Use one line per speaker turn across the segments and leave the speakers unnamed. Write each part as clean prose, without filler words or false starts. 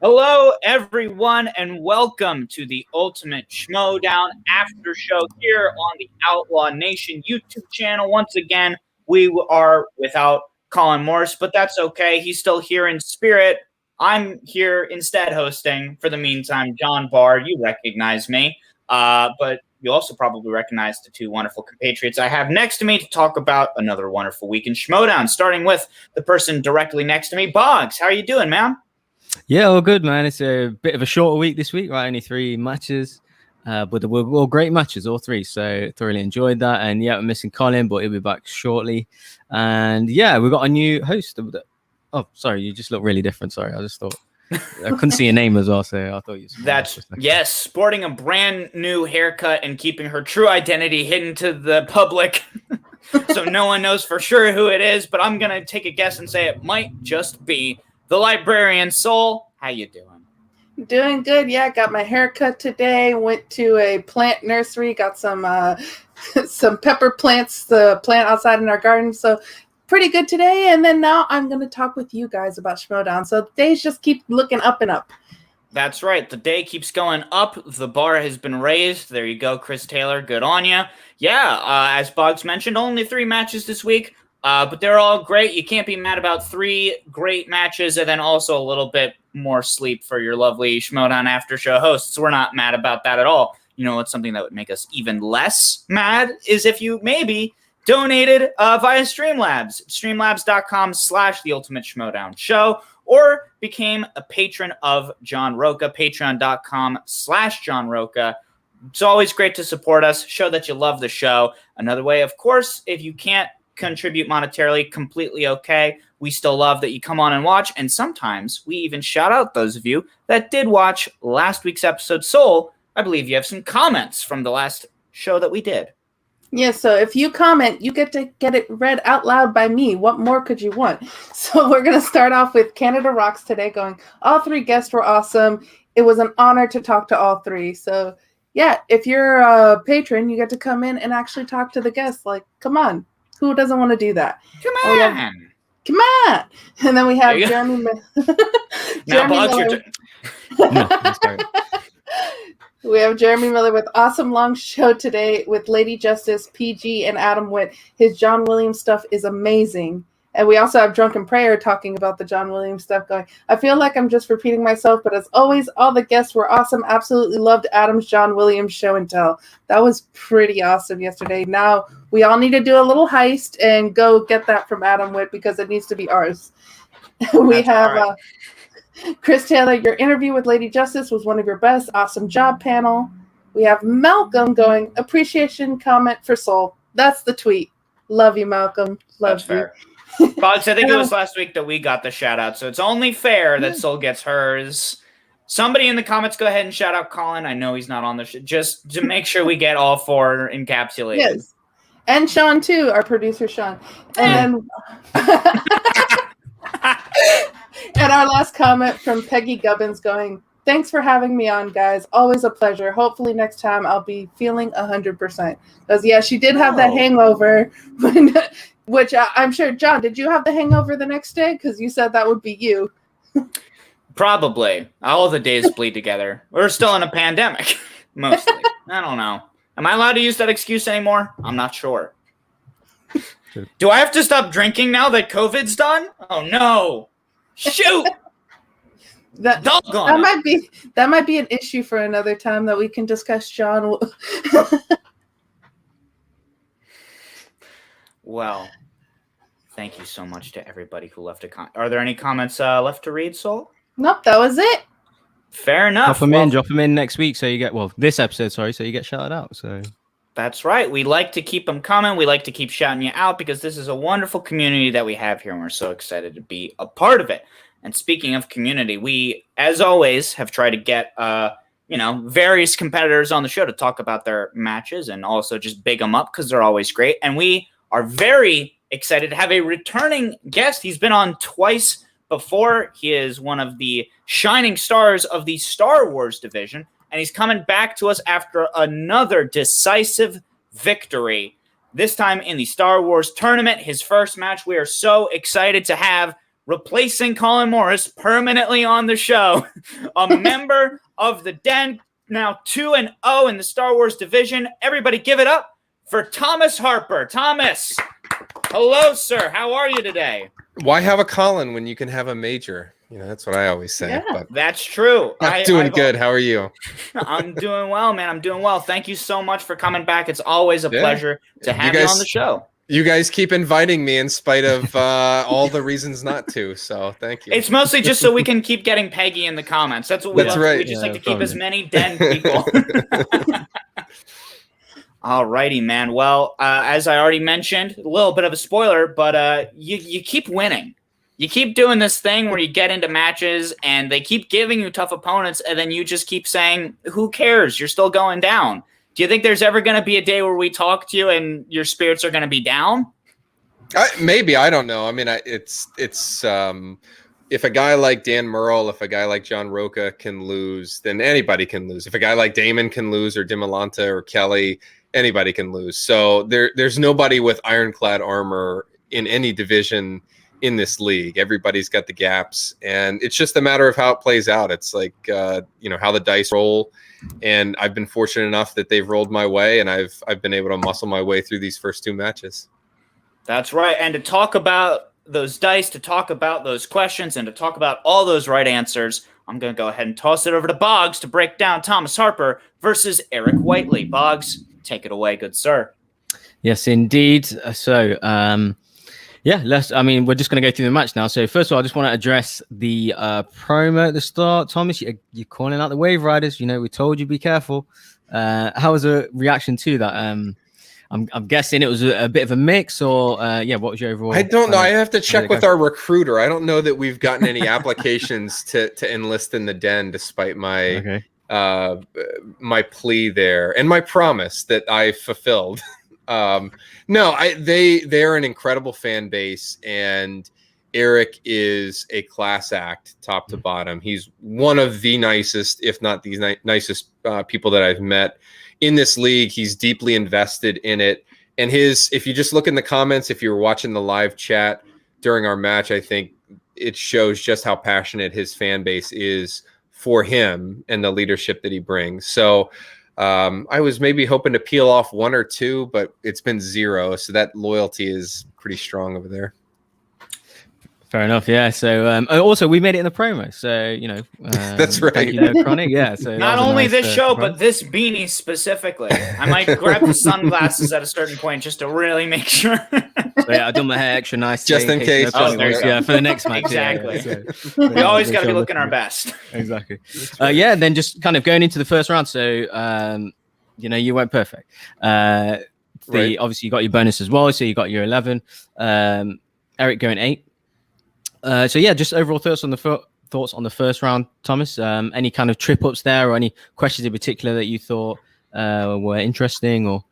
Hello, everyone, and welcome to the Ultimate Schmoedown Aftershow here on the Outlaw Nation YouTube channel. Once again, we are without Colin Morris, but that's okay. He's still here in spirit. I'm here instead hosting, for the meantime, John Barr. You recognize me, but you also probably recognize the two wonderful compatriots I have next to me to talk about another wonderful week in Schmoedown, starting with the person directly next to me, Boggs. How are you doing, man?
Yeah, all good, man. It's a bit of a shorter week this week, right? Only 3 matches, but we're all great matches, all three. So thoroughly enjoyed that. And yeah, we're missing Colin, but he'll be back shortly. And yeah, we've got a new host. Oh, sorry, you just look really different. Sorry, I just thought I couldn't see your name as well, so I thought you.
Yes, sporting a brand new haircut and keeping her true identity hidden to the public. So no one knows for sure who it is, but I'm gonna take a guess and say it might just be the librarian. Soul. How you doing?
Doing good. Yeah, got my hair cut today. Went to a plant nursery. Got some pepper plants, the plant outside in our garden. So pretty good today. And then now I'm going to talk with you guys about Schmoedown. So days just keep looking up and up.
That's right. The day keeps going up. The bar has been raised. There you go, Chris Taylor. Good on you. Yeah, as Boggs mentioned, only 3 matches this week. But they're all great. You can't be mad about 3 great matches and then also a little bit more sleep for your lovely Schmoedown Aftershow hosts. We're not mad about that at all. You know what's something that would make us even less mad is if you maybe donated via Streamlabs. Streamlabs.com/The Ultimate Show, or became a patron of John Rocha. Patreon.com/John Rocha. It's always great to support us. Show that you love the show. Another way, of course, if you can't contribute monetarily, completely okay. We still love that you come on and watch, and sometimes we even shout out those of you that did watch last week's episode. Soul, I believe you have some comments from the last show that we did.
Yeah, so if you comment, you get to get it read out loud by me. What more could you want? So we're going to start off with Canada Rocks today going, all 3 guests were awesome. It was an honor to talk to all 3. So yeah, if you're a patron, you get to come in and actually talk to the guests. Like, come on. Who doesn't want to do that?
Come on.
Come on. And then we have Jeremy. We have Jeremy Miller with awesome long show today with Lady Justice, PG, and Adam Witt. His John Williams stuff is amazing. And we also have Drunken Prayer talking about the John Williams stuff going, I feel like I'm just repeating myself, but as always, all the guests were awesome. Absolutely loved Adam's John Williams show and tell. That was pretty awesome yesterday. Now we all need to do a little heist and go get that from Adam Witt because it needs to be ours. We have Chris Taylor, your interview with Lady Justice was one of your best. Awesome job, panel. We have Malcolm going, appreciation comment for Soul. That's the tweet. Love you, Malcolm. Love
That's
you.
fair. Boggs, I think it was last week that we got the shout out, so it's only fair that Soul gets hers. Somebody in the comments go ahead and shout out Colin. I know he's not on the show, just to make sure we get all 4 encapsulated.
Yes. And Sean, too, our producer, Sean. And and our last comment from Peggy Gubbins going, thanks for having me on, guys. Always a pleasure. Hopefully next time I'll be feeling 100%. Because, yeah, she did have that hangover, which I'm sure, John, did you have the hangover the next day? Because you said that would be you.
Probably. All the days bleed together. We're still in a pandemic, mostly. I don't know. Am I allowed to use that excuse anymore? I'm not sure. Do I have to stop drinking now that COVID's done? Oh, no. Shoot.
That might be an issue for another time that we can discuss, John.
Well, thank you so much to everybody who left a comment. Are there any comments left to read, Soul?
Nope, that was it.
Fair enough.
Drop them in next week so you get, this episode, so you get shouted out. So
that's right. We like to keep them coming. We like to keep shouting you out because this is a wonderful community that we have here, and we're so excited to be a part of it. And speaking of community, we, as always, have tried to get, various competitors on the show to talk about their matches and also just big them up because they're always great. And we are very excited to have a returning guest. He's been on twice before. He is one of the shining stars of the Star Wars division, and he's coming back to us after another decisive victory, this time in the Star Wars tournament, his first match. We are so excited to have replacing Colin Morris permanently on the show, a member of the Den, now 2-0 in the Star Wars division. Everybody give it up for Thomas Harper. Thomas, hello, sir. How are you today?
Why have a Colin when you can have a Major? You know, that's what I always say.
Yeah.
But
That's true.
I'm doing good. How are you?
I'm doing well, man. I'm doing well. Thank you so much for coming back. It's always a pleasure to have you on the show.
You guys keep inviting me in spite of all the reasons not to. So thank you.
It's mostly just so we can keep getting Peggy in the comments. That's what we love.
Right.
We just like to keep as many Den people. All righty, man. Well, as I already mentioned, a little bit of a spoiler, but you keep winning. You keep doing this thing where you get into matches and they keep giving you tough opponents, and then you just keep saying, who cares? You're still going down. Do you think there's ever going to be a day where we talk to you and your spirits are going to be down?
Maybe. I don't know. I mean, it's if a guy like Dan Murrell, if a guy like John Rocha can lose, then anybody can lose. If a guy like Damon can lose, or Dimolanta or Kelly, anybody can lose. So there's nobody with ironclad armor in any division in this league. Everybody's got the gaps, and it's just a matter of how it plays out. It's like how the dice roll, and I've been fortunate enough that they've rolled my way, and I've been able to muscle my way through these first two matches.
That's right. And to talk about those dice, to talk about those questions, and to talk about all those right answers, I'm going to go ahead and toss it over to Boggs to break down Thomas Harper versus Eric Whiteley. Boggs, take it away, good sir.
Yes, indeed. So, we're just going to go through the match now. So first of all, I just want to address the promo at the start. Thomas, you're calling out the Wave Riders. You know, we told you be careful. How was the reaction to that? I'm guessing it was a bit of a mix, or what was your overall?
I don't know. I have to check with our recruiter. I don't know that we've gotten any applications to enlist in the Den, despite my my plea there and my promise that I fulfilled. They're an incredible fan base, and Eric is a class act top to bottom. He's one of the nicest, if not the nicest people that I've met in this league. He's deeply invested in it. And if you just look in the comments, if you're watching the live chat during our match, I think it shows just how passionate his fan base is for him and the leadership that he brings. So I was maybe hoping to peel off one or two, but it's been zero. So that loyalty is pretty strong over there.
Fair enough, yeah. So also we made it in the promo, so
that's right.
Thank you, Chronic. Yeah. So
not only this show, but this beanie specifically. I might grab the sunglasses at a certain point just to really make sure.
So I've done my hair extra nice,
just in case.
For the next match.
Exactly.
Yeah,
we always got to be looking our best.
Exactly. Then just kind of going into the first round. So you went perfect. Obviously you got your bonus as well, so you got your 11. Eric going 8. Just overall thoughts on the first round, Thomas. Any kind of trip ups there, or any questions in particular that you thought were interesting, or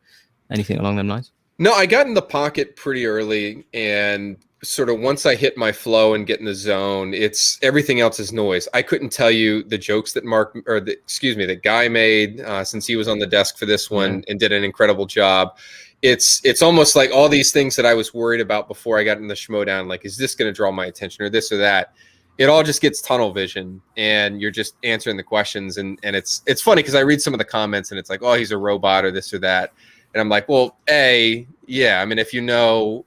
anything along them lines?
No, I got in the pocket pretty early, and sort of once I hit my flow and get in the zone, it's everything else is noise. I couldn't tell you the jokes that that Guy made since he was on the desk for this one and did an incredible job. It's almost like all these things that I was worried about before I got in the Schmoedown, like, is this going to draw my attention or this or that? It all just gets tunnel vision, and you're just answering the questions. And it's funny because I read some of the comments and it's like, oh, he's a robot or this or that. And I'm like, well, I mean, if you know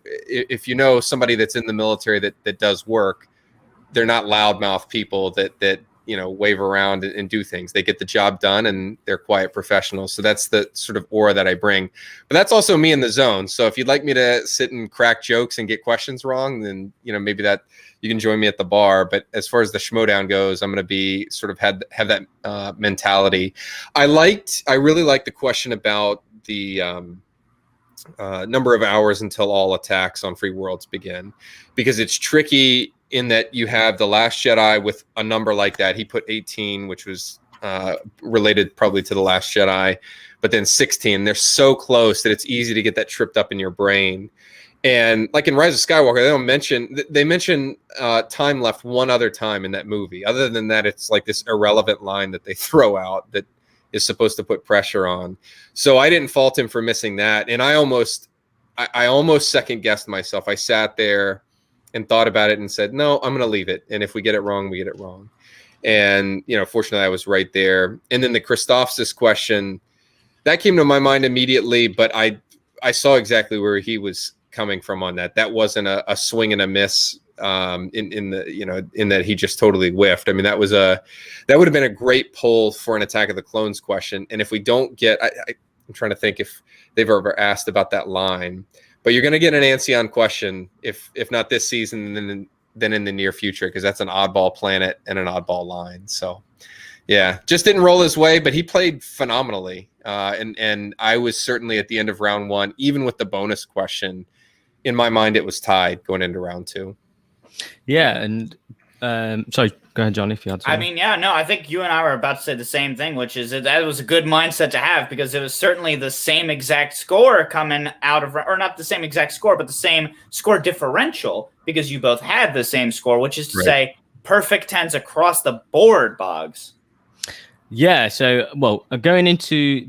somebody that's in the military that does work, they're not loudmouth people that wave around and do things. They get the job done, and they're quiet professionals. So that's the sort of aura that I bring. But that's also me in the zone. So if you'd like me to sit and crack jokes and get questions wrong, then maybe that you can join me at the bar. But as far as the Schmoedown goes, I'm going to be sort of have that mentality. I really liked the question about the number of hours until all attacks on free worlds begin, because it's tricky in that you have the Last Jedi with a number like that. He put 18, which was related probably to the Last Jedi, but then 16. They're so close that it's easy to get that tripped up in your brain. And like in Rise of Skywalker, they mention time left one other time in that movie. Other than that, it's like this irrelevant line that they throw out that is supposed to put pressure on. So I didn't fault him for missing that. And I almost second guessed myself. I sat there and thought about it and said, no, I'm going to leave it. And if we get it wrong, we get it wrong. And, fortunately I was right there. And then the Christophsis question, that came to my mind immediately, but I saw exactly where he was coming from on that. That wasn't a swing and a miss in that he just totally whiffed. I mean, that would have been a great poll for an Attack of the Clones question. And if we don't get, I'm trying to think if they've ever asked about that line, but you're going to get an Ancion question, if not this season, then in the near future, because that's an oddball planet and an oddball line. So yeah, just didn't roll his way, but he played phenomenally. And I was certainly at the end of round 1, even with the bonus question, in my mind, it was tied going into round 2.
Yeah, and sorry, go ahead, John, if you had something.
I mean, yeah, no, I think you and I were about to say the same thing, which is that was a good mindset to have, because it was certainly the same exact score coming out of, or not the same exact score, but the same score differential, because you both had the same score, which is to say perfect 10s across the board, Boggs.
Yeah, so, going into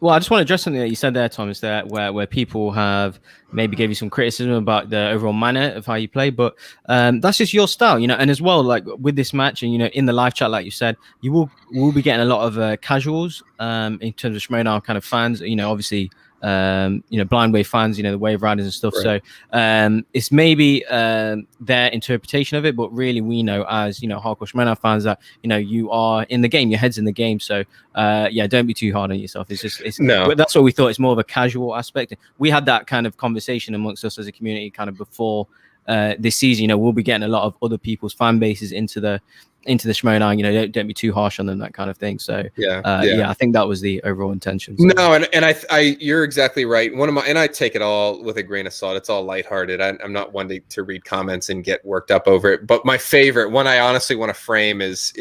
I just want to address something that you said there, Thomas, where people have maybe gave you some criticism about the overall manner of how you play, but that's just your style, and as well, like with this match and, in the live chat, like you said, you will be getting a lot of casuals in terms of Schmoedown kind of fans, obviously, blind wave fans, the wave riders and stuff. Right. So it's maybe their interpretation of it, but really we know as hardcore Schmoedown fans that you are in the game, your head's in the game. So don't be too hard on yourself. No, that's what we thought. It's more of a casual aspect. We had that kind of conversation amongst us as a community kind of before this season. We'll be getting a lot of other people's fan bases into the Schmoedown, don't be too harsh on them, that kind of thing. So I think that was the overall intention. So.
No, and I you're exactly right. And I take it all with a grain of salt. It's all lighthearted. I'm not one to read comments and get worked up over it. But my favorite one I honestly want to frame is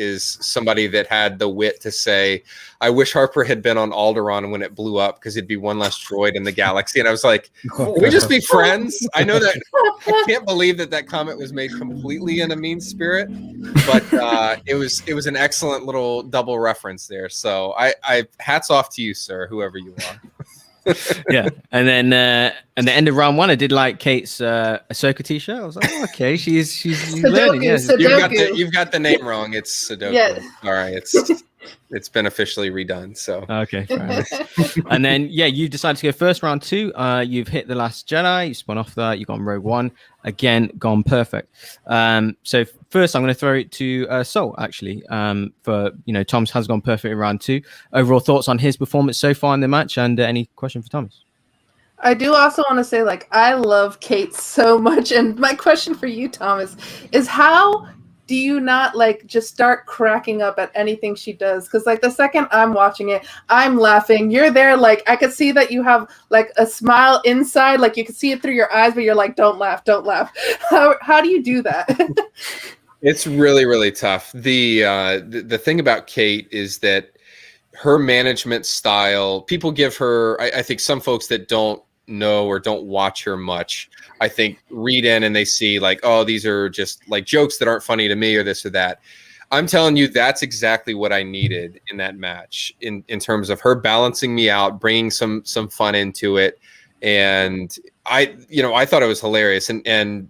somebody that had the wit to say, I wish Harper had been on Alderaan when it blew up, because it'd be one less droid in the galaxy. And I was like, can we just be friends? I know that I can't believe that comment was made completely in a mean spirit, but it was an excellent little double reference there. So I hats off to you, sir, whoever you are.
Yeah, and then at the end of round 1, I did like Kate's Ahsoka t-shirt. I was like, okay, she's learning. Yeah.
You've got the name wrong. It's Sudoku. Yes. All right, it's been officially redone. So
okay, fair enough. And then you decided to go first, round 2. You've hit the Last Jedi. You spun off that. You got on Rogue One. Again, gone perfect. So first, I'm going to throw it to Sol, actually. For Tom's has gone perfect in round 2. Overall thoughts on his performance so far in the match, and any question for Thomas?
I do also want to say, I love Kate so much, and my question for you, Thomas, is how do you not just start cracking up at anything she does? Because the second I'm watching it, I'm laughing. You're there, I could see that you have a smile inside, you can see it through your eyes, but you're like, don't laugh. How do you do that?
It's really, really tough. The thing about Kate is that her management style, people give her, I think some folks that don't know or don't watch her much, I think read in and they see these are just jokes that aren't funny to me or this or that. I'm telling you, that's exactly what I needed in that match in terms of her balancing me out, bringing some fun into it. And I thought it was hilarious. And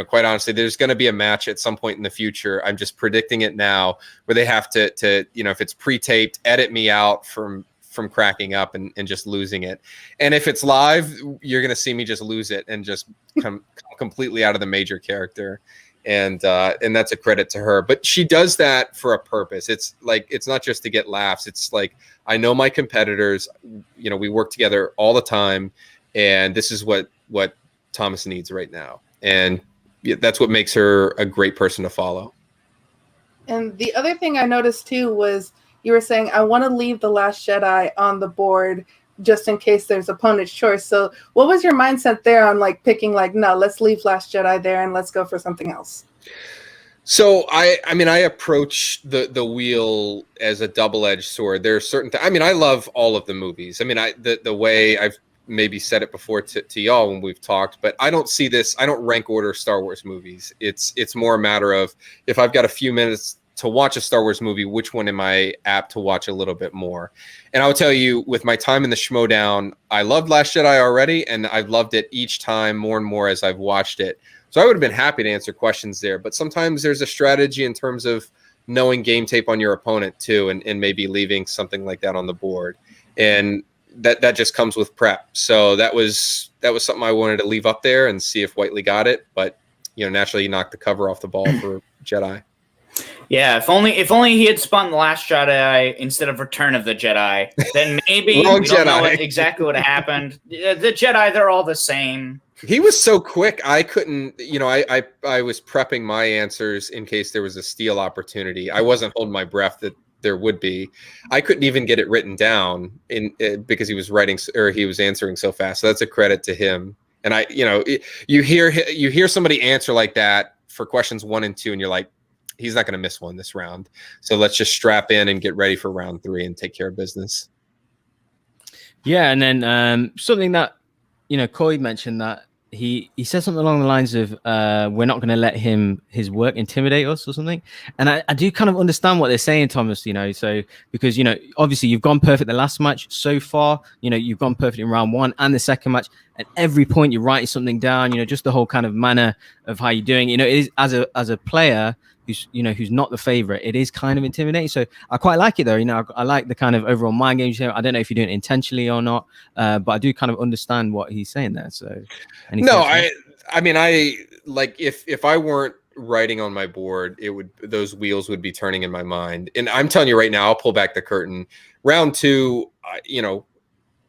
quite honestly, there's going to be a match at some point in the future. I'm just predicting it now, where they have to if it's pre-taped, edit me out from cracking up and just losing it. And if it's live, you're going to see me just lose it and just come completely out of the major character. And that's a credit to her. But she does that for a purpose. It's it's not just to get laughs. It's I know my competitors, we work together all the time, and this is what Thomas needs right now. And that's what makes her a great person to follow.
And the other thing I noticed too was you were saying, I want to leave The Last Jedi on the board just in case there's opponent's choice. So what was your mindset there on picking no, let's leave Last Jedi there and let's go for something else?
So I approach the wheel as a double-edged sword. There are certain I love all of the movies. The way I've maybe said it before to y'all when we've talked, but I don't rank order Star Wars movies. It's more a matter of, if I've got a few minutes to watch a Star Wars movie, which one am I apt to watch a little bit more? And I will tell you, with my time in the Schmoedown, I loved Last Jedi already, and I've loved it each time more and more as I've watched it. So I would have been happy to answer questions there, but sometimes there's a strategy in terms of knowing game tape on your opponent too, and maybe leaving something like that on the board. And that just comes with prep. So that was something I wanted to leave up there and see if Whiteley got it. But naturally he knocked the cover off the ball for Jedi.
Yeah, if only he had spun The Last Jedi instead of Return of the Jedi, then maybe
Wrong
we don't know
Jedi.
exactly what happened. The Jedi, they're all the same.
He was so quick. I couldn't, I was prepping my answers in case there was a steal opportunity. I wasn't holding my breath that there would be. I couldn't even get it written down because he was he was answering so fast. So that's a credit to him. And you hear somebody answer like that for questions 1 and 2, and you're like, he's not going to miss one this round. So let's just strap in and get ready for round 3 and take care of business.
Yeah, and then something that Coy mentioned, that he said something along the lines of we're not going to let his work intimidate us or something. And I do kind of understand what they're saying, Thomas, so because obviously you've gone perfect the last match so far. You've gone perfect in round 1 and the second match. At every point you're writing something down, just the whole kind of manner of how you're doing. It is as a player who's not the favorite, it is kind of intimidating. So I quite like it though. I like the kind of overall mind games here. I don't know if you're doing it intentionally or not, but I do kind of understand what he's saying there. So
no, I mean, like if I weren't writing on my board, those wheels would be turning in my mind. And I'm telling you right now, I'll pull back the curtain. Round 2,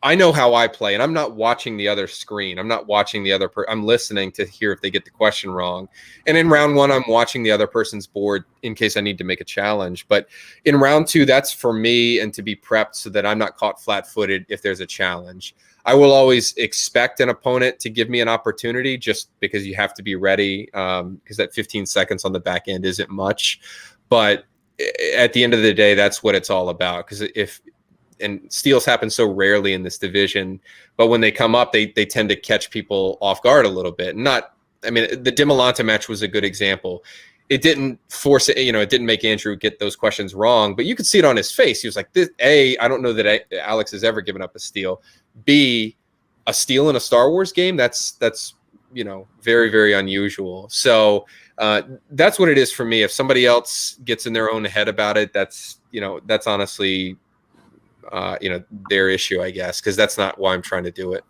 I know how I play, and I'm not watching the other screen. I'm not watching the other I'm listening to hear if they get the question wrong. And in round 1, I'm watching the other person's board in case I need to make a challenge. But in round 2, that's for me and to be prepped so that I'm not caught flat-footed if there's a challenge. I will always expect an opponent to give me an opportunity just because you have to be ready, because that 15 seconds on the back end isn't much. But at the end of the day, that's what it's all about. Because and steals happen so rarely in this division, but when they come up, they tend to catch people off guard a little bit. The Dimolanta match was a good example. It didn't force it, it didn't make Andrew get those questions wrong, but you could see it on his face. He was like, I don't know that Alex has ever given up a steal. B, a steal in a Star Wars game, that's very, very unusual. So that's what it is for me. If somebody else gets in their own head about it, that's honestly their issue, I guess, because that's not why I'm trying to do it.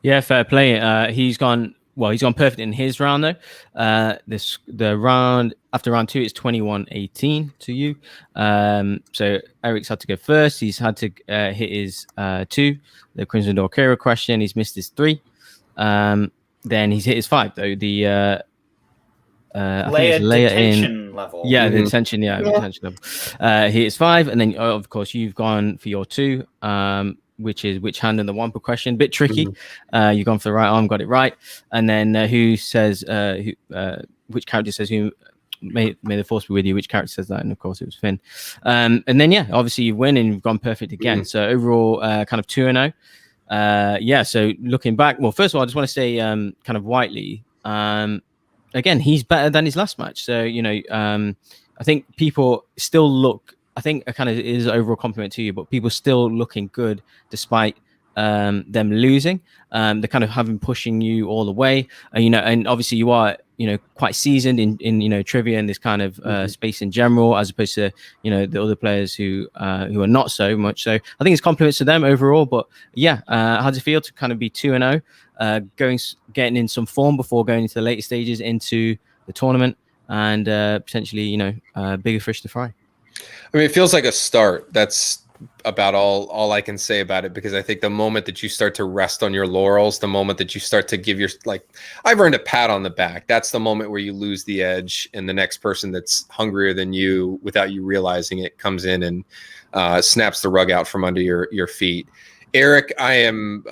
Yeah, fair play. He's gone perfect in his round though. The round after round 2 is 21-18 to you. So Eric's had to go first. He's had to hit his 2, the Crimson Door Kira question. He's missed his 3. Then he's hit his 5 though. The
detention level.
Yeah, the detention. Detention level. He is 5, and then of course you've gone for your 2, which is which hand and the 1 per question. Bit tricky. You've gone for the right arm, got it right. And then who says which character says who? May the force be with you. Which character says that? And of course it was Finn. And then obviously you win and you've gone perfect again. So overall, kind of 2-0. So looking back, well, first of all, I just want to say kind of Whiteley. Again, he's better than his last match. So, I think people still look, I think it kind of is an overall compliment to you, but people still looking good despite them losing. They're kind of having pushing you all the way. And obviously you are, quite seasoned in trivia and this kind of space in general, as opposed to, the other players who are not so much. So I think it's compliments to them overall. But how does it feel to kind of be 2-0, getting in some form before going into the later stages into the tournament and potentially, bigger fish to fry?
I mean, it feels like a start. That's about all I can say about it, because I think the moment that you start to rest on your laurels, the moment that you start to give I've earned a pat on the back, that's the moment where you lose the edge and the next person that's hungrier than you without you realizing it comes in and snaps the rug out from under your feet. Eric, I am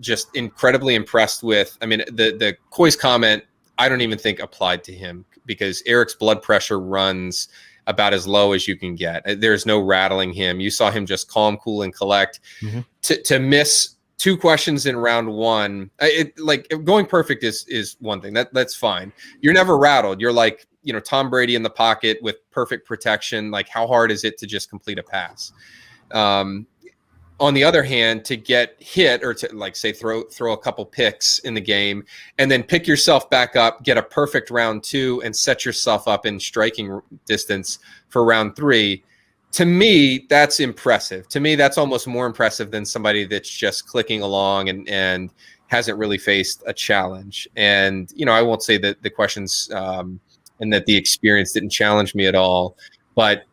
just incredibly impressed with. I mean, the Coy's comment, I don't even think applied to him, because Eric's blood pressure runs about as low as you can get. There's no rattling him. You saw him just calm, cool, and collect. To miss 2 questions in round 1. Like going perfect is one thing. That's fine. You're never rattled. You're like, Tom Brady in the pocket with perfect protection. Like, how hard is it to just complete a pass? On the other hand, to get hit or to, like, say, throw a couple picks in the game and then pick yourself back up, get a perfect round 2, and set yourself up in striking distance for round 3, to me, that's impressive. To me, that's almost more impressive than somebody that's just clicking along and hasn't really faced a challenge. And, I won't say that the questions and that the experience didn't challenge me at all, but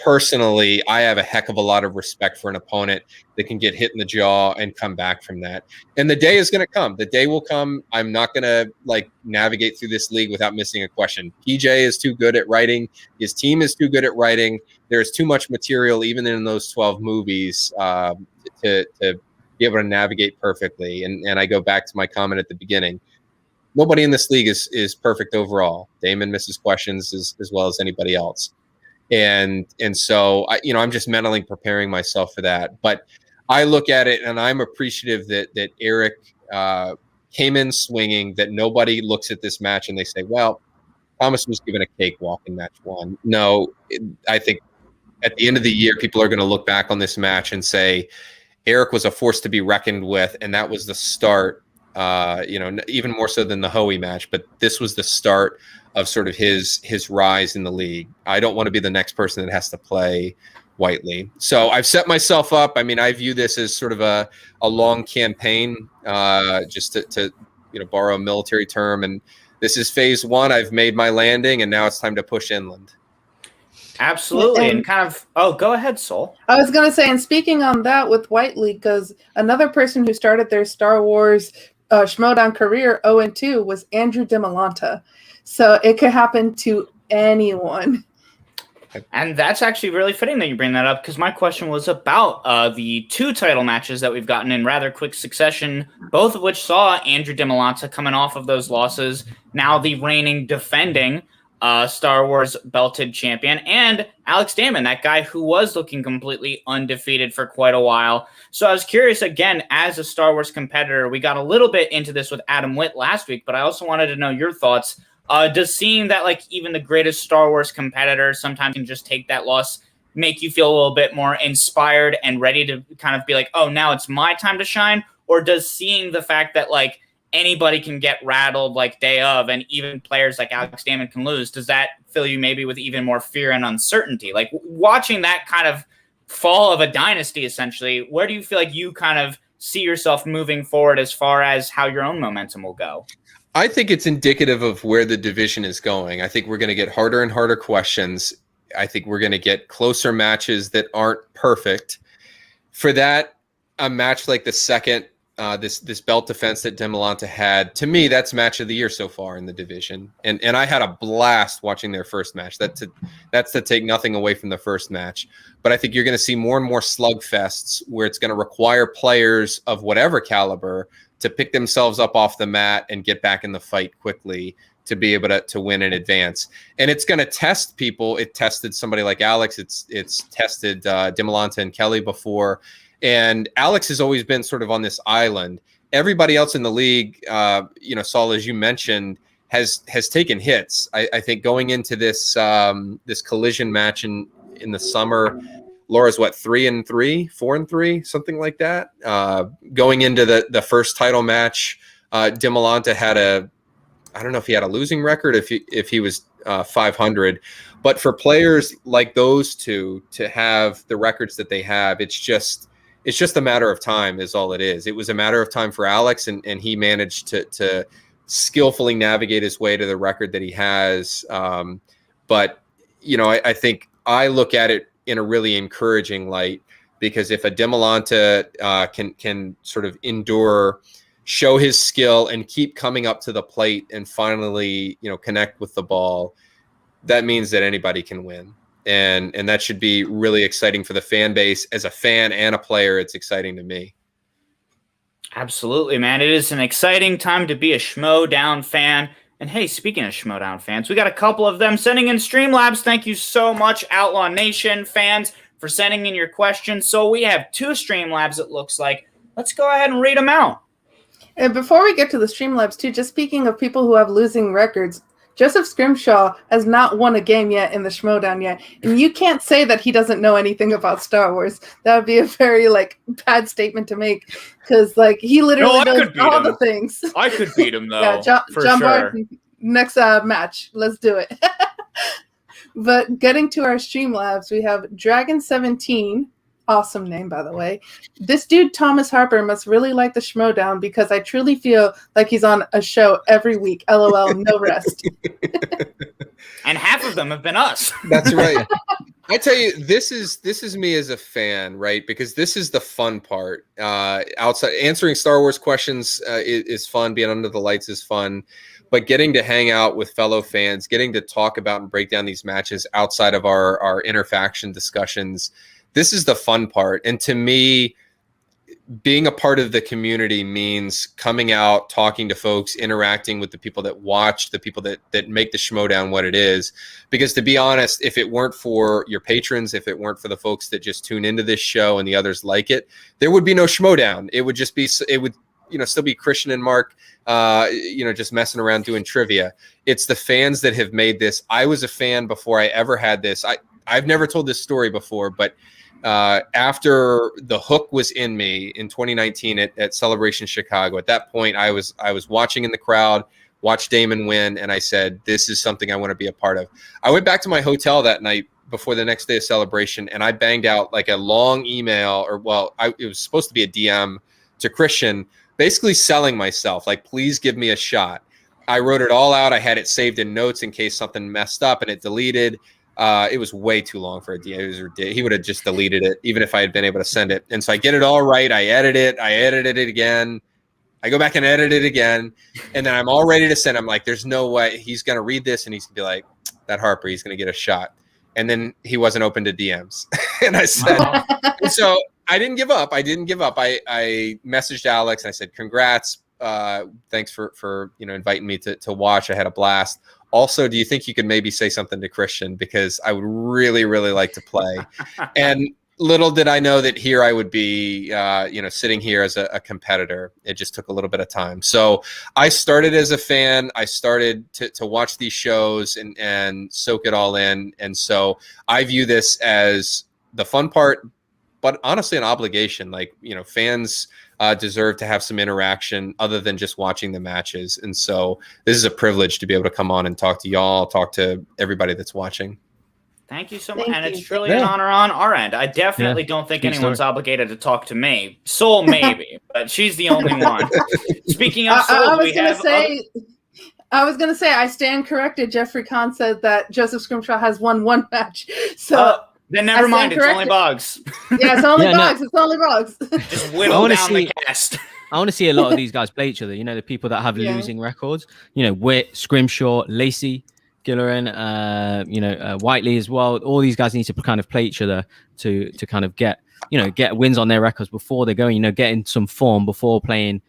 personally, I have a heck of a lot of respect for an opponent that can get hit in the jaw and come back from that. And the day is going to come. The day will come. I'm not going to navigate through this league without missing a question. PJ is too good at writing. His team is too good at writing. There's too much material, even in those 12 movies, to be able to navigate perfectly. And I go back to my comment at the beginning. Nobody in this league is perfect overall. Damon misses questions as well as anybody else. And so I'm just mentally preparing myself for that. But I look at it and I'm appreciative that Eric came in swinging, that nobody looks at this match and they say, well, Thomas was given a cakewalk in match 1. No, I think at the end of the year, people are going to look back on this match and say, Eric was a force to be reckoned with. And that was the start, even more so than the Hoey match, but this was the start of sort of his rise in the league. I don't want to be the next person that has to play Whiteley. So I've set myself up. I mean, I view this as sort of a long campaign, just to borrow a military term. And this is phase 1. I've made my landing, and now it's time to push inland.
Absolutely. And kind of, go ahead, Sol.
I was going to say, and speaking on that with Whiteley, because another person who started their Star Wars Schmoedown career 0-2 was Andrew DeMolanta. So it could happen to anyone.
And that's actually really fitting that you bring that up, because my question was about the 2 title matches that we've gotten in rather quick succession, both of which saw Andrew DeMolanta coming off of those losses, now the reigning defending Star Wars belted champion, and Alex Damon, that guy who was looking completely undefeated for quite a while. So I was curious, again, as a Star Wars competitor, we got a little bit into this with Adam Witt last week, but I also wanted to know your thoughts. Does seeing that even the greatest Star Wars competitor sometimes can just take that loss make you feel a little bit more inspired and ready to kind of be like, oh, now it's my time to shine? Or does seeing the fact that anybody can get rattled day of, and even players like Alex Damon can lose, does that fill you maybe with even more fear and uncertainty? Watching that kind of fall of a dynasty, essentially, where do you feel like you kind of see yourself moving forward as far as how your own momentum will go?
I think it's indicative of where the division is going. I think we're going to get harder and harder questions. I think we're going to get closer matches that aren't perfect. For that, a match like the second, this belt defense that DeMolanta had, to me, that's match of the year so far in the division. And I had a blast watching their first match. That's to take nothing away from the first match. But I think you're going to see more and more slugfests where it's going to require players of whatever caliber to pick themselves up off the mat and get back in the fight quickly to be able to win in advance. And it's going to test people. It tested somebody like Alex. It's tested DeMolanta and Kelly before. And Alex has always been sort of on this island. Everybody else in the league, Saul, as you mentioned, has taken hits. I think going into this this collision match in the summer, Laura's 3-3, 4-3, something like that. Going into the first title match, DeMolanta had I don't know if he had a losing record, if he was 500, but for players like those two to have the records that they have, it's just a matter of time is all it is. It was a matter of time for Alex, and he managed to skillfully navigate his way to the record that he has. But I think I look at it in a really encouraging light, because if a DeMolanta can sort of endure, show his skill, and keep coming up to the plate and finally connect with the ball, that means that anybody can win, and that should be really exciting for the fan base. As a fan and a player, it's exciting to me.
Absolutely, man. It is an exciting time to be a Schmoedown fan. And hey, speaking of Schmoedown fans, we got a couple of them sending in Streamlabs. Thank you so much, Outlaw Nation fans, for sending in your questions. So we have 2 Streamlabs, it looks like. let's go ahead and read them out.
And before we get to the Streamlabs too, just speaking of people who have losing records, Joseph Scrimshaw has not won a game yet in the Schmoedown yet. And you can't say that he doesn't know anything about Star Wars. That would be a very, bad statement to make. Because, he literally knows all the things.
I could beat him, though.
Yeah, John
sure.
Bart, next match. Let's do it. But getting to our Streamlabs, we have Dragon17. Awesome name, by the way. This dude, Thomas Harper, must really like the Schmoedown because I truly feel like he's on a show every week. LOL, no rest.
And half of them have been us.
That's right. I tell you, this is me as a fan, right? Because this is the fun part. Outside answering Star Wars questions is fun. Being under the lights is fun. But getting to hang out with fellow fans, getting to talk about and break down these matches outside of our interfaction discussions, this is the fun part. And to me, being a part of the community means coming out, talking to folks, interacting with the people that watch, the people that make the Schmoedown what it is. Because to be honest, if it weren't for your patrons, if it weren't for the folks that just tune into this show and the others like it, there would be no Schmoedown. It would just be, still be Christian and Mark, just messing around doing trivia. It's the fans that have made this. I was a fan before I ever had this. I've never told this story before, but after the hook was in me in 2019 at Celebration Chicago, at that point I was watching in the crowd, watched Damon win, and I said, this is something I want to be a part of. I went back to my hotel that night before the next day of Celebration, and I banged out a long email, it was supposed to be a DM to Christian, basically selling myself, please give me a shot. I wrote it all out. I had it saved in notes in case something messed up, and it deleted. It was way too long for a DM. He would have just deleted it, even if I had been able to send it. And so I get it all right. I edited it again. I go back and edit it again. And then I'm all ready to send him. There's no way he's going to read this and he's going to be like, that Harper, he's going to get a shot. And then he wasn't open to DMs. And I said, so I didn't give up. I messaged Alex and I said, congrats. Thanks for inviting me to watch. I had a blast. Also, do you think you could maybe say something to Christian? Because I would really, really like to play. And little did I know that here I would be, sitting here as a competitor. It just took a little bit of time. So I started as a fan. I started to watch these shows and soak it all in. And so I view this as the fun part, but honestly an obligation. Fans deserve to have some interaction other than just watching the matches. And so this is a privilege to be able to come on and talk to y'all, talk to everybody that's watching.
Thank you so much. And it's truly an honor on our end. I definitely don't think anyone's obligated to talk to me. Soul, maybe, but she's the only one. Speaking of Soul, I
was going to say, I stand corrected. Jeffrey Kahn said that Joseph Scrimshaw has won one match. So
then never mind. It's only Boggs.
Yeah, it's only Boggs. It's only Boggs.
Just whittle down the cast.
I want to see a lot of these guys play each other. The people that have losing records. Witt, Scrimshaw, Lacey, Gillerin, Whiteley as well. All these guys need to kind of play each other to kind of get wins on their records before they're going. Get in some form before playing.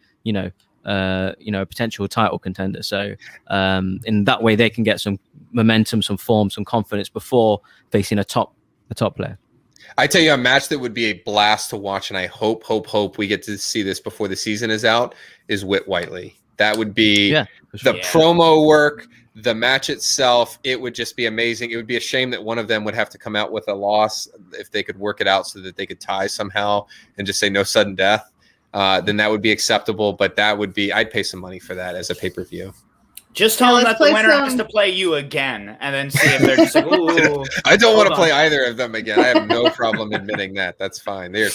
A potential title contender. So in that way, they can get some momentum, some form, some confidence before facing a top player.
I tell you, a match that would be a blast to watch, and I hope we get to see this before the season is out, is Whit Whiteley. That would be promo work, the match itself. It would just be amazing. It would be a shame that one of them would have to come out with a loss. If they could work it out so that they could tie somehow and just say no sudden death, then that would be acceptable. But that would be, I'd pay some money for that as a pay-per-view.
Just tell them that the winner has to play you again, and then see if they're just like, ooh.
I don't want to play either of them again. I have no problem admitting that. That's fine. They're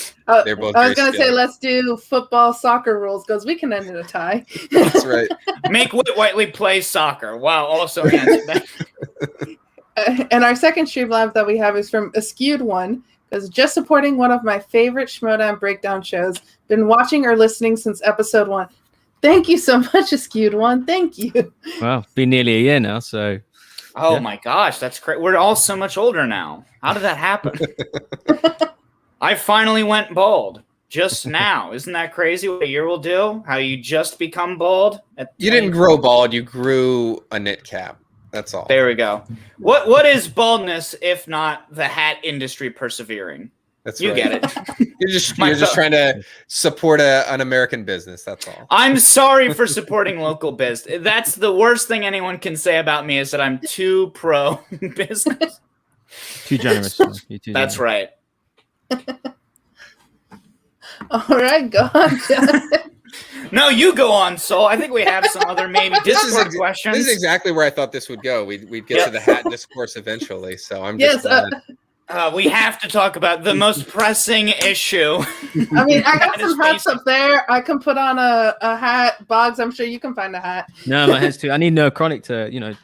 both.
I was going to say, let's do football, soccer rules because we can end in a tie.
That's right.
Make Whiteley play soccer while also answer that.
And our second stream live that we have is from A Skewed One, because just supporting one of my favorite Schmoedown breakdown shows. Been watching or listening since episode 1. Thank you so much, A Skewed One. Thank you.
Well, been nearly a year now, so.
Oh my gosh, that's great. We're all so much older now. How did that happen? I finally went bald just now. Isn't that crazy what a year will do? How you just become bald?
You didn't grow bald. You grew a knit cap. That's all.
There we go. What is baldness if not the hat industry persevering?
That's
You
right.
get it.
You're just trying to support an American business. That's all.
I'm sorry for supporting local biz. That's the worst thing anyone can say about me is that I'm too pro business.
Too generous. You're too
That's
generous.
right.
All right, go on.
No, you go on, Sol. I think we have some other maybe Discord questions.
This is exactly where I thought this would go. We'd get to the hat discourse eventually. So I'm
Yes,
just
we have to talk about the most pressing issue.
I mean, I got
That is
some hats
facing-
up there. I can put on a hat. Boggs, I'm sure you can find a hat.
No, my head's too. I need no chronic to, you know.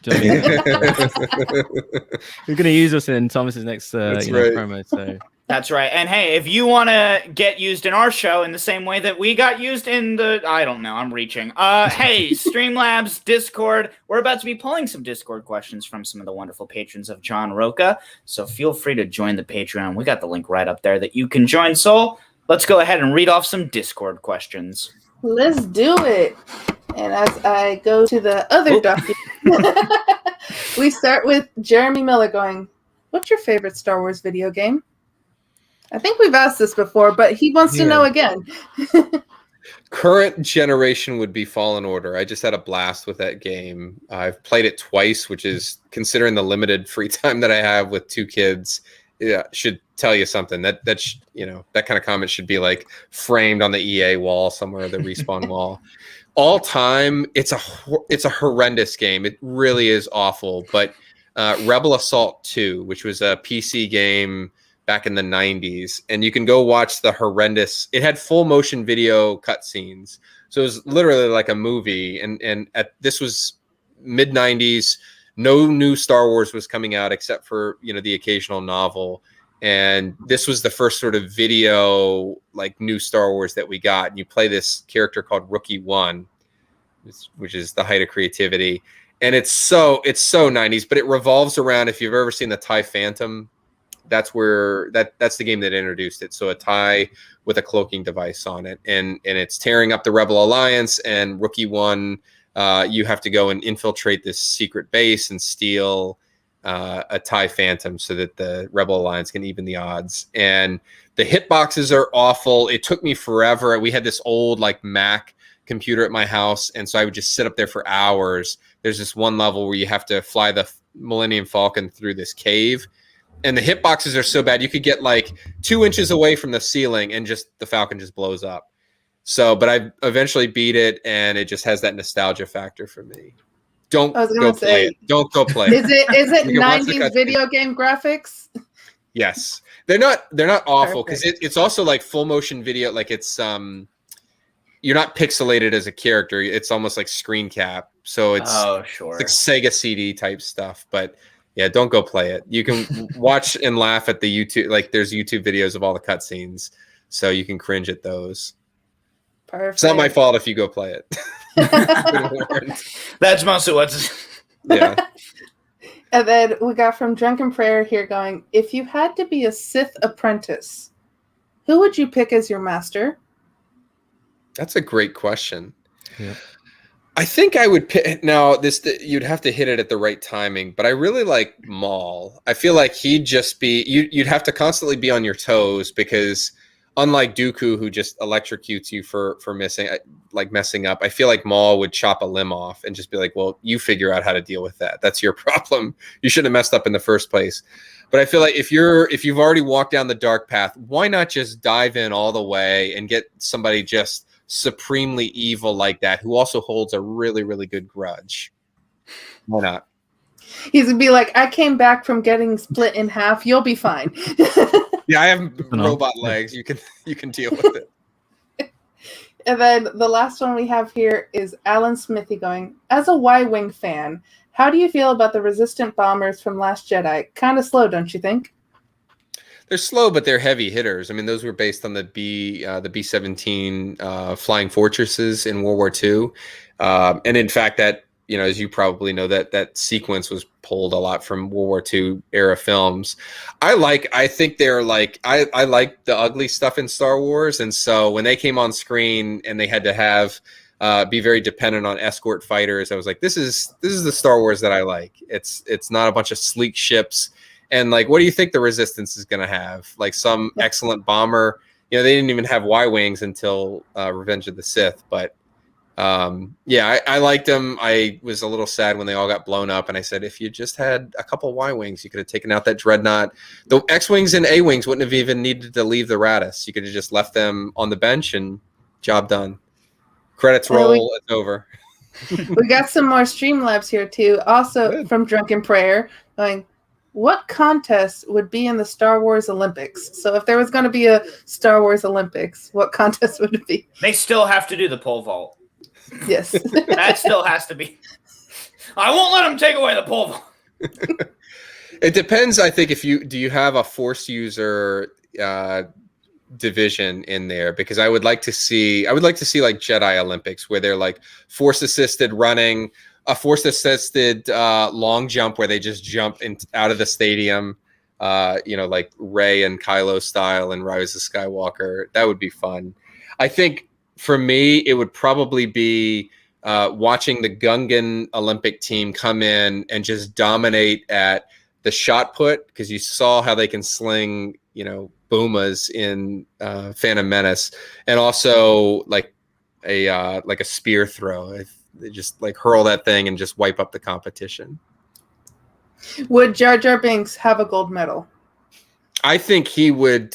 We're gonna use us in Thomas's next
That's
you know,
right.
promo. So
That's right. And hey, if you want to get used in our show in the same way that we got used in I don't know, I'm reaching. Hey, Streamlabs, Discord, we're about to be pulling some Discord questions from some of the wonderful patrons of John Rocha. So feel free to join the Patreon. We got the link right up there that you can join. Sol, let's go ahead and read off some Discord questions.
Let's do it. And as I go to the other document, we start with Jeremy Miller going, "What's your favorite Star Wars video game?" I think we've asked this before, but he wants to know again.
current generation would be Fallen Order. I just had a blast with that game. I've played it twice, which is, considering the limited free time that I have with 2 kids, yeah, should tell you something. That you know, that kind of comment should be like framed on the EA wall somewhere, the Respawn wall. All time, it's a horrendous game. It really is awful. But Rebel Assault 2, which was a PC game back in the 90s, and you can go watch the horrendous. It had full motion video cutscenes, so it was literally like a movie. And this was mid 90s. No new Star Wars was coming out except for, you know, the occasional novel. And this was the first sort of video, like, new Star Wars that we got. And you play this character called Rookie One, which is the height of creativity. And it's so 90s, but it revolves around, if you've ever seen the TIE Phantom, that's where that's the game that introduced it. So a TIE with a cloaking device on it, and it's tearing up the Rebel Alliance. And Rookie One, you have to go and infiltrate this secret base and steal a TIE Phantom so that the Rebel Alliance can even the odds. And the hitboxes are awful. It took me forever. We had this old, like, Mac computer at my house, and so I would just sit up there for hours. There's this one level where you have to fly the Millennium Falcon through this cave, and the hitboxes are so bad you could get like 2 inches away from the ceiling and just the Falcon just blows up. So, but I eventually beat it, and it just has that nostalgia factor for me. Don't go play it. Don't go play it.
Is it
You can watch the
90s
cutscene.
video game graphics?
Yes, they're not awful, because it's also like full motion video. Like, it's you're not pixelated as a character. It's almost like screen cap. So it's
Sure.
it's like Sega CD type stuff. But yeah, don't go play it. You can watch and laugh at the YouTube. Like, there's YouTube videos of all the cutscenes, so you can cringe at those.
Perfect.
It's not my fault if you go play it.
That's mostly what's.
Yeah.
And then we got from Drunken Prayer here going, "If you had to be a Sith apprentice, who would you pick as your master?"
That's a great question.
Yeah.
I think I would pick. Now, you'd have to hit it at the right timing, but I really like Maul. I feel like he'd just be. You'd have to constantly be on your toes, because unlike Dooku, who just electrocutes you for messing up, I feel like Maul would chop a limb off and just be like, "Well, you figure out how to deal with that. That's your problem. You should have messed up in the first place." But I feel like if you've already walked down the dark path, why not just dive in all the way and get somebody just supremely evil like that, who also holds a really, really good grudge? Why not?
He's gonna be like, "I came back from getting split in half. You'll be fine."
Yeah, I have robot legs. You can deal with it.
And then the last one we have here is Alan Smithy going, "As a Y-Wing fan, how do you feel about the resistant bombers from Last Jedi? Kind of slow, don't you think?"
They're slow, but they're heavy hitters. I mean, those were based on the B-17 flying fortresses in World War II. And in fact, that, you know, as you probably know, that sequence was pulled a lot from World War II era films. I think they're like, I like the ugly stuff in Star Wars. And so when they came on screen and they had to have be very dependent on escort fighters, I was like, this is the Star Wars that I like. It's not a bunch of sleek ships And like, what do you think the Resistance is going to have? Like some excellent bomber. You know, they didn't even have Y-wings until Revenge of the Sith. But yeah, I liked them. I was a little sad when they all got blown up. And I said, if you just had a couple Y-wings, you could have taken out that Dreadnought. The X-wings and A-wings wouldn't have even needed to leave the Raddus. You could have just left them on the bench and job done. Credits roll. It's over.
We got some more Streamlabs here too. Also from Drunken Prayer, going, what contest would be in the Star Wars Olympics? So if there was going to be a Star Wars Olympics, what contest would it be?
They still have to do the pole vault.
Yes.
That still has to be. I won't let them take away the pole vault.
It depends, I think, do you have a Force user division in there, because I would like to see like Jedi Olympics where they're like force assisted running, a force assisted long jump where they just jump out of the stadium, like Rey and Kylo style and Rise of Skywalker. That would be fun. I think for me it would probably be watching the Gungan Olympic team come in and just dominate at the shot put, because you saw how they can sling boomas in Phantom Menace, and also like a spear throw. They just like hurl that thing and just wipe up the competition.
Would Jar Jar Binks have a gold medal?
I think he would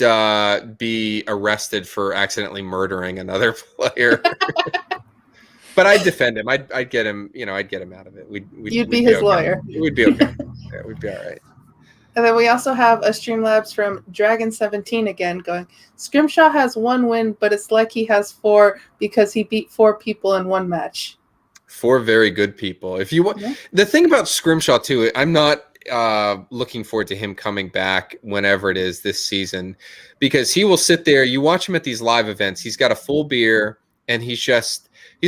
be arrested for accidentally murdering another player. But I'd defend him. I'd get him. I'd get him out of it.
You'd be his lawyer.
We'd be okay. Yeah, we'd be all right.
And then we also have a Streamlabs from Dragon17 again going, Scrimshaw has 1 win, but it's like he has 4 because he beat 4 people in 1 match.
4 very good people. If you want, the thing about Scrimshaw too, I'm not looking forward to him coming back whenever it is this season, because he will sit there. You watch him at these live events. He's got a full beer and he's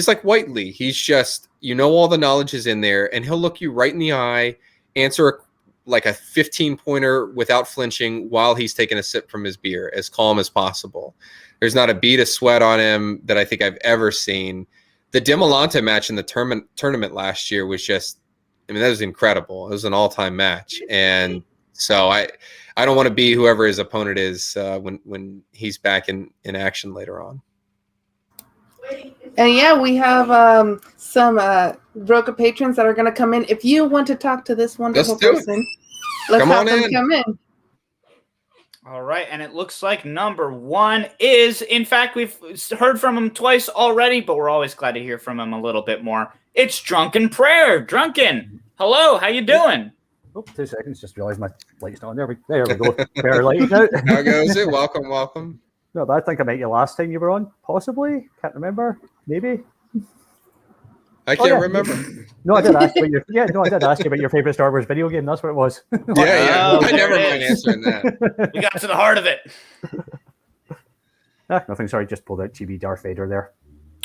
like Whiteley. He's just, all the knowledge is in there, and he'll look you right in the eye, answer like a 15-pointer without flinching while he's taking a sip from his beer, as calm as possible. There's not a bead of sweat on him that I think I've ever seen. The Demolanta match in the tournament last year was just, that was incredible. It was an all-time match. And so I don't want to be whoever his opponent is when he's back in action later on.
And yeah, we have some Rocha patrons that are going to come in. If you want to talk to this wonderful person, let's have them come in.
All right, and it looks like number 1 is, in fact, we've heard from him twice already, but we're always glad to hear from him a little bit more. It's Drunken Prayer. Drunken, hello, how you doing?
Oh, 2 seconds, just realized my light's not on. There we go. Better light out.
How goes it? Welcome.
No, but I think I met you last time you were on, possibly. Can't remember. Maybe.
I can't remember.
No, I did ask you about your favorite Star Wars video game. That's what it was.
Yeah. I never mind answering that.
We got to the heart of it.
Nothing. Sorry, just pulled out chibi Darth Vader there.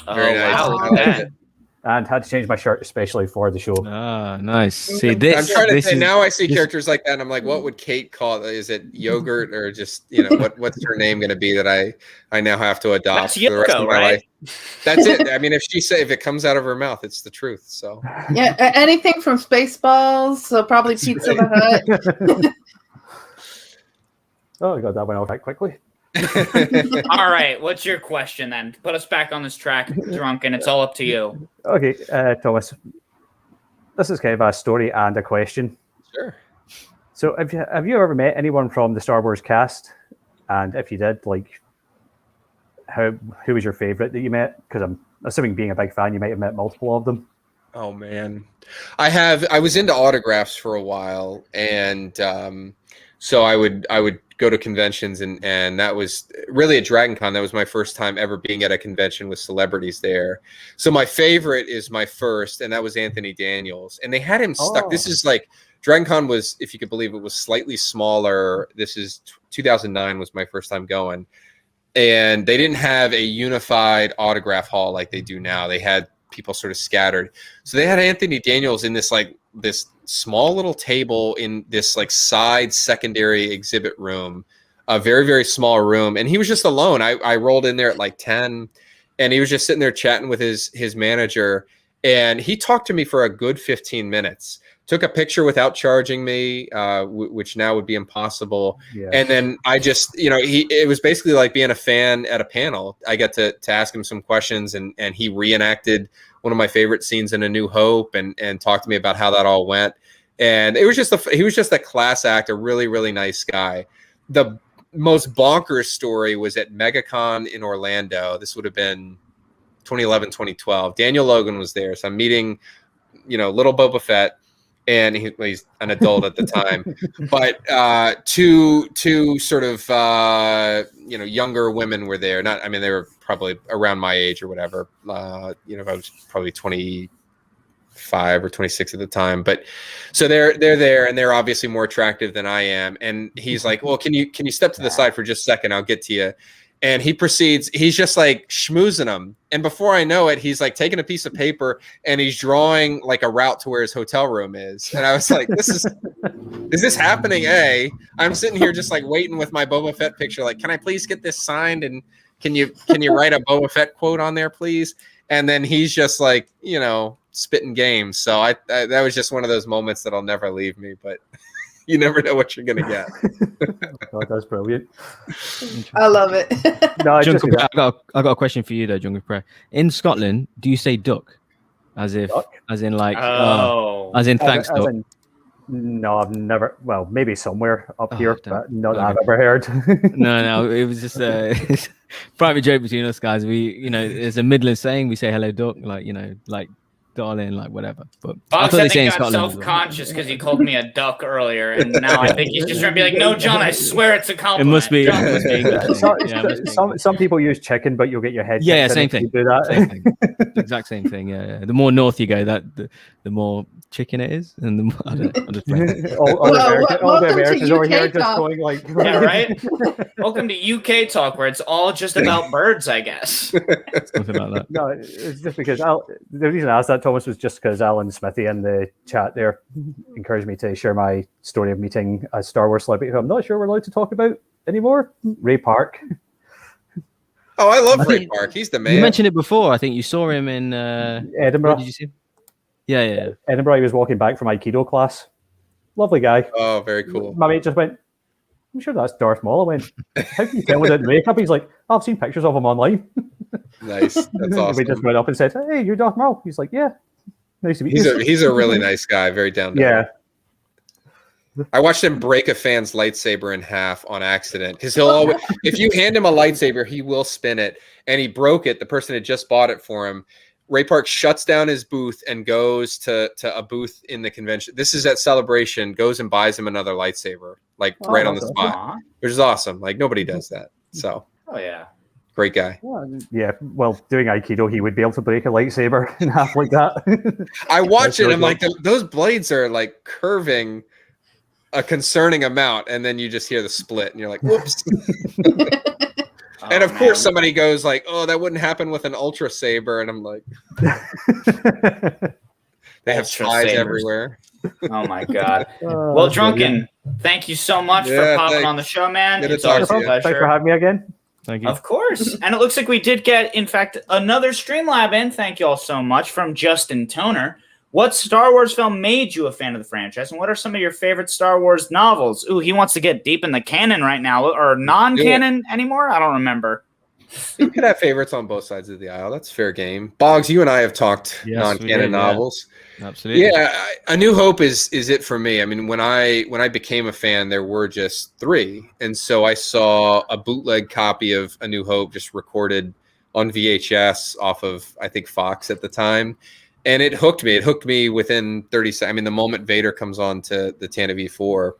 Very nice.
Wow, look at that.
And had to change my shirt especially for the show.
Ah, nice. See this.
I'm trying to say, now I see characters like that, and I'm like, what would Kate call it? Is it yogurt, or just what's her name going to be that I now have to adopt
That's
for the rest
Yoko,
of my
right?
life? That's it. If it comes out of her mouth, it's the truth. So
yeah, anything from Spaceballs, so probably Pizza the Hut.
Oh, I got that one out quite quickly.
All right, what's your question then? Put us back on this track, Drunken. It's all up to you.
Okay, Thomas. This is kind of a story and a question.
Sure.
So, have you ever met anyone from the Star Wars cast? And if you did, who was your favorite that you met? Because I'm assuming, being a big fan, you might have met multiple of them.
Oh man, I was into autographs for a while, and so I would go to conventions, and that was really at Dragon Con. That was my first time ever being at a convention with celebrities there. So my favorite is my first, and that was Anthony Daniels. And they had him stuck. This is like, Dragon Con was, if you could believe it, was slightly smaller. This is 2009 was my first time going. And they didn't have a unified autograph hall like they do now. They had people sort of scattered. So they had Anthony Daniels in this small little table in this side secondary exhibit room, a very, very small room. And he was just alone. I rolled in there at 10, and he was just sitting there chatting with his manager. And he talked to me for a good 15 minutes. Took a picture without charging me, which now would be impossible.
Yeah.
And then I just, it was basically like being a fan at a panel. I got to ask him some questions, and he reenacted one of my favorite scenes in A New Hope and talked to me about how that all went. And it was he was just a class act, a really, really nice guy. The most bonkers story was at MegaCon in Orlando. This would have been 2011, 2012. Daniel Logan was there. So I'm meeting, little Boba Fett. And he's an adult at the time, but two sort of younger women were there. They were probably around my age or whatever. I was probably 25 or 26 at the time. But so they're there, and they're obviously more attractive than I am. And he's like, "Well, can you step to the side for just a second? I'll get to you." And he proceeds, he's just like schmoozing them. And before I know it, he's like taking a piece of paper and he's drawing like a route to where his hotel room is. And I was like, is this happening? I'm sitting here just like waiting with my Boba Fett picture. Like, can I please get this signed? And can you write a Boba Fett quote on there, please? And then he's just like, spitting games. So that was just one of those moments that'll never leave me, but you never know what you're going to get.
Oh, that's brilliant.
I love it.
No,
I got a question for you though, Jungle Prayer. In Scotland, do you say duck? As in like, as in thanks, duck?
No, I've never. Well, maybe somewhere up here, but not that I've ever heard.
No, it was just a private joke between us guys. We, there's a Midland saying, we say hello, duck, like, like darling, like whatever. But
I
thought they say in
got
Scotland
self-conscious because he called me a duck earlier, and now I think he's just trying to be like, "No, John, I swear it's a compliment."
It must be.
Some people use chicken, but you'll get your head.
Yeah, same thing.
You do that.
Same thing. Exact same thing. Yeah. The more north you go, the more chicken it is, and the more, I don't know. I'm just playing.
all the Americans over here just
talk.
going like,
Yeah, right. Welcome to UK talk, where it's all just about birds, I guess.
Something like that.
No, it's just because the reason I asked that, Thomas, was just because Alan Smithy in the chat there encouraged me to share my story of meeting a Star Wars celebrity who I'm not sure we're allowed to talk about anymore, Ray Park.
Oh, I love Ray Park. He's the man.
You mentioned it before. I think you saw him in
Edinburgh.
Did you see him? Yeah.
Edinburgh. He was walking back from Aikido class. Lovely guy.
Oh, very cool.
My mate just went, "I'm sure that's Darth Maul." I went, "How can you tell without the makeup?" He's like, "I've seen pictures of him online."
Nice. That's awesome.
We just went up and said, "Hey, you're Darth Maul." He's like, "Yeah, nice to meet you."
He's a really nice guy. Very down to earth. I watched him break a fan's lightsaber in half on accident because he'll always, if you hand him a lightsaber, he will spin it. And he broke it. The person had just bought it for him. Ray Park shuts down his booth and goes to a booth in the convention. This is at Celebration. Goes and buys him another lightsaber, like right on the spot, which is awesome. Like nobody does that. So,
oh yeah,
great guy.
Yeah. Well, doing Aikido, he would be able to break a lightsaber in half like that.
I watch it. I'm like, those blades are like curving a concerning amount, and then you just hear the split, and you're like, "Whoops!" And of course, somebody goes like, "Oh, that wouldn't happen with an Ultra Saber," and I'm like, "They have spies everywhere."
Oh my god! Well, Drunken, thank you so much for popping on the show, man. It's always a pleasure.
Thanks for having me again.
Thank you.
Of course. And it looks like we did get, in fact, another Streamlab in. Thank you all so much from Justin Toner. What Star Wars film made you a fan of the franchise, and what are some of your favorite Star Wars novels? Ooh, he wants to get deep in the canon right now, or non-canon anymore? I don't remember.
You could have favorites on both sides of the aisle. That's fair game. Boggs, you and I have talked non-canon novels.
Yeah. Absolutely.
Yeah, A New Hope is it for me. I mean, when I became a fan, there were just 3, and so I saw a bootleg copy of A New Hope just recorded on VHS off of, I think, Fox at the time. And it hooked me. It hooked me within 30 seconds. I mean, the moment Vader comes on to the Tantive V4,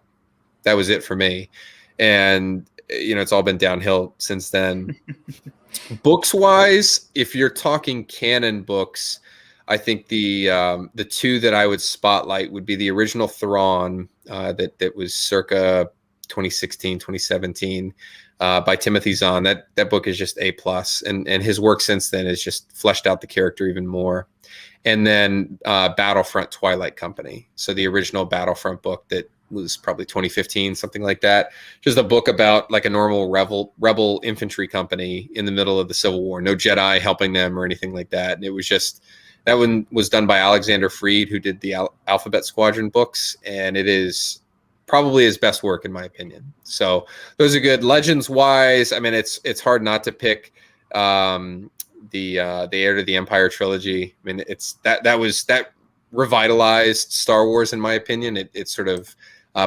that was it for me. And, it's all been downhill since then. Books-wise, if you're talking canon books, I think the 2 that I would spotlight would be the original Thrawn that was circa 2016, 2017 by Timothy Zahn. That book is just A+. And his work since then has just fleshed out the character even more. And then Battlefront Twilight Company. So the original Battlefront book that was probably 2015, something like that. Just a book about like a normal rebel infantry company in the middle of the Civil War. No Jedi helping them or anything like that. And it was just That one was done by Alexander Freed, who did the Alphabet Squadron books, and it is probably his best work in my opinion. So those are good. Legends wise, I mean, it's hard not to pick the Heir to the Empire trilogy. I mean, it's that revitalized Star Wars in my opinion. It sort of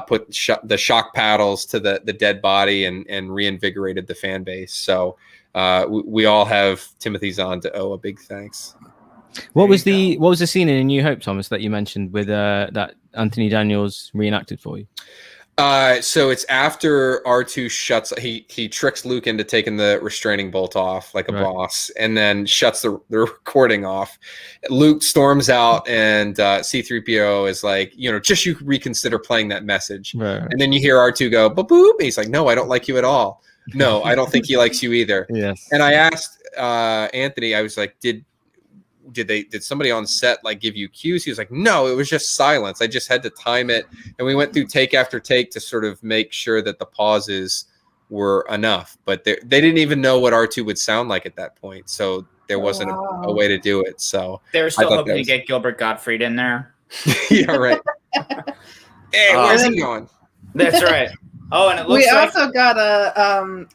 put the shock paddles to the dead body and reinvigorated the fan base. So we all have Timothy Zahn to owe a big thanks.
What was the scene in A New Hope, Thomas, that you mentioned with that Anthony Daniels reenacted for you?
So it's after R2 shuts. He tricks Luke into taking the restraining bolt off like a boss, and then shuts the recording off. Luke storms out, and C-3PO is like, just you reconsider playing that message. Right. And then you hear R2 go, boop, boop. And he's like, no, I don't like you at all. No, I don't think he likes you either.
Yes.
And I asked Anthony, I was like, did somebody on set like give you cues? He was like, no, it was just silence. I just had to time it. And we went through take after take to sort of make sure that the pauses were enough, but they didn't even know what R2 would sound like at that point. So there wasn't a way to do it. So
they were still hoping to get Gilbert Gottfried in there.
Yeah, right. Hey, where's he going?
That's right. Oh, and it looks
also got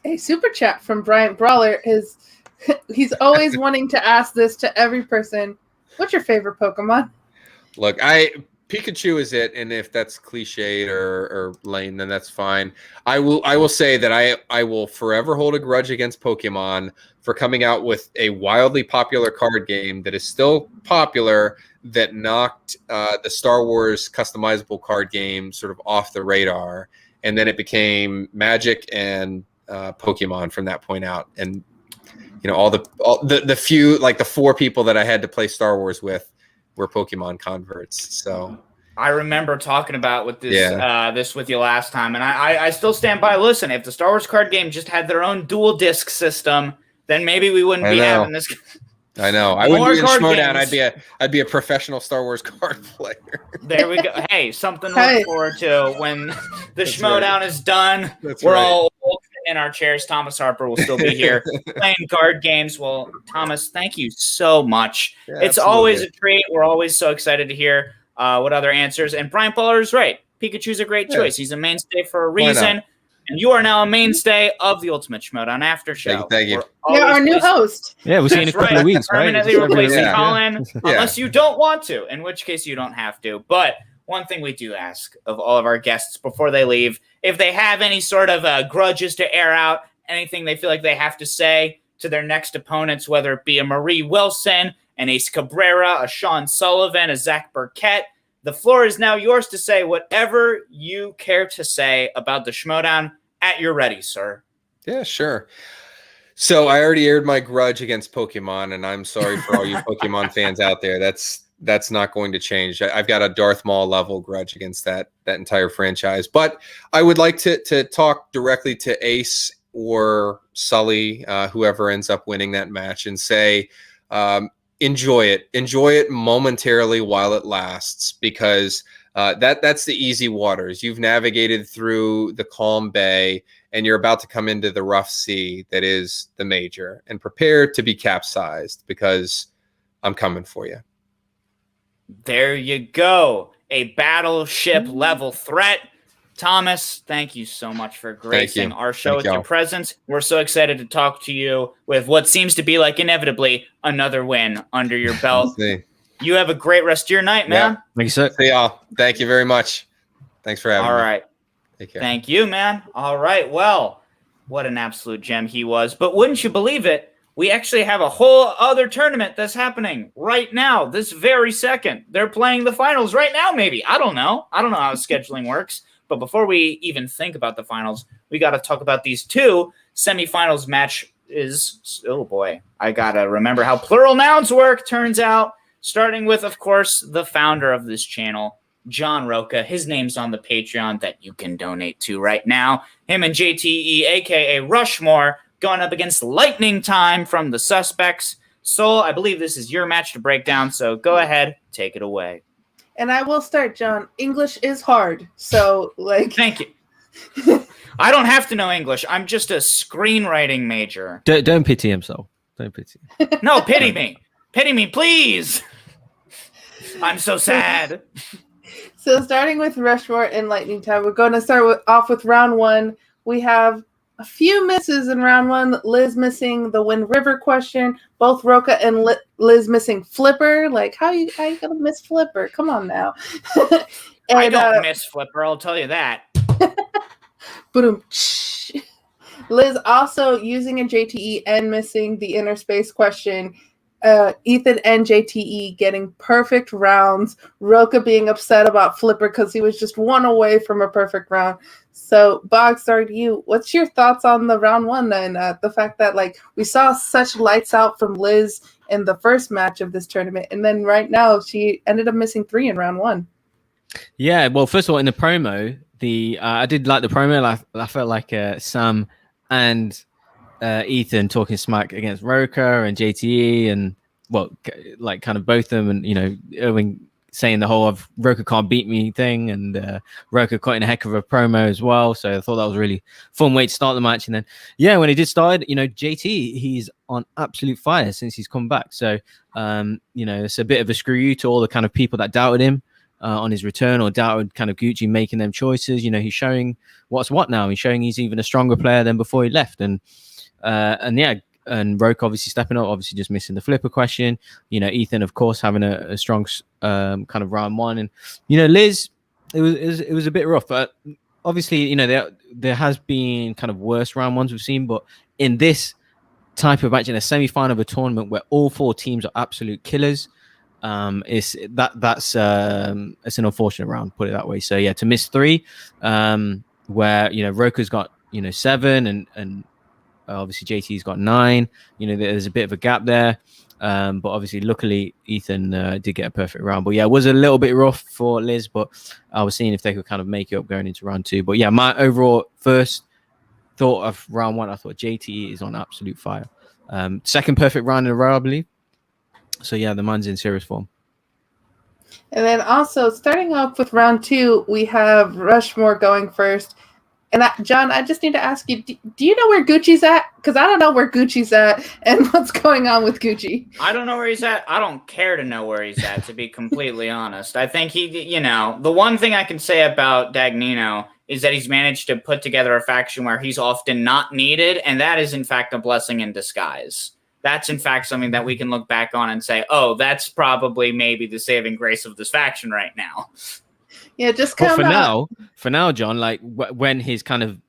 a super chat from Bryant Brawler. He's always wanting to ask this to every person. What's your favorite Pokemon?
Look, Pikachu is it, and if that's cliched or lame, then that's fine. I will say that I will forever hold a grudge against Pokemon for coming out with a wildly popular card game that is still popular that knocked the Star Wars customizable card game sort of off the radar, and then it became Magic and Pokemon from that point out. And all the few, like the 4 people that I had to play Star Wars with were Pokemon converts. So
I remember talking about with this this with you last time, and I still stand by. Listen, if the Star Wars card game just had their own dual disc system, then maybe we wouldn't be having this.
I know. I wouldn't be in Schmoedown. I'd be a professional Star Wars card player.
There we go. Hey, something to look forward to when the Schmoedown is done. We're all old in our chairs. Thomas Harper will still be here playing card games. Well, Thomas, thank you so much. Yeah, it's always a treat. We're always so excited to hear what other answers. And Brian Pollard is right. Pikachu's a great choice. He's a mainstay for a reason. And you are now a mainstay of the Ultimate Schmoedown Aftershow.
Thank you.
Yeah, our new host.
Yeah, we'll see you in a couple of weeks, right?
Permanently replacing Colin, unless you don't want to, in which case you don't have to. But one thing we do ask of all of our guests before they leave, if they have any sort of grudges to air out, anything they feel like they have to say to their next opponents, whether it be a Marie Wilson, an Ace Cabrera, a Sean Sullivan, a Zach Burkett, the floor is now yours to say whatever you care to say about the Schmoedown. At your ready, sir.
Yeah, sure. So I already aired my grudge against Pokemon, and I'm sorry for all you Pokemon fans out there. That's not going to change. I've got a Darth Maul level grudge against that entire franchise. But I would like to talk directly to Ace or Sully, whoever ends up winning that match, and say, enjoy it. Enjoy it momentarily while it lasts, because that's the easy waters. You've navigated through the calm bay, and you're about to come into the rough sea that is the major. And prepare to be capsized, because I'm coming for you.
There you go. A battleship level threat. Thomas, thank you so much for gracing our show with your presence. We're so excited to talk to you with what seems to be like inevitably another win under your belt. You have a great rest of your night, man.
Yeah. Thank you, sir.
See y'all. Thank you very much. Thanks for having me.
All right.
Take care.
Thank you, man. All right. Well, what an absolute gem he was. But wouldn't you believe it? We actually have a whole other tournament that's happening right now, this very second. They're playing the finals right now, maybe. I don't know. I don't know how scheduling works. But before we even think about the finals, we got to talk about these 2 semifinals matches. Oh, boy. I got to remember how plural nouns work, turns out. Starting with, of course, the founder of this channel, John Rocha. His name's on the Patreon that you can donate to right now. Him and JTE, a.k.a. Rushmore, going up against Lightning Time from the Suspects. Soul, I believe this is your match to break down, so go ahead, take it away.
And I will start, John. English is hard, so,
Thank you. I don't have to know English. I'm just a screenwriting major.
Don't pity him, Soul. Don't pity him.
No, pity me. Pity me, please. I'm so sad.
So starting with Rushmore and Lightning Time, we're going to start off with round one. We have a few misses in round one. Liz missing the Wind River question. Both Rocha and Liz missing Flipper. Like, how you gonna miss Flipper? Come on now. And,
I don't miss Flipper, I'll tell you that.
Boom. Liz also using a JTE and missing the inner space question. Ethan and JTE getting perfect rounds. Rocha being upset about Flipper because he was just one away from a perfect round. So, Bog, start you. What's your thoughts on the round one and the fact that we saw such lights out from Liz in the first match of this tournament, and then right now she ended up missing 3 in round one?
Yeah, well, first of all, in the promo, I did like the promo. I felt like Sam and Ethan talking smack against Rocha and JTE, and kind of both of them, and Erwin saying the whole of Rocha can't beat me thing, and Rocha cutting a heck of a promo as well. So I thought that was a really fun way to start the match. And then when he did start, JT, he's on absolute fire since he's come back. So it's a bit of a screw you to all the kind of people that doubted him on his return, or doubted kind of Gucci making them choices. He's showing what's what now. He's showing he's even a stronger player than before he left. And Rocha obviously stepping up, obviously just missing the Flipper question. Ethan, of course, having a strong kind of round one. And, Liz, it was a bit rough. But obviously, there has been kind of worse round ones we've seen. But in this type of match, in a semi-final of a tournament where all 4 teams are absolute killers, it's an unfortunate round, put it that way. So, yeah, to miss 3, where, Rocha's got, 7 and obviously JT's got 9. There's a bit of a gap there, but obviously luckily Ethan did get a perfect round. But yeah, it was a little bit rough for Liz, but I was seeing if they could kind of make it up going into round 2. But yeah, my overall first thought of round 1, I thought JTE is on absolute fire. Second perfect round in a row, I believe. So yeah, the man's in serious form.
And then also starting off with round 2, we have Rushmore going first. And John, I just need to ask you, do you know where Gucci's at? Because I don't know where Gucci's at and what's going on with Gucci.
I don't know where he's at. I don't care to know where he's at, to be completely honest. I think the one thing I can say about Dagnino is that he's managed to put together a faction where he's often not needed, and that is, in fact, a blessing in disguise. That's, in fact, something that we can look back on and say, oh, that's probably maybe the saving grace of this faction right now.
Yeah, just come
for now, John, when his kind of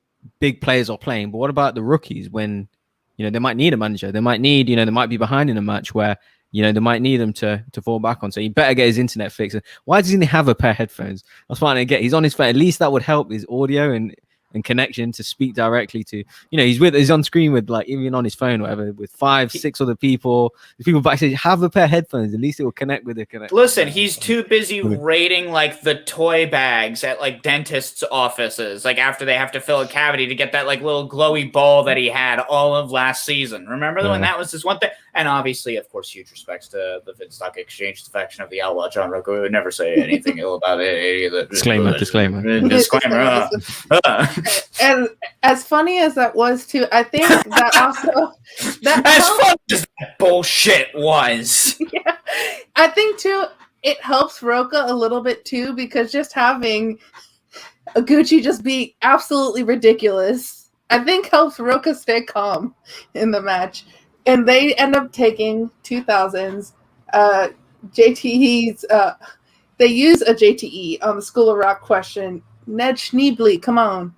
big players are playing, but what about the rookies when, they might need a manager? They might need, they might be behind in a match where, they might need them to fall back on. So he better get his internet fixed. Why doesn't he have a pair of headphones? That's what I get. He's on his phone. At least that would help his audio and connection to speak directly to, he's on screen with even on his phone, or whatever, with 5, 6 other people. The people backstage have a pair of headphones. At least it will connect with the connect.
Listen, he's too busy rating the toy bags at dentists' offices, after they have to fill a cavity to get that little glowy ball that he had all of last season. Remember when that was this one thing? And obviously, of course, huge respects to the Finstock Exchange faction of the Outlaw John Rocha. We would never say anything ill about it.
Disclaimer.
And as funny as that was, too, I think that also...
as funny as that bullshit was.
Yeah, I think, too, it helps Rocha a little bit, too, because just having a Gucci just be absolutely ridiculous, I think helps Rocha stay calm in the match. And they end up taking 2000s. JTE's, they use a JTE on the School of Rock question. Ned Schneebly, come on.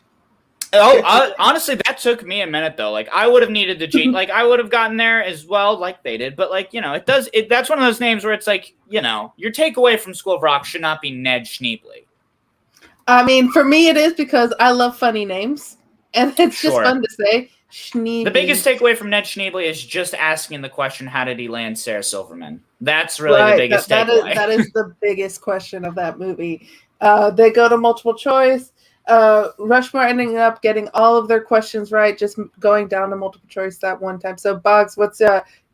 Oh, honestly, that took me a minute though. I would have needed the I would have gotten there as well, like they did. But that's one of those names where it's your takeaway from School of Rock should not be Ned Schneebly.
I mean, for me, it is because I love funny names, and it's just fun to say. Schneebly.
The biggest takeaway from Ned Schneebly is just asking the question, how did he land Sarah Silverman? That's really the biggest takeaway.
That is the biggest question of that movie. They go to multiple choice. Rushmore ending up getting all of their questions right, just going down to multiple choice that one time. So, Boggs, what's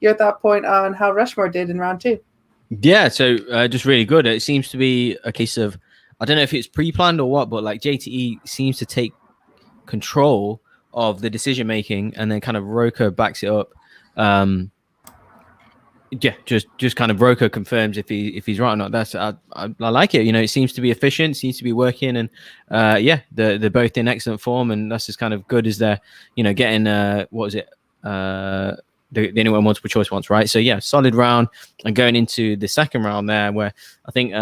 your thought point on how Rushmore did in round 2?
Yeah, so just really good. It seems to be a case of, I don't know if it's pre-planned or what, but JTE seems to take control of the decision making, and then kind of Rocha backs it up. Yeah, just kind of Rocha confirms if he's right or not. That's I like it. You know, it seems to be efficient, seems to be working, and yeah, they're both in excellent form, and that's as kind of good as they're, you know, getting what is it, the anyone multiple choice ones, right? So yeah, solid round, and going into the second round there, where I think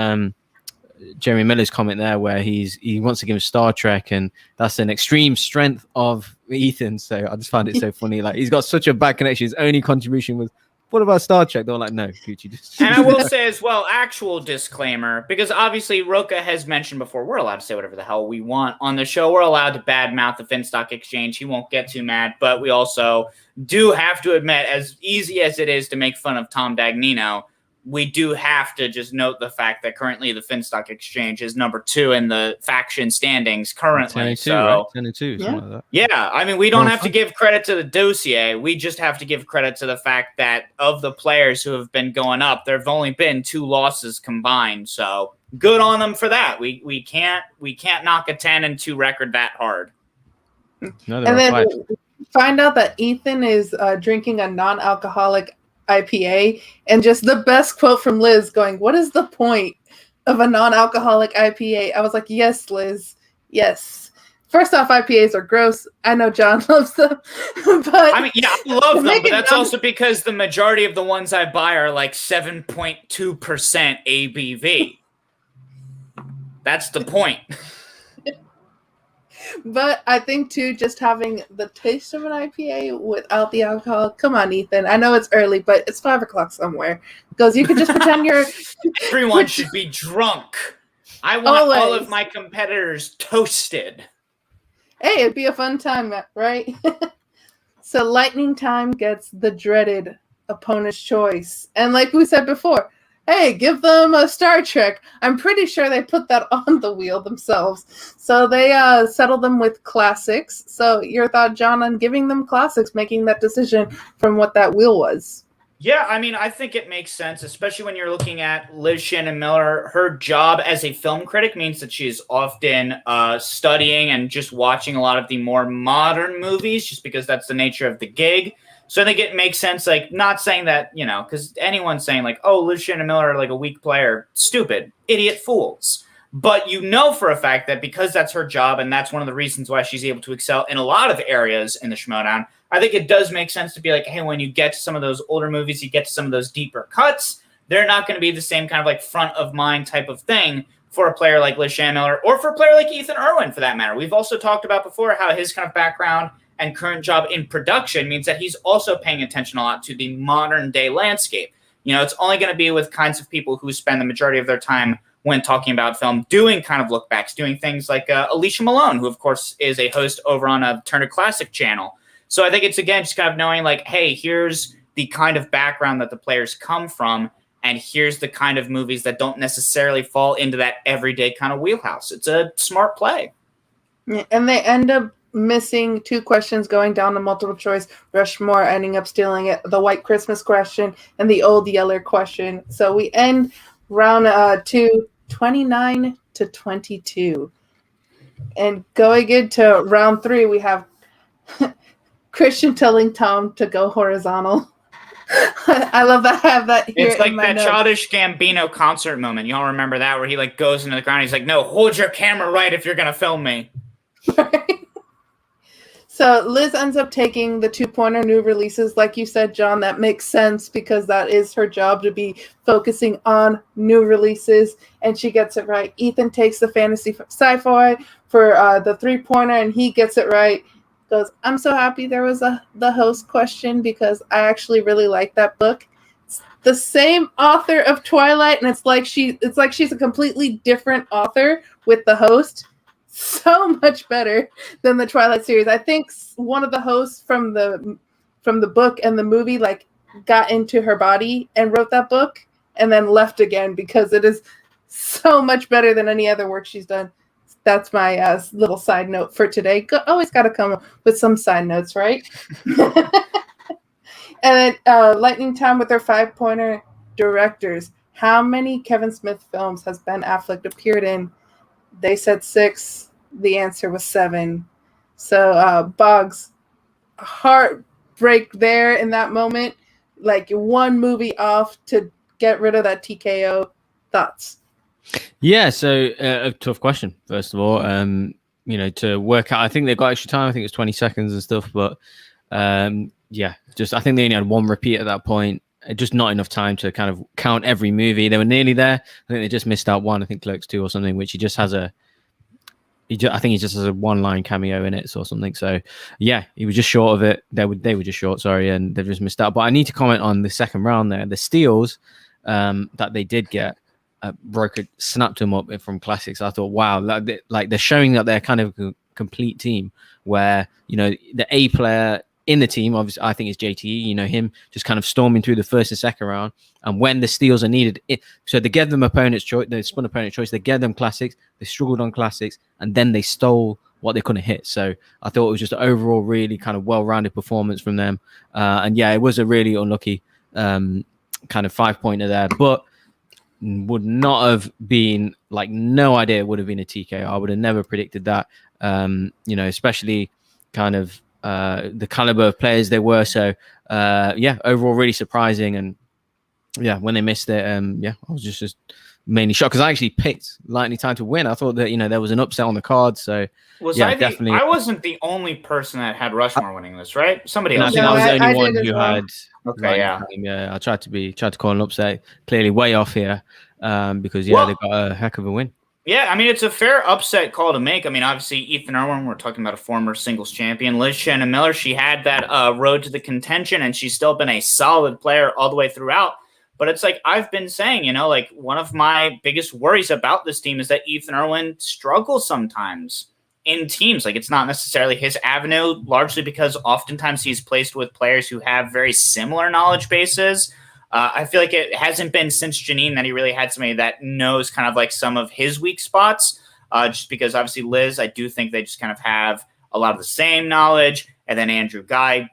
Jeremy Miller's comment there, where he wants to give Star Trek, and that's an extreme strength of Ethan. So I just found it so funny. Like, he's got such a bad connection. His only contribution was, what about Star Trek? They were like, no, Gucci. Just...
And I will say as well, actual disclaimer, because obviously Rocha has mentioned before, we're allowed to say whatever the hell we want on the show. We're allowed to badmouth the Finstock exchange. He won't get too mad, but we also do have to admit, as easy as it is to make fun of Tom Dagnino, we do have to just note the fact that currently the Finstock exchange is number 2 in the faction standings currently.
10-2,
so,
right? 10-2,
yeah.
something like that.
Yeah, I mean, we don't have to give credit to the dossier. We just have to give credit to the fact that of the players who have been going up, there have only been 2 losses combined. So good on them for that. We can't knock a 10-2 record that hard.
No,
And then find out that Ethan is drinking a non-alcoholic IPA, and just the best quote from Liz going, "What is the point of a non-alcoholic IPA?" I was like, yes, Liz, yes. First off, IPAs are gross. I know John loves them, but
I mean, yeah, I love them, but that's also because the majority of the ones I buy are like 7.2% ABV. That's the point.
But I think too, just having the taste of an IPA without the alcohol. Come on, Ethan. I know it's early, but it's 5 o'clock somewhere. Because you could just pretend you're.
Everyone should be drunk. I want all of my competitors toasted.
Hey, it'd be a fun time, right? So lightning time gets the dreaded opponent's choice, and like we said before, hey, give them a Star Trek. I'm pretty sure they put that on the wheel themselves. So they settle them with classics. So your thought, John, on giving them classics, making that decision from what that wheel was?
Yeah, I mean, I think it makes sense, especially when you're looking at Liz Shannon Miller. Her job as a film critic means that she's often studying and just watching a lot of the more modern movies, just because that's the nature of the gig. So I think it makes sense, like, not saying that, you know, because anyone's saying, like, oh, Liz Shannon Miller, like, a weak player, stupid, idiot fools. But you know for a fact that because that's her job, and that's one of the reasons why she's able to excel in a lot of areas in the Schmoedown, I think it does make sense to be like, hey, when you get to some of those older movies, you get to some of those deeper cuts, they're not going to be the same kind of, like, front of mind type of thing for a player like Liz Shannon Miller, or for a player like Ethan Erwin, for that matter. We've also talked about before how his kind of background and current job in production means that he's also paying attention a lot to the modern day landscape. You know, it's only going to be with kinds of people who spend the majority of their time when talking about film doing kind of look backs, doing things like Alicia Malone, who of course is a host over on a Turner Classic channel. So I think it's, again, just kind of knowing like, hey, here's the kind of background that the players come from, and here's the kind of movies that don't necessarily fall into that everyday kind of wheelhouse. It's a smart play.
Yeah, and they end up missing 2 questions going down to multiple choice. Rushmore ending up stealing it, the White Christmas question and the Old Yeller question. So we end round 2, 29-22. And going into round 3, we have Christian telling Tom to go horizontal. I love that. I have that here.
It's like
in my
that
notes.
Childish Gambino concert moment. Y'all remember that, where he like goes into the ground. He's like, "No, hold your camera right if you're gonna film me."
So Liz ends up taking the 2-pointer new releases. Like you said, John, that makes sense because that is her job, to be focusing on new releases, and she gets it right. Ethan takes the fantasy sci-fi for the 3-pointer, and he gets it right. Goes, I'm so happy there was the host question because I actually really like that book. It's the same author of Twilight, and it's like she's a completely different author with the host. So much better than the Twilight series. I think one of the hosts from the book and the movie like got into her body and wrote that book and then left again because it is so much better than any other work she's done. That's my little side note for today. Always got to come with some side notes, right? And then lightning time with their 5-pointer directors. How many Kevin Smith films has Ben Affleck appeared in? They said 6. The answer was 7. So Boggs, heartbreak there in that moment. like one movie off to get rid of that TKO. Thoughts?
Yeah, so a tough question, first of all. To work out, I think they got extra time. I think it's 20 seconds and stuff, but just I think they only had one repeat at that point. Just not enough time to kind of count every movie. They were nearly there. I think they just missed out one. I think Clerks 2 or something, which he just has I think he just has a one-line cameo in it or something. So, yeah, he was just short of it. They were just short, sorry, and they've just missed out. But I need to comment on the second round there. The steals that they did get, Rocha snapped them up from classics. I thought, wow, like they're showing that they're kind of a complete team where, the A player in the team, obviously, I think is JTE, him just kind of storming through the first and second round. And when the steals are needed, so they gave them opponent's choice, they spun opponent's choice, they gave them classics, they struggled on classics, and then they stole what they couldn't hit. So I thought it was just an overall really kind of well-rounded performance from them. And yeah, it was a really unlucky kind of 5-pointer there, but would not have been no idea it would have been a TKO. I would have never predicted that, especially kind of the caliber of players they were. So overall really surprising. And yeah, when they missed it, I was just mainly shocked because I actually picked Lightning Time to win. I thought that there was an upset on the card. So definitely.
I wasn't the only person that had Rushmore winning this, right? Somebody else.
I think I was the only one who
well.
had.
Okay,
yeah. I tried to call an upset. Clearly, way off here because they got a heck of a win.
Yeah, I mean, it's a fair upset call to make. I mean, obviously, Ethan Erwin, we're talking about a former singles champion. Liz Shannon Miller, she had that road to the contention, and she's still been a solid player all the way throughout. But it's like I've been saying, one of my biggest worries about this team is that Ethan Erwin struggles sometimes in teams. Like, it's not necessarily his avenue, largely because oftentimes he's placed with players who have very similar knowledge bases. I feel like it hasn't been since Janine that he really had somebody that knows kind of like some of his weak spots, just because obviously Liz, I do think they just kind of have a lot of the same knowledge. And then Andrew Guy,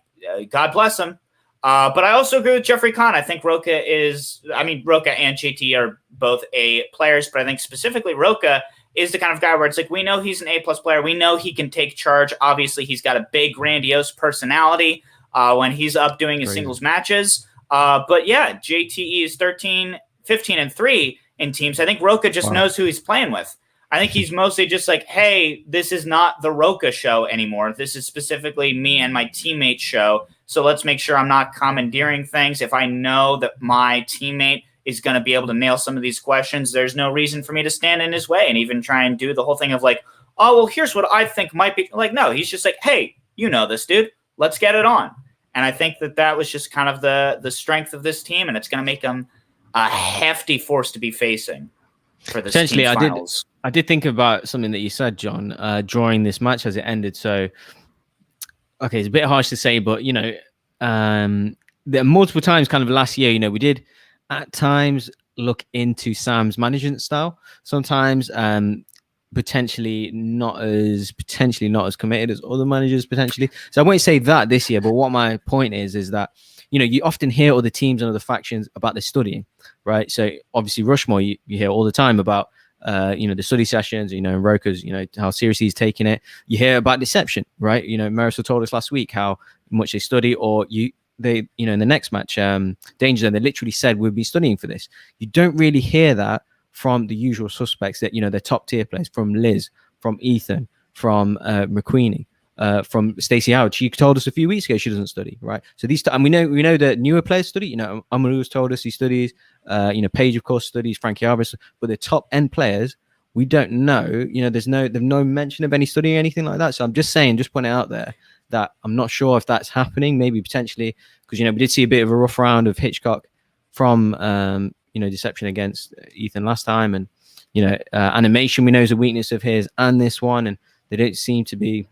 God bless him. But I also agree with Jeffrey Kahn. I think Rocha and JT are both A players, but I think specifically Rocha is the kind of guy where it's like, we know he's an A+ player. We know he can take charge. Obviously, he's got a big, grandiose personality when he's up doing his singles matches. But yeah, JTE is 13, 15, and 3 in teams. I think Rocha just knows who he's playing with. I think he's mostly just like, hey, this is not the Rocha show anymore. This is specifically me and my teammate's show. So let's make sure I'm not commandeering things. If I know that my teammate is going to be able to nail some of these questions, there's no reason for me to stand in his way and even try and do the whole thing of like, oh, well, here's what I think might be. Like, no, he's just like, hey, you know this, dude. Let's get it on. And I think that was just kind of the strength of this team, and it's going to make them a hefty force to be facing for this team's finals.
I did think about something that you said, John, during this match as it ended. So, okay, it's a bit harsh to say, but, there are multiple times kind of last year, we did at times look into Sam's management style. Sometimes potentially not as committed as other managers potentially. So I won't say that this year, but what my point is that, you often hear other teams and other factions about their studying, right? So obviously Rushmore, you hear all the time about, the study sessions, Rocha's, how seriously he's taking it. You hear about deception, right? Marisol told us last week how much they study, or in the next match, Danger Zone, they literally said we'll be studying for this. You don't really hear that from the usual suspects that, they're top tier players, from Liz, from Ethan, from McQueenie, from Stacey Howard. She told us a few weeks ago she doesn't study, right? So and we know that newer players study. Amaru's told us he studies. Paige, of course, studies. Frankie Arbus, but the top end players, we don't know. There's no mention of any studying or anything like that. So I'm just saying, just putting it out there that I'm not sure if that's happening. Maybe potentially because we did see a bit of a rough round of Hitchcock from deception against Ethan last time, and animation we know is a weakness of his, and this one, and they don't seem to be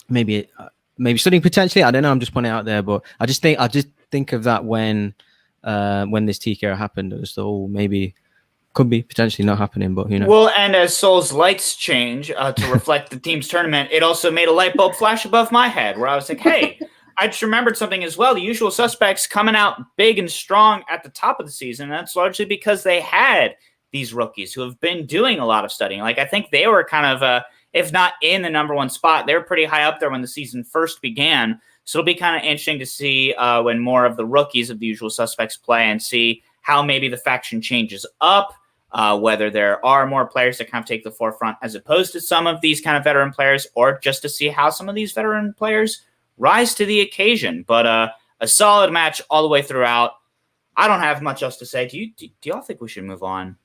maybe studying potentially. I don't know. I'm just pointing it out there, but I just think of that when this TKO happened. It was maybe could be potentially not happening, but who knows?
Well, and as Soul's lights change to reflect the team's tournament, it also made a light bulb flash above my head where I was like, hey. I just remembered something as well. The usual suspects coming out big and strong at the top of the season. That's largely because they had these rookies who have been doing a lot of studying. Like, I think they were kind of, if not in the number one spot, they were pretty high up there when the season first began. So it'll be kind of interesting to see when more of the rookies of the usual suspects play and see how maybe the faction changes up, whether there are more players that kind of take the forefront as opposed to some of these kind of veteran players, or just to see how some of these veteran players rise to the occasion. But a solid match all the way throughout. I don't have much else to say. Do y'all think we should move on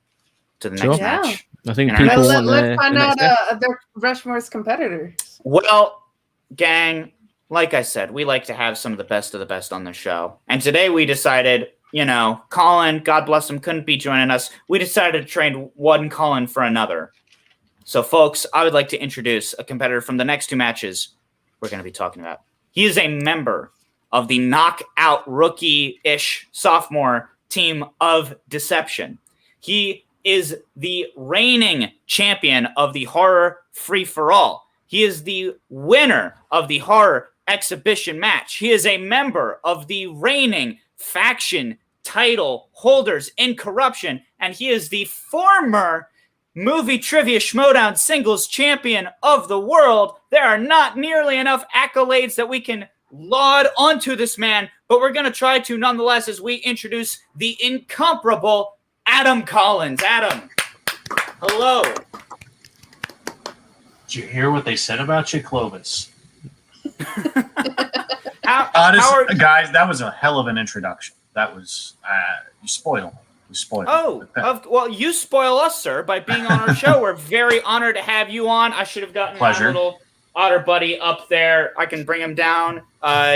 to the next
Yeah.
match?
I think
And
people
Let's
want
find
the
out
next day.
their Rushmore's competitors.
Well, gang, like I said, we like to have some of the best on the show. And today we decided, Colin, God bless him, couldn't be joining us. We decided to trade one Colin for another. So, folks, I would like to introduce a competitor from the next two matches we're going to be talking about. He is a member of the knockout rookie-ish sophomore team of Deception. He is the reigning champion of the horror free-for-all. He is the winner of the horror exhibition match. He is a member of the reigning faction title holders in Corruption, and he is the former movie trivia Schmoedown singles champion of the world. There are not nearly enough accolades that we can laud onto this man, but we're going to try to nonetheless as we introduce the incomparable Adam Collins. Adam, hello.
Did you hear what they said about you, Clovis? Guys, that was a hell of an introduction. That was, you spoiled me. You spoiled me.
Well, you spoil us, sir, by being on our show. We're very honored to have you on. I should have gotten my little otter buddy up there. I can bring him down.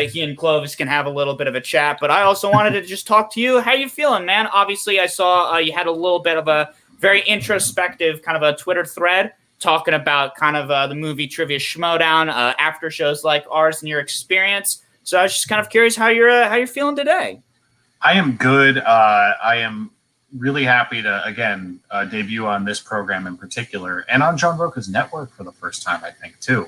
He and Clovis can have a little bit of a chat, but I also wanted to just talk to you. How you feeling, man? Obviously, I saw you had a little bit of a very introspective kind of a Twitter thread talking about kind of the movie trivia Schmoedown, after shows like ours and your experience. So I was just kind of curious how you're feeling today.
I am good. I am really happy to, again, debut on this program in particular, and on John Rocha's network for the first time, I think, too.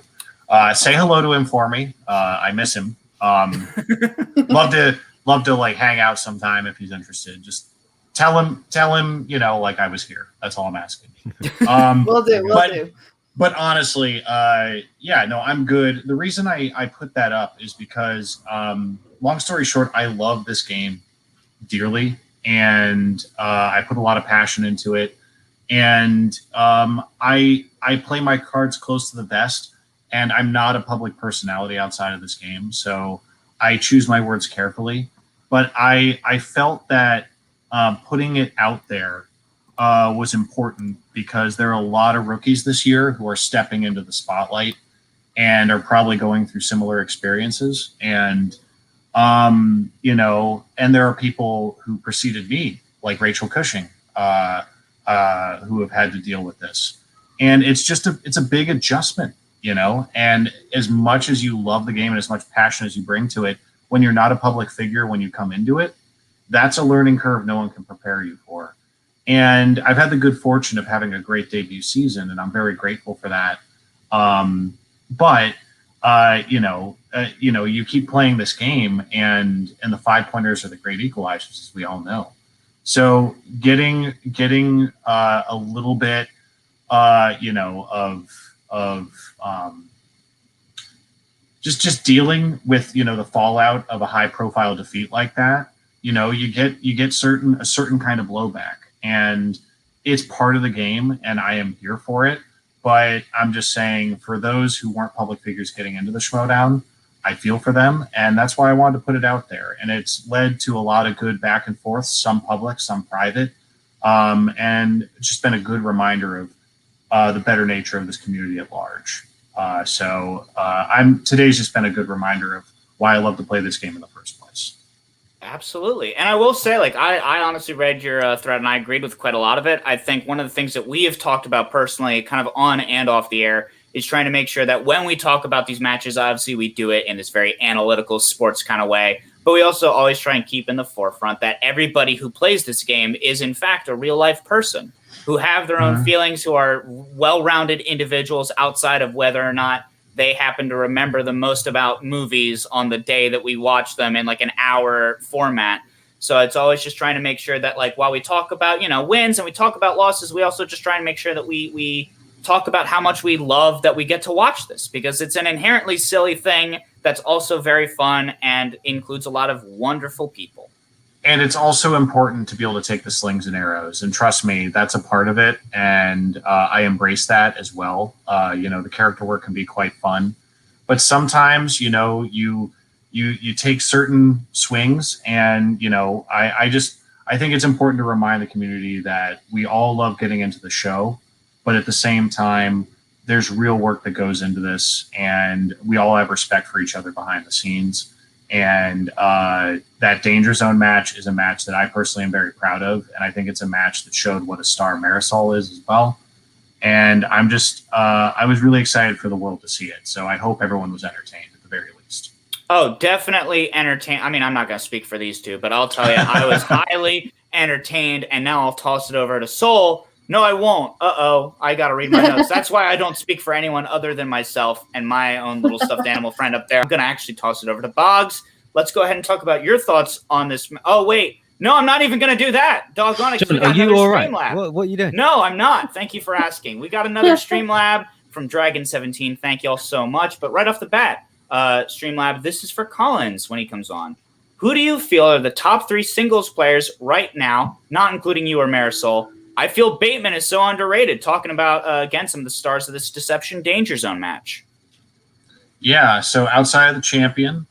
Say hello to him for me. I miss him. Love to like hang out sometime if he's interested. Just tell him, like I was here. That's all I'm asking.
We'll do.
But honestly, I'm good. The reason I put that up is because, long story short, I love this game dearly, and I put a lot of passion into it. And I play my cards close to the vest, and I'm not a public personality outside of this game, so I choose my words carefully. But I felt that putting it out there was important because there are a lot of rookies this year who are stepping into the spotlight and are probably going through similar experiences. And, and there are people who preceded me, like Rachel Cushing, who have had to deal with this. And it's a big adjustment, and as much as you love the game and as much passion as you bring to it, when you're not a public figure, when you come into it, that's a learning curve no one can prepare you for. And I've had the good fortune of having a great debut season, and I'm very grateful for that. You keep playing this game, and the 5-pointers are the great equalizers, as we all know. So getting a little bit, just dealing with the fallout of a high-profile defeat like that. You get a certain kind of blowback. And it's part of the game, and I am here for it. But I'm just saying, for those who weren't public figures getting into the Schmoedown, I feel for them, and that's why I wanted to put it out there. And it's led to a lot of good back and forth, some public, some private, and it's just been a good reminder of the better nature of this community at large. Today's just been a good reminder of why I love to play this game in the first place.
Absolutely. And I will say, I honestly read your thread and I agreed with quite a lot of it. I think one of the things that we have talked about personally, kind of on and off the air, is trying to make sure that when we talk about these matches, obviously we do it in this very analytical sports kind of way, but we also always try and keep in the forefront that everybody who plays this game is in fact a real life person who have their own feelings, who are well-rounded individuals outside of whether or not they happen to remember the most about movies on the day that we watch them in an hour format. So it's always just trying to make sure that while we talk about, wins and we talk about losses, we also just try and make sure that we talk about how much we love that we get to watch this, because it's an inherently silly thing that's also very fun and includes a lot of wonderful people.
And it's also important to be able to take the slings and arrows. And trust me, that's a part of it. And I embrace that as well. The character work can be quite fun. But sometimes, you take certain swings. And, I think it's important to remind the community that we all love getting into the show. But at the same time, there's real work that goes into this. And we all have respect for each other behind the scenes. And that Danger Zone match is a match that I personally am very proud of. And I think it's a match that showed what a star Marisol is as well. And I'm just, I was really excited for the world to see it. So I hope everyone was entertained at the very least.
Oh, definitely entertained. I mean, I'm not going to speak for these two, but I'll tell you, I was highly entertained. And now I'll toss it over to Soul. No, I won't. I got to read my notes. That's why I don't speak for anyone other than myself and my own little stuffed animal friend up there. I'm going to actually toss it over to Boggs. Let's go ahead and talk about your thoughts on this. Oh, wait. No, I'm not even going to do that. Doggone it.
John, are you all right? What are you doing?
No, I'm not. Thank you for asking. We got another Streamlab from Dragon17. Thank you all so much. But right off the bat, Streamlab, this is for Collins when he comes on. Who do you feel are the top 3 singles players right now, not including you or Marisol? I feel Bateman is so underrated, talking about, again, some of the stars of this Deception Danger Zone match.
Yeah, so outside of the champion,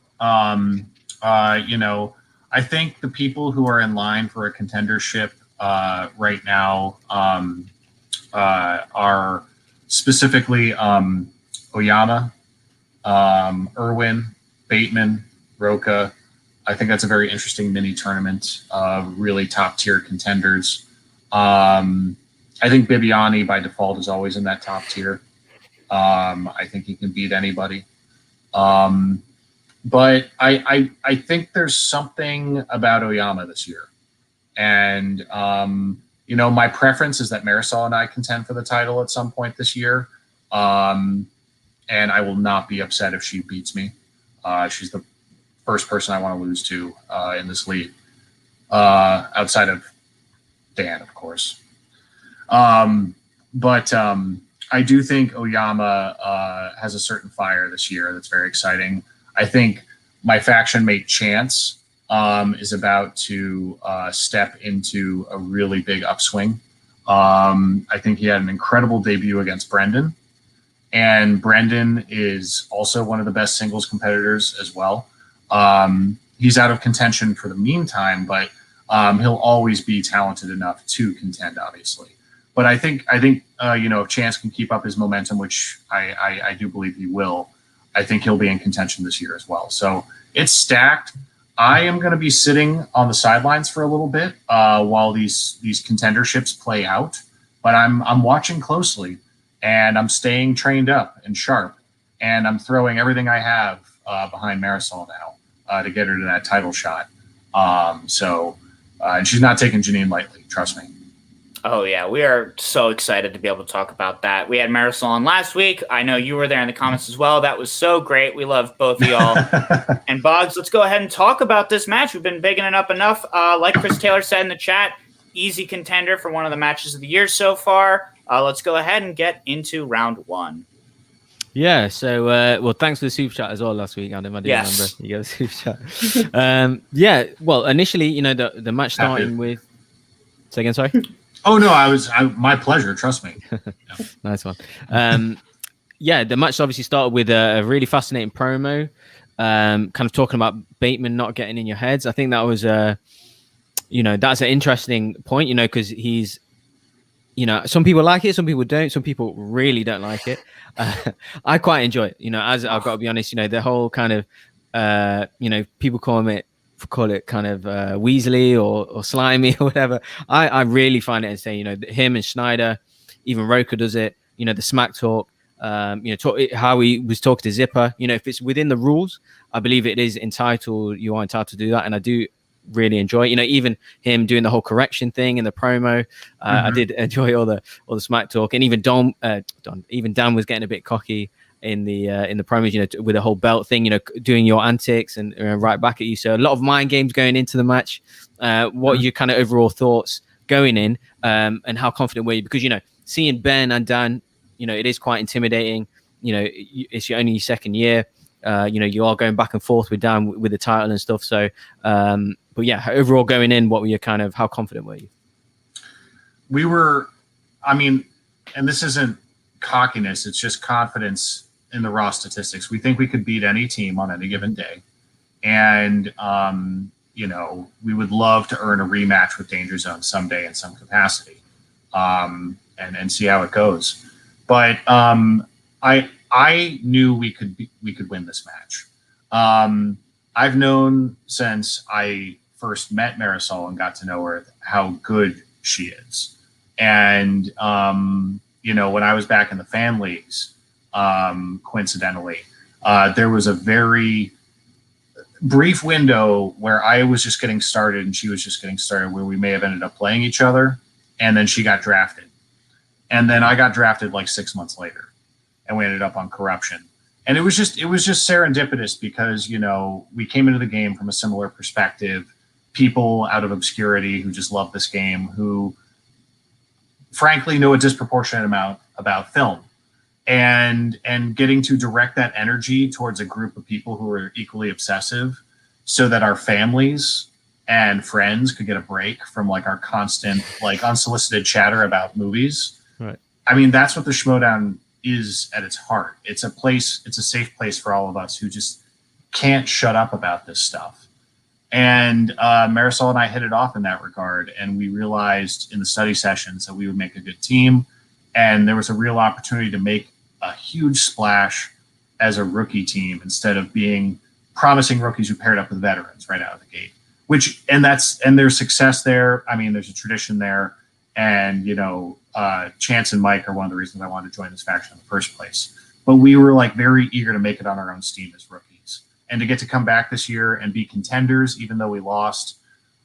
I think the people who are in line for a contendership right now are specifically Oyama, Erwin, Bateman, Rocha. I think that's a very interesting mini tournament of really top-tier contenders. I think Bibbiani by default is always in that top tier. I think he can beat anybody. But I think there's something about Oyama this year. And, my preference is that Marisol and I contend for the title at some point this year. And I will not be upset if she beats me. She's the first person I want to lose to in this league, outside of Dan, of course. But I do think Oyama has a certain fire this year that's very exciting. I think my faction mate Chance is about to step into a really big upswing. I think he had an incredible debut against Brendan. And Brendan is also one of the best singles competitors as well. He's out of contention for the meantime, but he'll always be talented enough to contend, obviously. But I think if Chance can keep up his momentum, which I do believe he will, I think he'll be in contention this year as well. So it's stacked. I am going to be sitting on the sidelines for a little bit while these contenderships play out. But I'm watching closely, and I'm staying trained up and sharp, and I'm throwing everything I have behind Marisol now to get her to that title shot. And she's not taking Janine lightly, trust me.
Oh, yeah. We are so excited to be able to talk about that. We had Marisol on last week. I know you were there in the comments as well. That was so great. We love both of y'all. And Boggs, let's go ahead and talk about this match. We've been bigging it up enough. Like Chris Taylor said in the chat, easy contender for one of the matches of the year so far. Let's go ahead and get into round 1.
Yeah, so, thanks for the super chat as well last week, Adam. I do remember you got a super chat. Initially, the match starting with... Say again, sorry?
Oh, no, my pleasure, trust me. Yeah.
Nice one. The match obviously started with a really fascinating promo, kind of talking about Bateman not getting in your heads. I think that was, that's an interesting point, because he's, some people like it, some people don't, some people really don't like it. I quite enjoy it, as I've got to be honest, the whole kind of, people call it kind of Weasley or slimy or whatever. I really find it insane. Him and Schneider, even Rocha does it. The smack talk. How he was talking to Zipper. If it's within the rules, I believe it is entitled. You are entitled to do that, and I do really enjoy. Even him doing the whole correction thing in the promo. I did enjoy all the smack talk, and even Dan was getting a bit cocky in the promos, with the whole belt thing, doing your antics and right back at you. So a lot of mind games going into the match. What are your kind of overall thoughts going in, and how confident were you? Because seeing Ben and Dan it is quite intimidating. It's your only second year. You are going back and forth with Dan with the title and stuff. So, but yeah, overall going in, what were you how confident were you?
We were, and this isn't cockiness, it's just confidence in the raw statistics. We think we could beat any team on any given day. And, we would love to earn a rematch with Danger Zone someday in some capacity, and see how it goes. But I knew we could win this match. I've known since I first met Marisol and got to know her how good she is. And, when I was back in the fan leagues, coincidentally, there was a very brief window where I was just getting started and she was just getting started, where we may have ended up playing each other, and then she got drafted. And then I got drafted like 6 months later, and we ended up on Corruption. And it was just serendipitous because, we came into the game from a similar perspective, people out of obscurity who just love this game, who frankly know a disproportionate amount about film, and getting to direct that energy towards a group of people who are equally obsessive, so that our families and friends could get a break from like our constant like unsolicited chatter about movies.
Right.
That's what the Schmoedown is at its heart. It's a safe place for all of us who just can't shut up about this stuff. And Marisol and I hit it off in that regard, and we realized in the study sessions that we would make a good team, and there was a real opportunity to make a huge splash as a rookie team instead of being promising rookies who paired up with veterans right out of the gate. And there's success there. There's a tradition there, and Chance and Mike are one of the reasons I wanted to join this faction in the first place. But we were like very eager to make it on our own steam as rookies, and to get to come back this year and be contenders, even though we lost.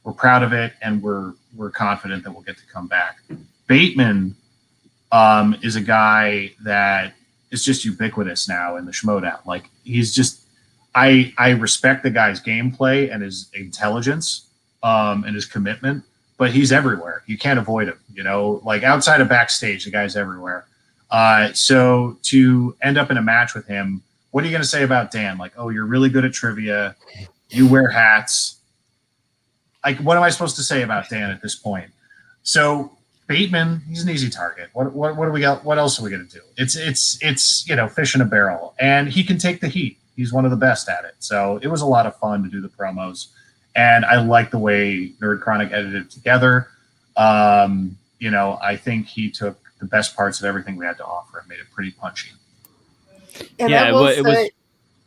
We're proud of it, and we're confident that we'll get to come back. Bateman is a guy that is just ubiquitous now in the Schmoedown. Like, he's just, I respect the guy's gameplay and his intelligence, and his commitment, but he's everywhere. You can't avoid him, like outside of backstage, the guy's everywhere. So to end up in a match with him, what are you going to say about Dan? Like, oh, you're really good at trivia. You wear hats. Like, what am I supposed to say about Dan at this point? So Bateman, he's an easy target. What do we got? What else are we going to do? It's fish in a barrel, and he can take the heat. He's one of the best at it. So it was a lot of fun to do the promos, and I like the way Nerd Chronic edited it together. I think he took the best parts of everything we had to offer and made it pretty punchy.
And
Yeah,
I will
it was.
say,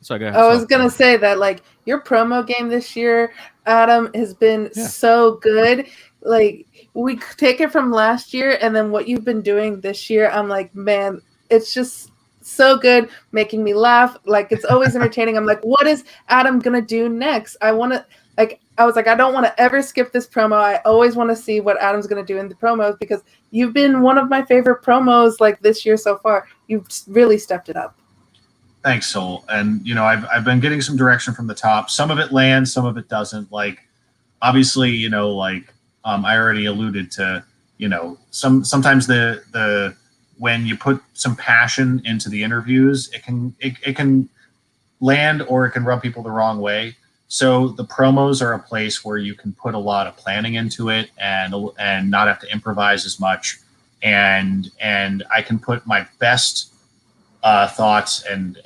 Sorry, go ahead.
I was gonna say that like your promo game this year, Adam, has been so good. Like, we take it from last year, and then what you've been doing this year, I'm like, man, it's just so good, making me laugh. Like, it's always entertaining. I'm like, what is Adam gonna do next? I was like, I don't want to ever skip this promo. I always want to see what Adam's gonna do in the promos, because you've been one of my favorite promos like this year so far. You've really stepped it up.
Thanks, Sol. And I've been getting some direction from the top. Some of it lands, some of it doesn't. Like, obviously, I already alluded to, sometimes the when you put some passion into the interviews, it can land, or it can rub people the wrong way. So the promos are a place where you can put a lot of planning into it and not have to improvise as much. And I can put my best thoughts and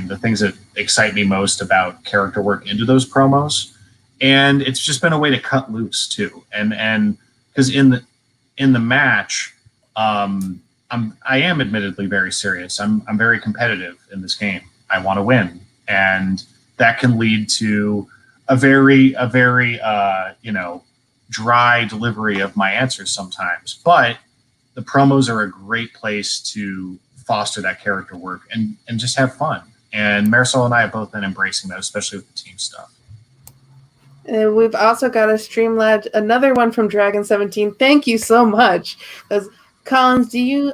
the things that excite me most about character work into those promos. And it's just been a way to cut loose too. And because in the match, I am admittedly very serious. I'm very competitive in this game. I want to win, and that can lead to a very dry delivery of my answers sometimes. But the promos are a great place to foster that character work and just have fun. And Marisol and I have both been embracing that, especially with the team stuff.
And we've also got a Streamlabs, another one from Dragon 17. Thank you so much. Collins, do you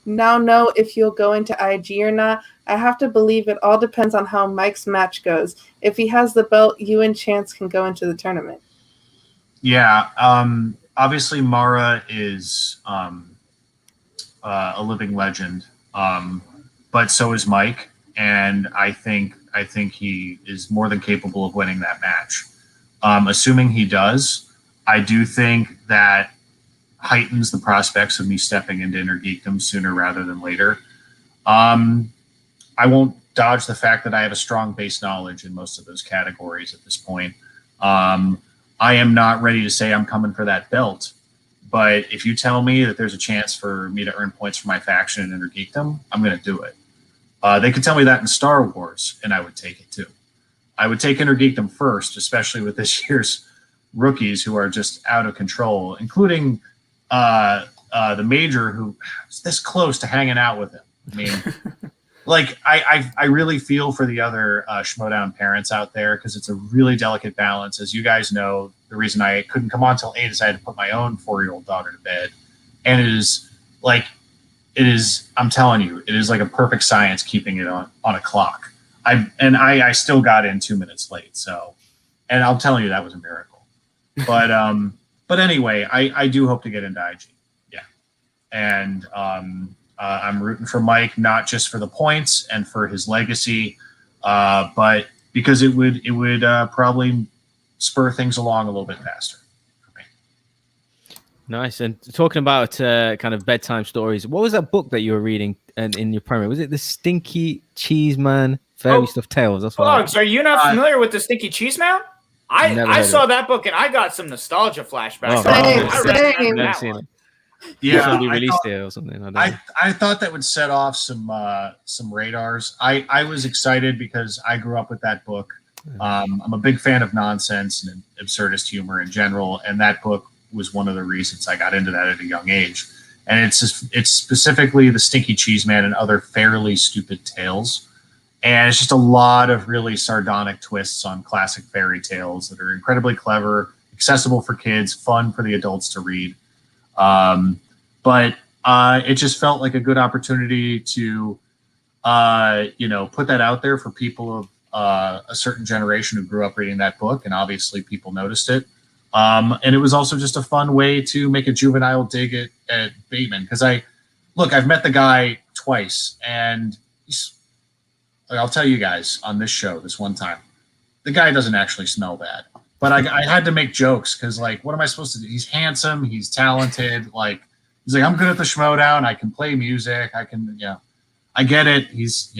now know if you'll go into IG or not? I have to believe it all depends on how Mike's match goes. If he has the belt, you and Chance can go into the tournament.
Yeah. Obviously, Mara is a living legend. But so is Mike, and I think he is more than capable of winning that match. Assuming he does, I do think that heightens the prospects of me stepping into Inner Geekdom sooner rather than later. I won't dodge the fact that I have a strong base knowledge in most of those categories at this point. I am not ready to say I'm coming for that belt, but if you tell me that there's a chance for me to earn points for my faction in Inner Geekdom, I'm going to do it. They could tell me that in Star Wars, and I would take it too. I would take Inner Geekdom first, especially with this year's rookies who are just out of control, including the Major, who is this close to hanging out with him. I mean, like, I really feel for the other Schmoedown parents out there, because it's a really delicate balance. As you guys know, the reason I couldn't come on till 8 is I had to put my own 4-year-old daughter to bed. And it is, I'm telling you, it is like a perfect science keeping it on a clock. I still got in 2 minutes late. So, and I'm telling you, that was a miracle. But anyway, I do hope to get into IG. Yeah. And I'm rooting for Mike, not just for the points and for his legacy, but because it would probably spur things along a little bit faster for me.
Nice. And talking about kind of bedtime stories, what was that book that you were reading in your primary? Was it the Stinky Cheese Man Fairy Stuff Tales? That's what.
Bugs, are you not familiar with the Stinky Cheese Man? I saw that book and I got some nostalgia flashbacks.
Same.
Never seen it.
Yeah,
be released here or something.
I thought that would set off some radars. I was excited because I grew up with that book. I'm a big fan of nonsense and absurdist humor in general, and that book was one of the reasons I got into that at a young age. And it's specifically the Stinky Cheese Man and other fairly stupid tales. And it's just a lot of really sardonic twists on classic fairy tales that are incredibly clever, accessible for kids, fun for the adults to read. But it just felt like a good opportunity to, put that out there for people of a certain generation who grew up reading that book, and obviously people noticed it. And it was also just a fun way to make a juvenile dig at Bateman, because I've met the guy twice, and I'll tell you guys on this show this one time, the guy doesn't actually smell bad. But I had to make jokes because, what am I supposed to do? He's handsome. He's talented. He's like, I'm good at the Schmoedown. I can play music. I get it. He's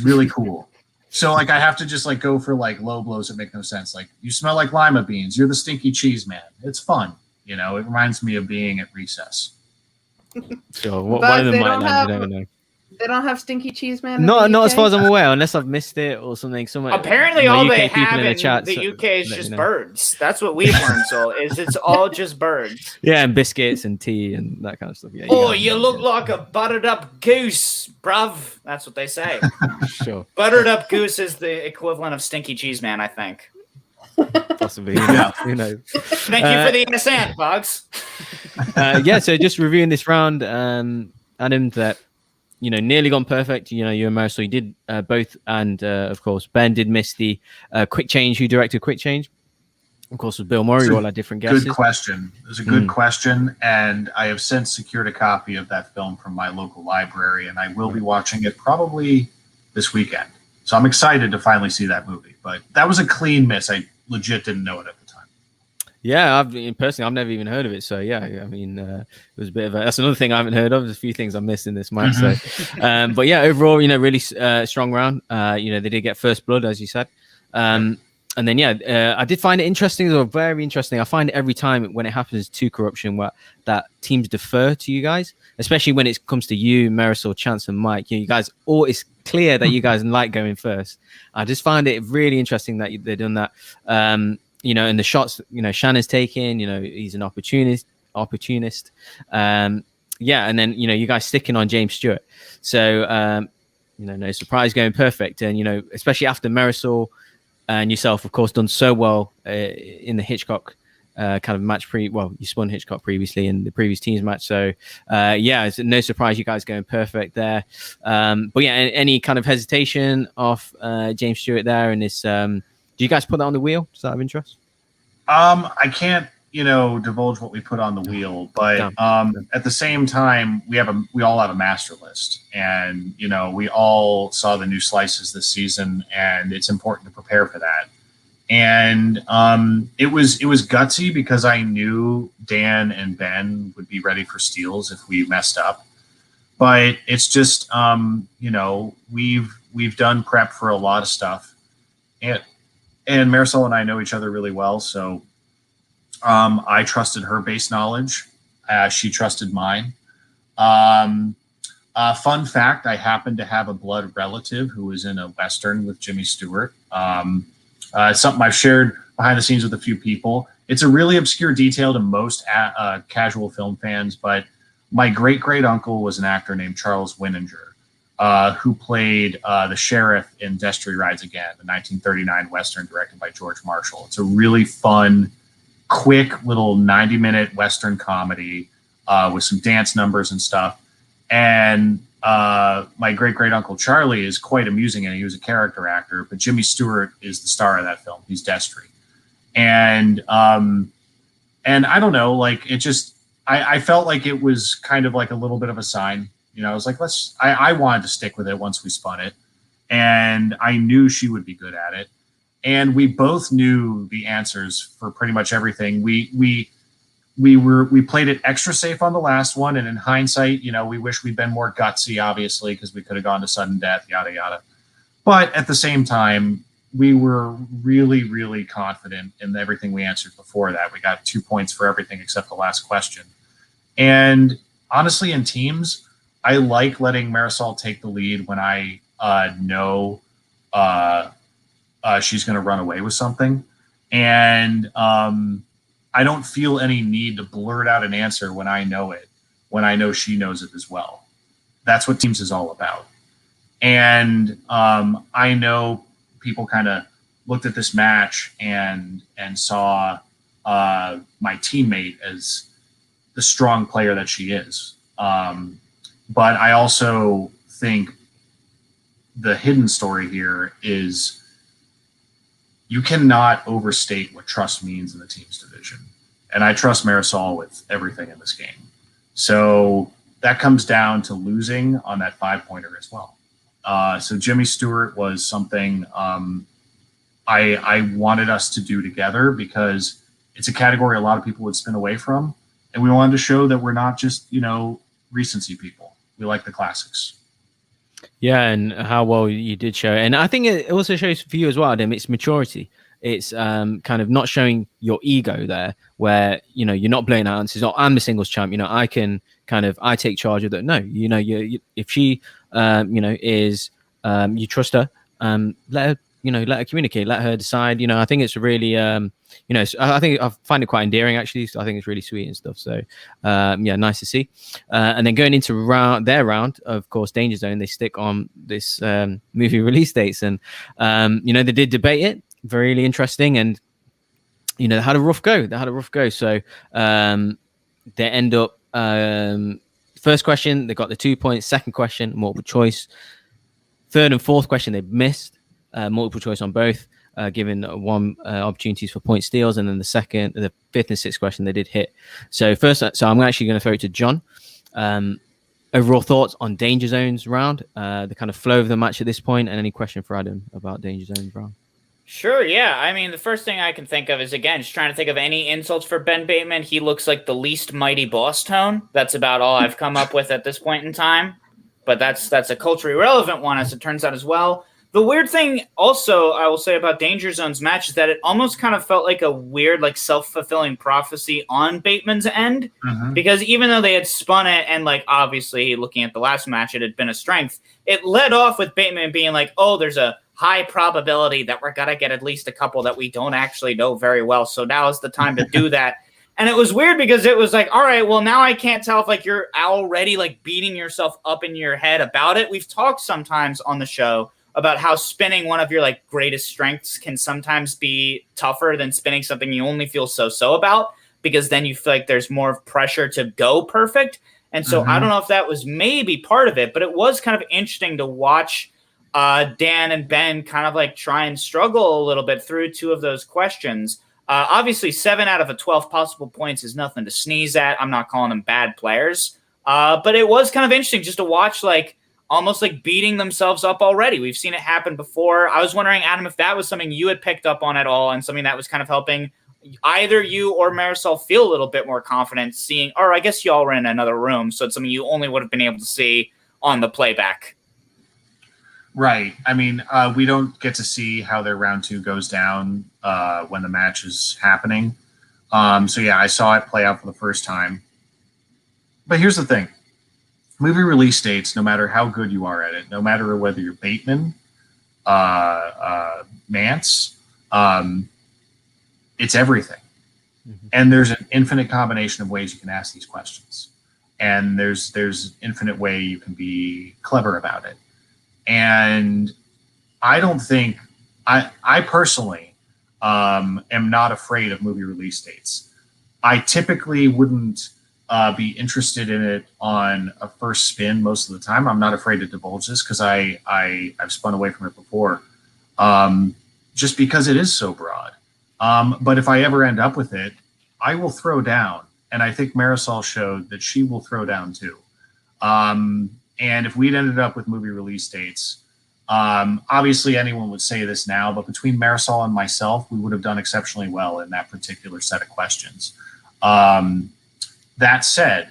really cool. So, I have to just, go for, low blows that make no sense. You smell like lima beans. You're the Stinky Cheese Man. It's fun. It reminds me of being at recess.
Sure. One of them might land. You never know.
They don't have Stinky Cheese Man?
Not as far as I'm aware, unless I've missed it or something.
Apparently, all they have in the UK is just birds. That's what we've learned. So it's all just birds.
Yeah, and biscuits and tea and that kind of stuff.
Yeah. You look like a buttered up goose, bruv. That's what they say.
Sure.
Buttered up goose is the equivalent of Stinky Cheese Man, I think.
Possibly. Yeah. Who knows?
Thank you for the innocent, Bugs.
So just reviewing this round, Adam, that nearly gone perfect. You and Marisol, you did both, and of course Ben did miss the quick change. Who directed quick change? Of course, with Bill Murray. All our different guesses.
Good question. It was a good question, and I have since secured a copy of that film from my local library, and I will be watching it probably this weekend. So I'm excited to finally see that movie. But that was a clean miss. I legit didn't know it at the time.
Yeah, I've never even heard of it. So yeah, I mean, it was a bit of that's another thing I haven't heard of. There's a few things I missed in this match. So, but yeah, overall, really strong round. They did get first blood, as you said. And then I did find it interesting, or very interesting. I find it every time when it happens to Corruption, where that teams defer to you guys, especially when it comes to you, Marisol, Chance, and Mike. You guys, it's clear that you guys like going first. I just find it really interesting that they've done that. And the shots, Shannon's taking, he's an opportunist. And then, you guys sticking on James Stewart. So, no surprise going perfect. And, especially after Marisol and yourself, of course, done so well in the Hitchcock kind of match you spun Hitchcock previously in the previous teams match. So, it's no surprise you guys going perfect there. But yeah, any kind of hesitation off James Stewart there in this, do you guys put that on the wheel? Does that have interest?
I can't divulge what we put on the wheel, but at the same time, we all have a master list, and we all saw the new slices this season, and it's important to prepare for that. And it was gutsy because I knew Dan and Ben would be ready for steals if we messed up, but it's just we've done prep for a lot of stuff, and Marisol and I know each other really well, so. I trusted her base knowledge. She trusted mine. Fun fact, I happen to have a blood relative who was in a Western with Jimmy Stewart. Something I've shared behind the scenes with a few people. It's a really obscure detail to most casual film fans, but my great-great-uncle was an actor named Charles Winninger, who played the sheriff in Destry Rides Again, the 1939 Western directed by George Marshall. It's a really fun, quick little 90-minute Western comedy with some dance numbers and stuff. And my great-great-uncle Charlie is quite amusing, and he was a character actor, but Jimmy Stewart is the star of that film. He's Destry. And I don't know, like, it just, I felt like it was kind of like a little bit of a sign. I was like, I wanted to stick with it once we spun it. And I knew she would be good at it. And we both knew the answers for pretty much everything. We played it extra safe on the last one, and in hindsight, we wish we'd been more gutsy, obviously, because we could have gone to sudden death, yada yada. But at the same time, we were really, really confident in everything we answered before that. We got 2 points for everything except the last question. And honestly, in teams, I like letting Marisol take the lead when I know she's going to run away with something. And I don't feel any need to blurt out an answer when I know it, when I know she knows it as well. That's what teams is all about. And I know people kind of looked at this match and saw my teammate as the strong player that she is. But I also think the hidden story here is you cannot overstate what trust means in the teams division. And I trust Marisol with everything in this game. So that comes down to losing on that 5-pointer as well. So Jimmy Stewart was something I wanted us to do together because it's a category a lot of people would spin away from. And we wanted to show that we're not just, recency people. We like the classics.
Yeah, and how well you did show. And I think it also shows for you as well, Adam, it's maturity. It's kind of not showing your ego there where, you're not blowing out answers. Oh, I'm the singles champ. I can I take charge of that. No, you if she, is, you trust her, let her, let her communicate, let her decide. I think it's really, I think I find it quite endearing, actually. So I think it's really sweet and stuff. So, nice to see. And then going into their round, of course, Danger Zone, they stick on this movie release dates. And, they did debate it. Very really interesting. And, they had a rough go. So they end up, first question, they got the 2 points. Second question, multiple choice. Third and fourth question, they missed multiple choice on both. Given one opportunities for point steals, and then the fifth and sixth question they did hit. So I'm actually going to throw it to John. Overall thoughts on Danger Zone's round, the kind of flow of the match at this point, and any question for Adam about Danger Zone's round?
Sure, yeah. I mean, the first thing I can think of is, again, just trying to think of any insults for Ben Bateman. He looks like the least mighty boss tone. That's about all I've come up with at this point in time. But that's a culturally relevant one, as it turns out as well. The weird thing also I will say about Danger Zone's match is that it almost kind of felt like a weird, like, self-fulfilling prophecy on Bateman's end. Mm-hmm. Because even though they had spun it and, like, obviously looking at the last match, it had been a strength, it led off with Bateman being like, oh, there's a high probability that we're going to get at least a couple that we don't actually know very well. So now is the time to do that. And it was weird because it was like, all right, well, now I can't tell if, like, you're already, like, beating yourself up in your head about it. We've talked sometimes on the show about how spinning one of your, like, greatest strengths can sometimes be tougher than spinning something you only feel so about, because then you feel like there's more pressure to go perfect. And so I don't know if that was maybe part of it, but it was kind of interesting to watch Dan and Ben kind of, like, try and struggle a little bit through two of those questions. Obviously, 7 out of 12 possible points is nothing to sneeze at. I'm not calling them bad players. But it was kind of interesting just to watch, like, almost like beating themselves up already. We've seen it happen before. I was wondering, Adam, if that was something you had picked up on at all and something that was kind of helping either you or Marisol feel a little bit more confident seeing, or I guess y'all were in another room, so it's something you only would have been able to see on the playback.
Right. I mean, we don't get to see how their round 2 goes down when the match is happening. So yeah, I saw it play out for the first time. But here's the thing. Movie release dates, no matter how good you are at it, no matter whether you're Bateman, Mance, it's everything. Mm-hmm. And there's an infinite combination of ways you can ask these questions. And there's infinite way you can be clever about it. And I don't think, I personally am not afraid of movie release dates. I typically wouldn't be interested in it on a first spin most of the time. I'm not afraid to divulge this because I've spun away from it before, just because it is so broad. But if I ever end up with it, I will throw down. And I think Marisol showed that she will throw down too. And if we'd ended up with movie release dates, obviously anyone would say this now, but between Marisol and myself, we would have done exceptionally well in that particular set of questions. That said,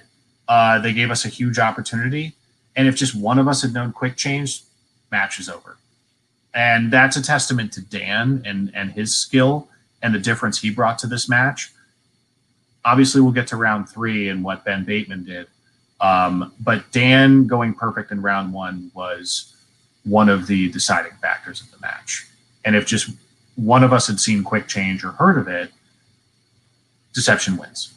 they gave us a huge opportunity. And if just one of us had known quick change, match is over. And that's a testament to Dan and his skill and the difference he brought to this match. Obviously, we'll get to round 3 and what Ben Bateman did. But Dan going perfect in round 1 was one of the deciding factors of the match. And if just one of us had seen quick change or heard of it, deception wins.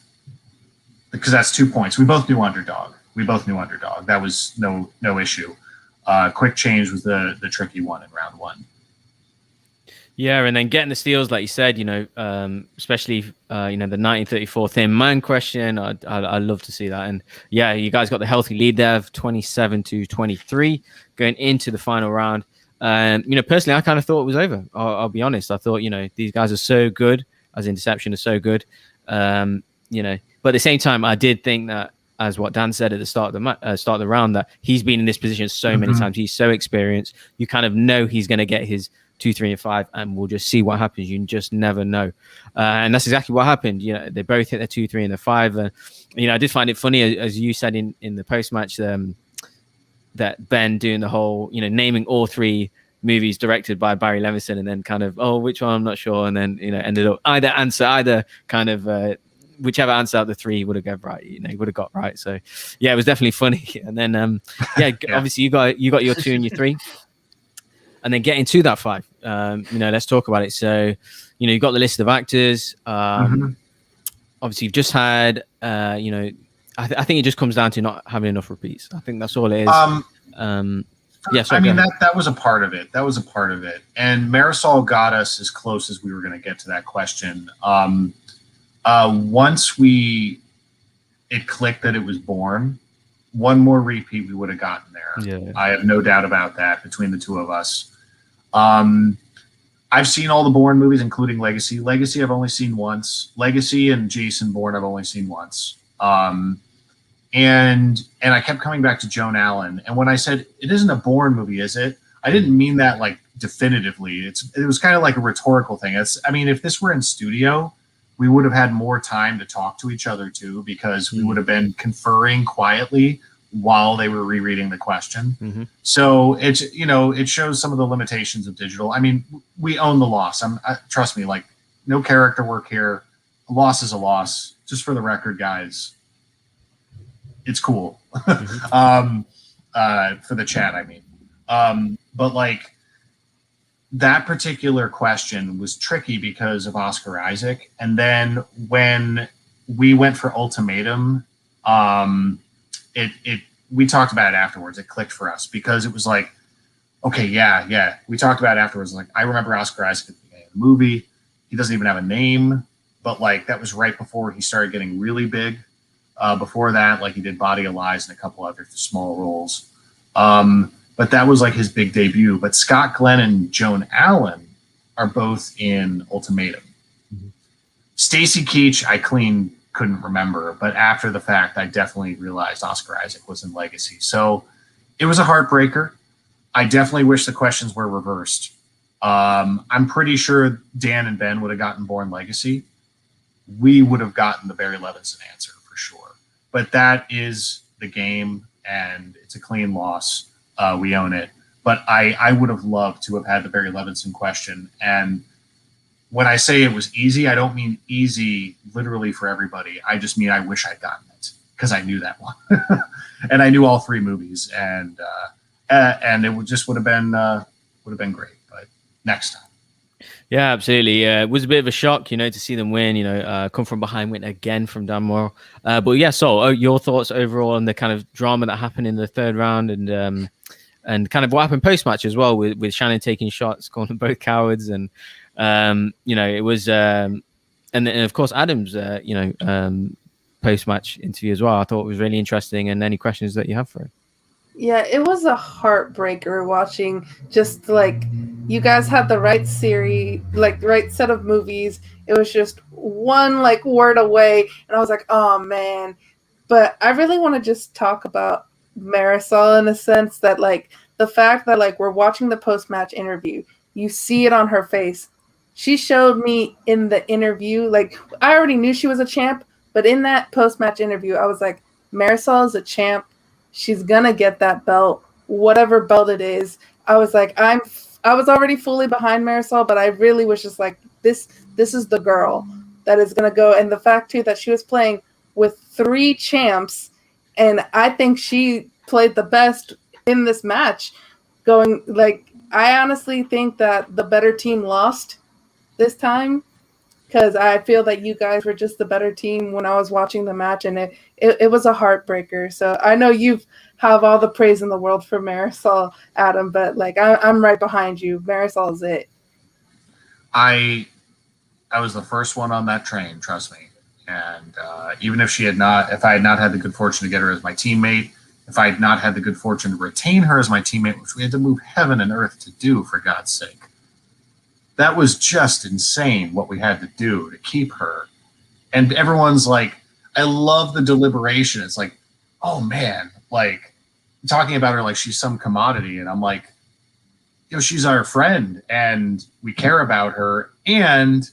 Because that's 2 points. We both knew underdog. That was no issue. Quick change was the tricky one in round 1.
Yeah, and then getting the steals, like you said, especially the 1934 Thin Man question. I love to see that. And yeah, you guys got the healthy lead there of 27-23 going into the final round. And personally, I kind of thought it was over. I'll be honest. I thought these guys are so good, as in Deception is so good. But at the same time, I did think that, as what Dan said at the start of the round, that he's been in this position so many times. He's so experienced. You kind of know he's going to get his 2, 3, and 5, and we'll just see what happens. You just never know. And that's exactly what happened. They both hit their 2, 3, and the 5. I did find it funny, as you said in the post-match, that Ben doing the whole, naming all 3 movies directed by Barry Levinson, and then kind of, which one, I'm not sure. And then, ended up either kind of, whichever answer out of the 3 would have got right, he would have got right. So yeah, it was definitely funny. And then yeah. Obviously you got your 2 and your 3, and then getting to that 5. Let's talk about it. So you've got the list of actors. Obviously you've just had I think it just comes down to not having enough repeats. I think that's all it is.
Yeah, so that was a part of it. And Marisol got us as close as we were going to get to that question. Once it clicked that it was Bourne, one more repeat we would have gotten there. Yeah. I have no doubt about that between the 2 of us. I've seen all the Bourne movies, including Legacy. Legacy I've only seen once. Legacy and Jason Bourne I've only seen once. And I kept coming back to Joan Allen. And when I said, it isn't a Bourne movie, is it? I didn't mean that like definitively. It was kind of like a rhetorical thing. If this were in studio, we would have had more time to talk to each other too, because we would have been conferring quietly while they were rereading the question. So it shows some of the limitations of digital. We own the loss. Trust me, like no character work here. A loss is a loss. Just for the record, guys, it's cool. For the chat, but like that particular question was tricky because of Oscar Isaac. And then when we went for Ultimatum, we talked about it afterwards. It clicked for us because it was like, okay, yeah. We talked about it afterwards. Like, I remember Oscar Isaac at the beginning of the movie. He doesn't even have a name, but like that was right before he started getting really big. Before that, like he did Body of Lies and a couple other small roles. But that was like his big debut. But Scott Glenn and Joan Allen are both in Ultimatum. Stacy Keach, I couldn't remember, but after the fact, I definitely realized Oscar Isaac was in Legacy. So it was a heartbreaker. I definitely wish the questions were reversed. I'm pretty sure Dan and Ben would have gotten Born Legacy. We would have gotten the Barry Levinson answer for sure. But that is the game, and it's a clean loss. We own it. But I would have loved to have had the Barry Levinson question. And when I say it was easy, I don't mean easy literally for everybody. I just mean I wish I'd gotten it because I knew that one. And I knew all three movies. And it would have been great. But next time.
Yeah, absolutely. It was a bit of a shock, to see them win, come from behind, win again from Dan Morrell. But yeah, so your thoughts overall on the kind of drama that happened in the third round and kind of what happened post-match as well with Shannon taking shots, calling them both cowards. And, it was, and of course, Adam's, post-match interview as well. I thought it was really interesting. And any questions that you have for him?
Yeah, it was a heartbreaker watching just like you guys had the right series, like the right set of movies. It was just one like word away. And I was like, oh man. But I really want to just talk about Marisol in a sense that like the fact that like we're watching the post-match interview, you see it on her face. She showed me in the interview, like I already knew she was a champ, but in that post-match interview, I was like, Marisol is a champ. She's gonna get that belt, whatever belt it is. I was like, I was already fully behind Marisol, but I really was just like, this is the girl that is gonna go. And the fact too that she was playing with 3 champs, and I think she played the best in this match. Going like, I honestly think that the better team lost this time. Because I feel that you guys were just the better team when I was watching the match, and it was a heartbreaker. So I know you have all the praise in the world for Marisol, Adam, but like I'm right behind you. Marisol is it.
I was the first one on that train, trust me. And even if I had not had the good fortune to get her as my teammate, if I had not had the good fortune to retain her as my teammate, which we had to move heaven and earth to do, for God's sake. That was just insane what we had to do to keep her. And everyone's like, I love the deliberation. It's like, oh man, like talking about her like she's some commodity. And I'm like, she's our friend and we care about her. And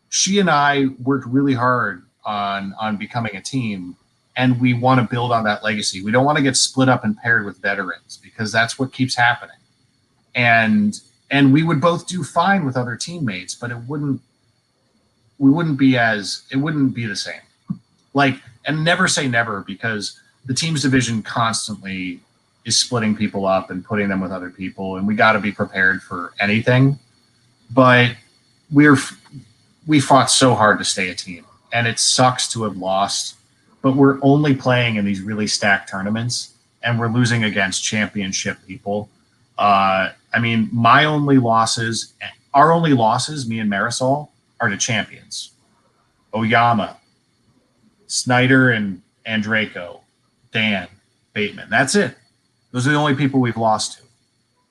she and I worked really hard on becoming a team, and we want to build on that legacy. We don't want to get split up and paired with veterans because that's what keeps happening. And we would both do fine with other teammates, but it wouldn't be the same. Like, and never say never, because the teams division constantly is splitting people up and putting them with other people, and we got to be prepared for anything. But we fought so hard to stay a team, and it sucks to have lost, but we're only playing in these really stacked tournaments, and we're losing against championship people. I mean, our only losses, me and Marisol, are to champions. Oyama, Snyder and Draco, Dan, Bateman. That's it. Those are the only people we've lost to.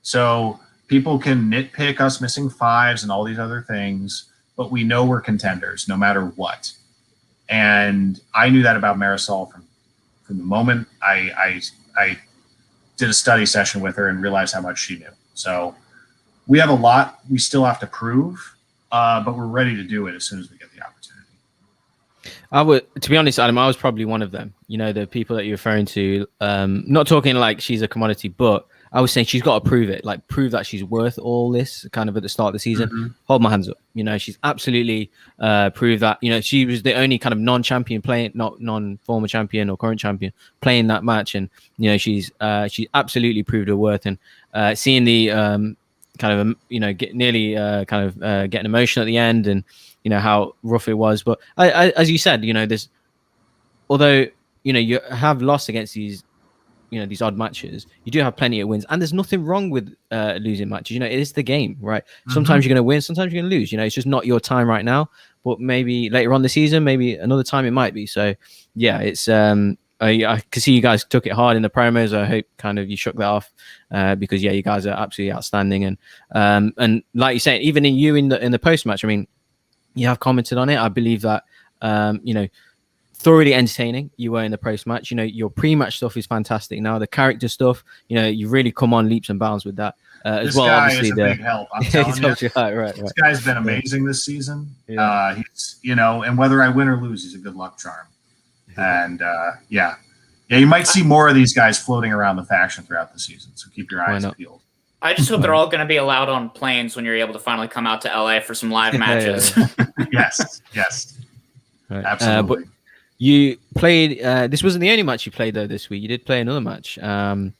So people can nitpick us missing 5s and all these other things, but we know we're contenders no matter what. And I knew that about Marisol from the moment I did a study session with her and realized how much she knew. So we have a lot we still have to prove, but we're ready to do it as soon as we get the opportunity.
To be honest, Adam, I was probably one of them. The people that you're referring to, not talking like she's a commodity, but I was saying she's got to prove it, like prove that she's worth all this kind of at the start of the season. Mm-hmm. Hold my hands up. She's absolutely proved that. She was the only kind of non-champion playing, not non-former champion or current champion playing that match. And, she's absolutely proved her worth. And seeing the kind of, get nearly getting emotional at the end and, how rough it was. But as you said, although, you have lost against these odd matches, you do have plenty of wins, and there's nothing wrong with losing matches. It is the game, right? Mm-hmm. Sometimes you're going to win, sometimes you're going to lose. It's just not your time right now, but maybe later on the season, maybe another time it might be. So yeah, it's I can see you guys took it hard in the promos. I hope kind of you shook that off because you guys are absolutely outstanding. And like you said, even in the post match, I mean, you have commented on it. I believe that, thoroughly entertaining you were in the post-match. Your pre-match stuff is fantastic. Now the character stuff, you've really come on leaps and bounds with that as
This
well.
guy
Obviously,
is a big help. I'm telling you.
Right.
This guy's been amazing this season.
Yeah.
He's, and whether I win or lose, he's a good luck charm. And you might see more of these guys floating around the faction throughout the season. So keep your eyes peeled.
I just hope they're all going to be allowed on planes when you're able to finally come out to LA for some live matches.
Yes.
Right.
Absolutely.
But you played. This wasn't the only match you played though this week. You did play another match.
I'm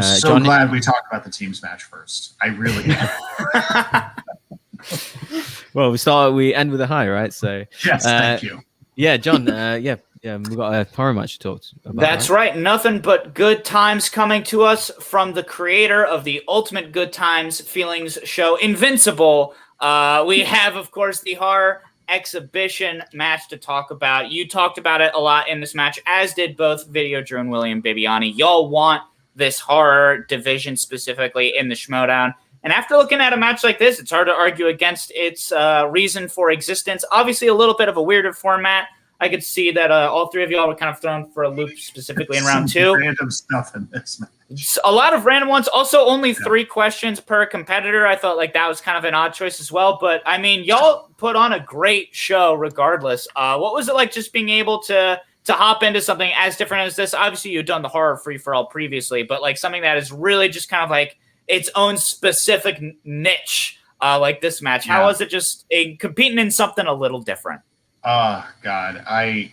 so
Johnny-
glad we talked about the teams match first. I really am.
Well, we end with a high, right? So
Yes, thank you.
Yeah, John. We've got a horror match to talk about.
That's right. Nothing but good times coming to us from the creator of the ultimate good times feelings show, Invincible. We have, of course, the horror exhibition match to talk about. You talked about it a lot in this match, as did both VideoDrew and William Bibbiani. Y'all want this horror division specifically in the Schmoedown. And after looking at a match like this, it's hard to argue against its reason for existence. Obviously, a little bit of a weirder format. I could see that all three of y'all were kind of thrown for a loop specifically in round two.
Random stuff in this match.
A lot of random ones. Also, only 3 questions per competitor. I thought that was kind of an odd choice as well. But, I mean, y'all put on a great show regardless. What was it like just being able to hop into something as different as this? Obviously, you've done the horror free-for-all previously, but, something that is really just kind of its own specific niche like this match. How was it just competing in something a little different?
Oh God, a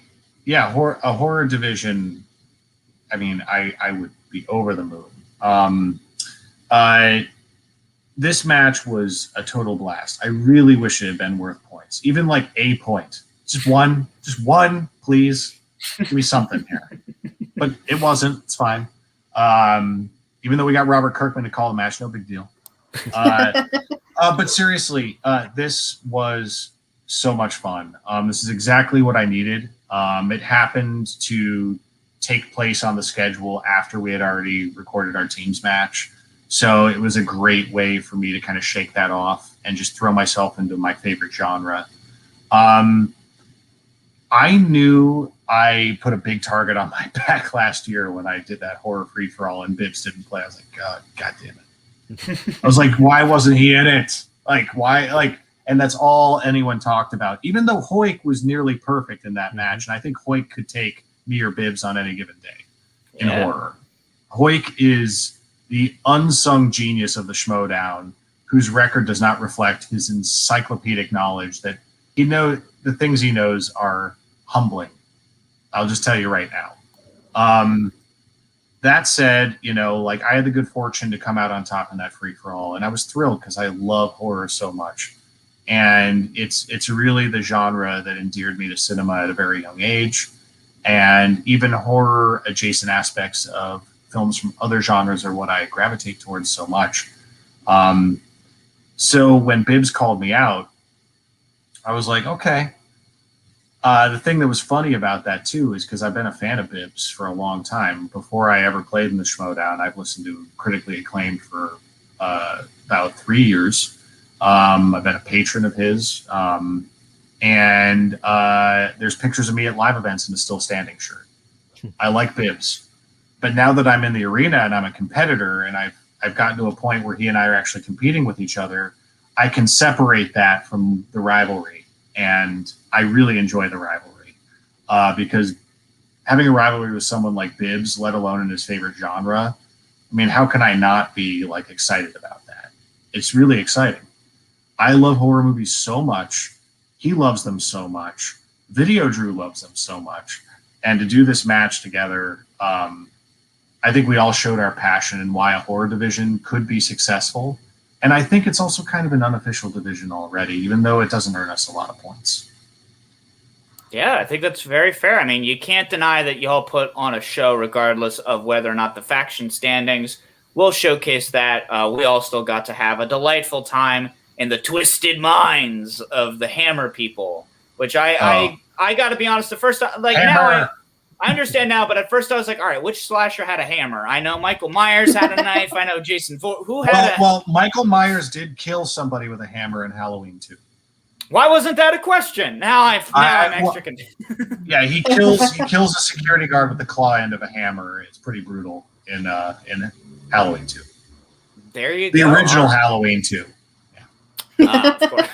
horror division. I mean, I would be over the moon. This match was a total blast. I really wish it had been worth points, even a point, just one, please. Give me something here, but it wasn't. It's fine. Even though we got Robert Kirkman to call the match, no big deal. But seriously, this was so much fun. This is exactly what I needed. It happened to take place on the schedule after we had already recorded our teams match. So it was a great way for me to kind of shake that off and just throw myself into my favorite genre. I knew I put a big target on my back last year when I did that horror free-for-all and Bibbs didn't play. I was like, God damn it. I was like, why wasn't he in it? Why? And that's all anyone talked about. Even though Hoik was nearly perfect in that match, and I think Hoik could take me or Bibbs on any given day in horror. Hoik is the unsung genius of the Schmoedown, whose record does not reflect his encyclopedic knowledge. That the things he knows are humbling. I'll just tell you right now. That said, I had the good fortune to come out on top in that free-for-all, and I was thrilled because I love horror so much. And it's really the genre that endeared me to cinema at a very young age. And even horror adjacent aspects of films from other genres are what I gravitate towards so much. So when Bibbs called me out, I was like, okay. The thing that was funny about that, too, is because I've been a fan of Bibbs for a long time. Before I ever played in the Schmoedown, I've listened to Critically Acclaimed for about 3 years. I've been a patron of his. And there's pictures of me at live events in a Still Standing shirt. I like Bibbs. But now that I'm in the arena and I'm a competitor and I've gotten to a point where he and I are actually competing with each other, I can separate that from the rivalry. And I really enjoy the rivalry because having a rivalry with someone like Bibbs, let alone in his favorite genre, I mean, how can I not be excited about that? It's really exciting. I love horror movies so much. He loves them so much. VideoDrew loves them so much. And to do this match together, I think we all showed our passion and why a horror division could be successful. And I think it's also kind of an unofficial division already, even though it doesn't earn us a lot of points.
Yeah, I think that's very fair. I mean, you can't deny that y'all put on a show regardless of whether or not the faction standings will showcase that. We all still got to have a delightful time in the twisted minds of the Hammer people, which I got to be honest, the first time, now I understand now, but at first I was like, all right, which slasher had a hammer? I know Michael Myers had a knife. I know Jason who had
Well, Michael Myers did kill somebody with a hammer in Halloween 2.
Why wasn't that a question? Now I'm extra confused.
Yeah, he kills a security guard with the claw end of a hammer. It's pretty brutal in Halloween 2.
There you
The
go.
original Halloween 2.
Of course.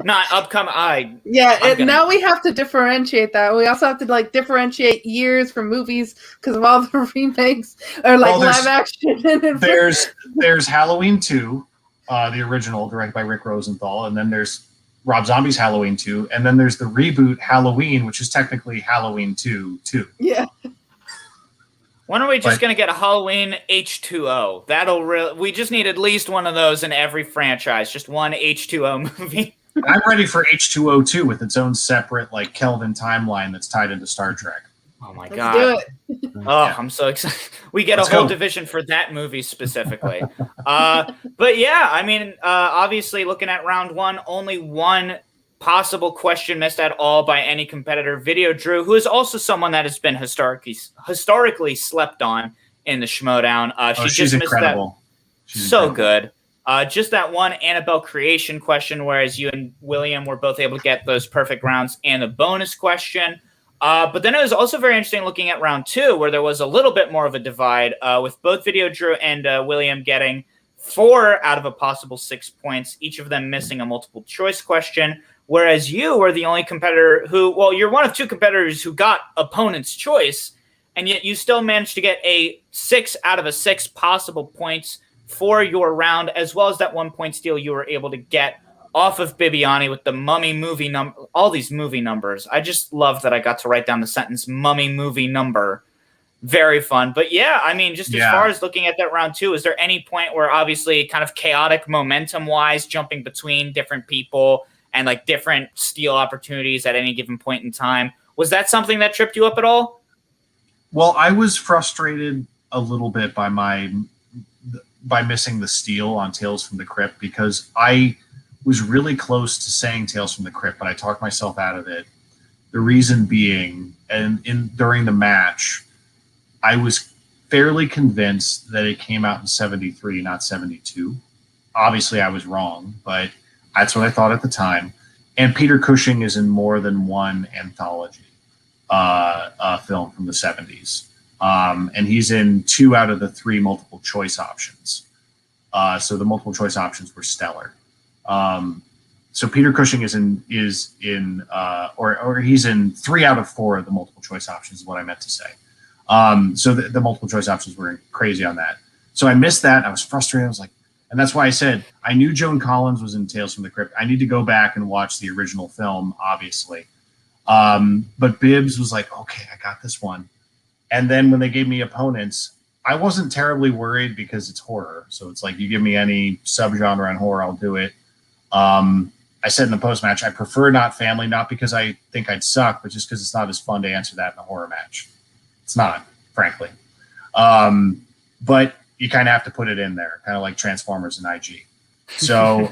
Not upcoming.
Now we have to differentiate that. We also have to like differentiate years from movies because of all the remakes or like live action.
There's Halloween 2, the original, directed by Rick Rosenthal, and then there's Rob Zombie's Halloween 2, and then there's the reboot Halloween, which is technically Halloween 2 too.
Yeah.
When are we just going to get a Halloween H2O? We just need at least one of those in every franchise. Just one H2O movie.
I'm ready for H2O 2 with its own separate like Kelvin timeline that's tied into Star Trek.
Oh my
Let's
God.
do it.
Oh, I'm so excited. We get a whole division for that movie specifically. But yeah, I mean, obviously looking at round 1, only one possible question missed at all by any competitor. VideoDrew, who is also someone that has been historically slept on in the Schmoedown.
She's incredible.
She's incredible. Good. Just that one Annabelle creation question, whereas you and William were both able to get those perfect rounds and the bonus question. But then it was also very interesting looking at round 2, where there was a little bit more of a divide with both VideoDrew and William getting 4 out of a possible 6 points, each of them missing a multiple choice question. Whereas you were the only competitor you're one of 2 competitors who got opponent's choice, and yet you still managed to get a 6 out of a 6 possible points for your round, as well as that 1 point steal you were able to get off of Bibbiani with the Mummy movie number, all these movie numbers. I just love that I got to write down the sentence Mummy movie number. Very fun. But yeah, I mean, just as far as looking at that round 2, is there any point where obviously kind of chaotic momentum wise, jumping between different people and like different steal opportunities at any given point in time, was that something that tripped you up at all?
Well, I was frustrated a little bit by missing the steal on Tales from the Crypt, because I was really close to saying Tales from the Crypt, but I talked myself out of it. The reason being, during the match, I was fairly convinced that it came out in 73, not 72. Obviously, I was wrong, but that's what I thought at the time. And Peter Cushing is in more than one anthology film from the 70s. And he's in 2 out of the 3 multiple choice options. So the multiple choice options were stellar. So Peter Cushing is in he's in 3 out of 4 of the multiple choice options is what I meant to say. So the multiple choice options were crazy on that. So I missed that. I was frustrated. I was like, and that's why I said I knew Joan Collins was in Tales from the Crypt. I need to go back and watch the original film, obviously. But Bibbs was like, okay, I got this one. And then when they gave me opponents, I wasn't terribly worried because it's horror. So it's like, you give me any subgenre on horror, I'll do it. I said in the post-match, I prefer not family, not because I think I'd suck, but just because it's not as fun to answer that in a horror match. It's not, frankly. But you kind of have to put it in there, kind of like Transformers and IG. So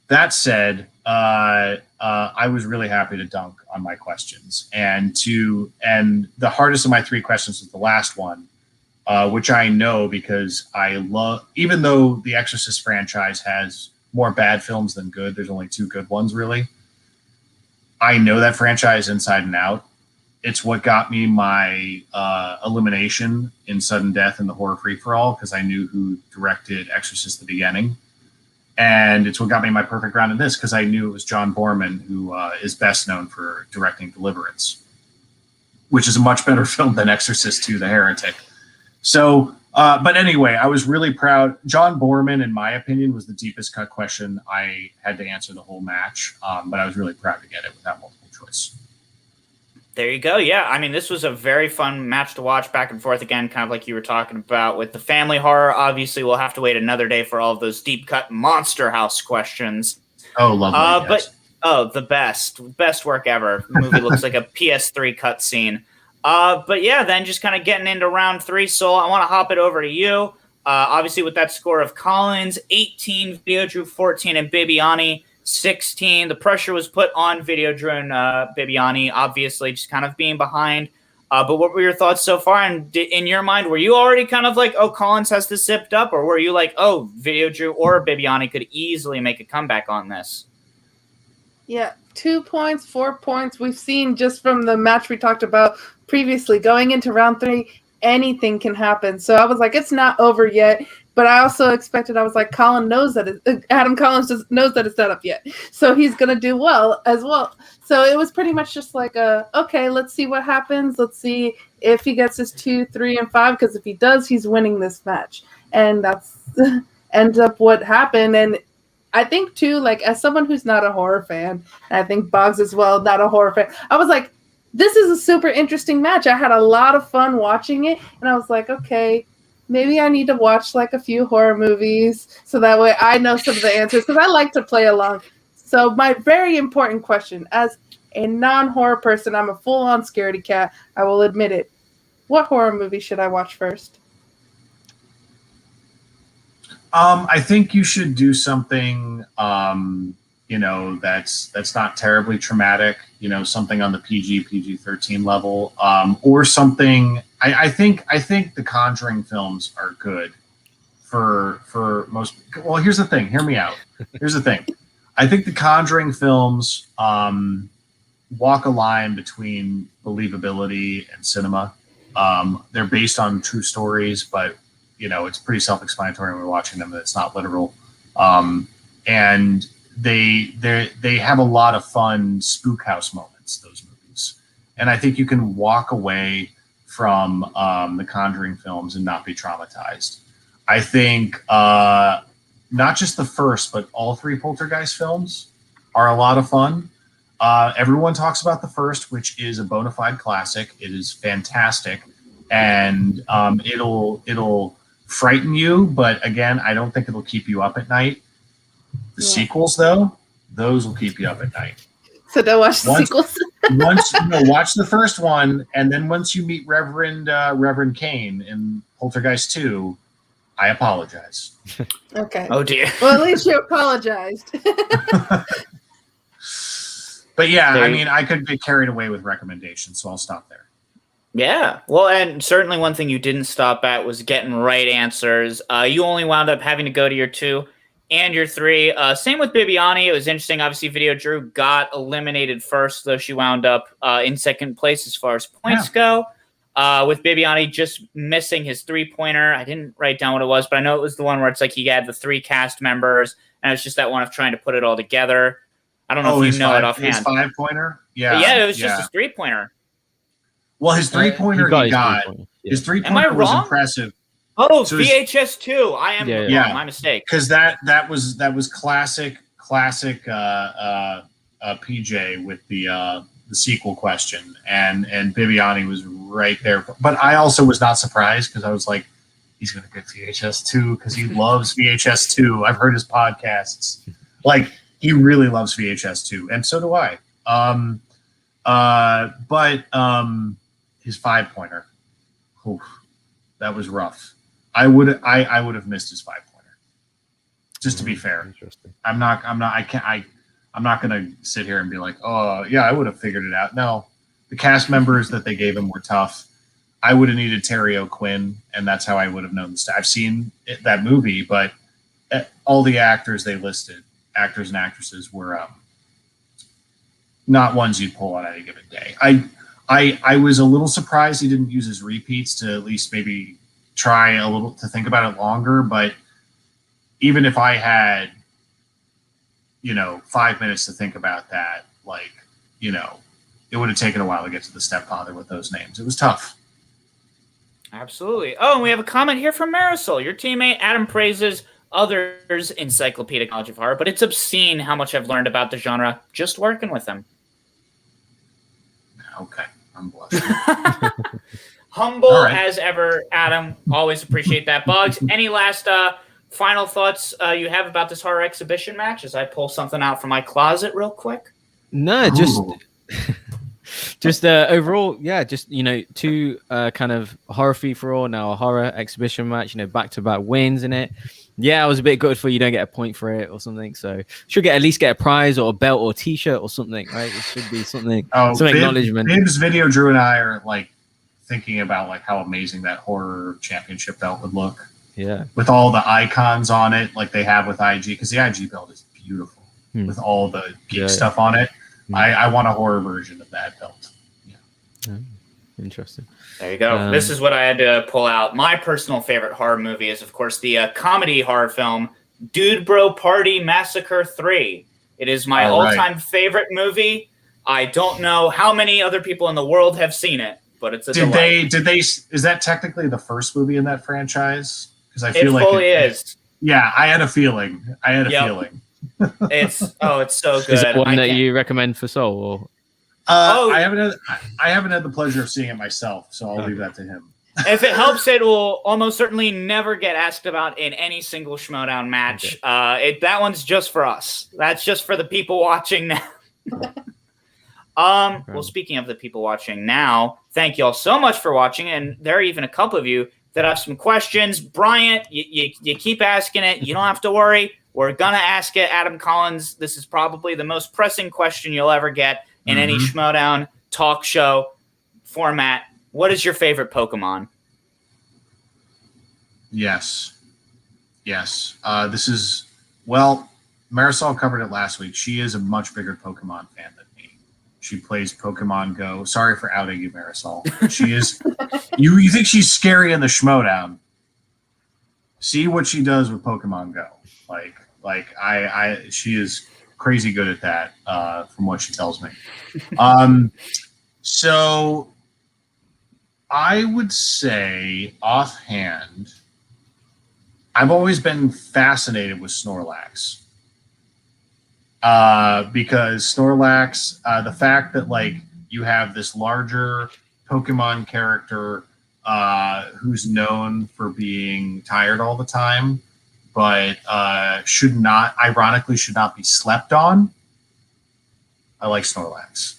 that said, I was really happy to dunk on my questions. And the hardest of my 3 questions was the last one, which I know because I love, even though the Exorcist franchise has more bad films than good, there's only 2 good ones really. I know that franchise inside and out. It's what got me my elimination in Sudden Death and the Horror Free-for-All, because I knew who directed Exorcist at the beginning. And it's what got me my perfect round in this, because I knew it was John Borman, who is best known for directing Deliverance, which is a much better film than Exorcist 2, The Heretic. So, but anyway, I was really proud. John Borman, in my opinion, was the deepest cut question I had to answer the whole match, but I was really proud to get it without multiple choice.
There you go. Yeah, I mean, this was a very fun match to watch back and forth again, kind of like you were talking about with the family horror. Obviously, we'll have to wait another day for all of those deep cut Monster House questions.
Oh, lovely. Yes.
But the best work ever. The movie looks like a PS3 cutscene. But yeah, then just kind of getting into round 3. So I want to hop it over to you. Obviously, with that score of Collins, 18, VideoDrew 14, and Bibbiani 16. The pressure was put on VideoDrew and Bibbiani, obviously, just kind of being behind. But what were your thoughts so far? And in your mind, were you already kind of like, oh, Collins has this zipped up? Or were you like, oh, VideoDrew or Bibbiani could easily make a comeback on this?
Yeah, 2 points, 4 points. We've seen just from the match we talked about previously, going into round 3, anything can happen. So I was like, it's not over yet. But I also expected, I was like, Colin knows that Adam Collins just knows that it's not up yet. So he's going to do well as well. So it was pretty much just like, okay, let's see what happens. Let's see if he gets his 2, 3, and 5. Because if he does, he's winning this match. And that's ends up what happened. And I think too, like as someone who's not a horror fan, and I think Boggs as well, not a horror fan, I was like, this is a super interesting match. I had a lot of fun watching it, and I was like, okay, maybe I need to watch like a few horror movies so that way I know some of the answers because I like to play along. So my very important question, as a non-horror person, I'm a full-on scaredy cat. I will admit it. What horror movie should I watch first?
I think you should do something, that's not terribly traumatic. Something on the PG-13 level, or something. I think the Conjuring films are good for most. Well, here's the thing. Hear me out. Here's the thing. I think the Conjuring films walk a line between believability and cinema. They're based on true stories, but it's pretty self-explanatory when we're watching them that it's not literal. And they have a lot of fun spook house moments, those movies. And I think you can walk away from the Conjuring films and not be traumatized. I think not just the first, but all 3 Poltergeist films are a lot of fun. Everyone talks about the first, which is a bona fide classic. It is fantastic. And it'll frighten you, but again, I don't think it'll keep you up at night. The sequels, though, those will keep you up at night.
So don't watch the sequels.
Watch the first one, and then once you meet Reverend Kane in Poltergeist 2, I apologize.
Okay.
Oh dear.
Well, at least you apologized.
But yeah, I mean, I could get carried away with recommendations, so I'll stop there.
Yeah, well, and certainly one thing you didn't stop at was getting right answers. You only wound up having to go to your 2 and your 3. Same with Bibbiani. It was interesting. Obviously, VideoDrew got eliminated first, though she wound up in second place as far as points go. With Bibbiani just missing his 3-pointer. I didn't write down what it was, but I know it was the one where it's like he had the 3 cast members, and it's just that one of trying to put it all together. I don't know if you know it offhand.
His 5-pointer? Yeah.
But yeah, it was just his 3-pointer.
Well, his 3-pointer he got. His 3-pointer was impressive.
Oh, so VHS 2. I am wrong. My mistake.
Because that was classic PJ with the sequel question, and Bibbiani was right there. But I also was not surprised because I was like, he's gonna get VHS 2 because he loves VHS 2. I've heard his podcasts. Like he really loves VHS 2, and so do I. But his 5-pointer, that was rough. I would have missed his 5-pointer. Just to be fair, interesting. I'm not gonna sit here and be like, oh yeah, I would have figured it out. No, the cast members that they gave him were tough. I would have needed Terry O'Quinn, and that's how I would have known the stuff. I've seen that movie, but all the actors they listed, actors and actresses, were not ones you'd pull on any given day. I was a little surprised he didn't use his repeats to at least maybe try a little to think about it longer. But even if I had, 5 minutes to think about that, it would have taken a while to get to the stepfather with those names. It was tough.
Absolutely. Oh, and we have a comment here from Marisol. Your teammate Adam praises others' encyclopedic knowledge of horror, but it's obscene how much I've learned about the genre just working with him.
Okay, I'm blessed.
Humble as ever, Adam. Always appreciate that. Boggs, any last final thoughts you have about this horror exhibition match as I pull something out from my closet real quick?
No, just overall, yeah, just, 2 kind of horror free-for-all, now a horror exhibition match, back-to-back wins in it. Yeah, I was a bit good for you don't get a point for it or something, so should at least get a prize or a belt or a t-shirt or something, right? It should be something, some acknowledgement.
Bibs, VideoDrew, and I are thinking about how amazing that horror championship belt would look.
Yeah,
with all the icons on it, like they have with IG, because the IG belt is beautiful. with all the geek
Yeah.
stuff on it. I want a horror version of that belt.
Interesting.
There you go. This is what I had to pull out. My personal favorite horror movie is, of course, the comedy horror film Dude Bro Party Massacre 3. It is my all-time favorite movie. I don't know how many other people in the world have seen it, but it's a delight.
Is that technically the first movie in that franchise? Because I feel
it
like
fully is.
Yeah, I had a feeling. Feeling.
It's so good.
Is it one that you recommend for Soul? Or?
I haven't had the pleasure of seeing it myself, so I'll leave that to him.
If it helps, it will almost certainly never get asked about in any single Schmoedown match. Okay. That one's just for us. That's just for the people watching now. Well, speaking of the people watching now, thank you all so much for watching. And there are even a couple of you that have some questions. Bryant, you keep asking it. You don't have to worry. We're going to ask it. Adam Collins, this is probably the most pressing question you'll ever get in any Schmoedown talk show format. What is your favorite Pokemon?
Yes. This is, well, Marisol covered it last week. She is a much bigger Pokemon fan than me. She plays Pokemon Go. Sorry for outing you, Marisol. She is. You think she's scary in the Schmoedown? See what she does with Pokemon Go. She is crazy good at that, from what she tells me. So I would say offhand, I've always been fascinated with Snorlax. Because Snorlax, the fact that you have this larger Pokemon character who's known for being tired all the time, but should not be slept on. I like Snorlax.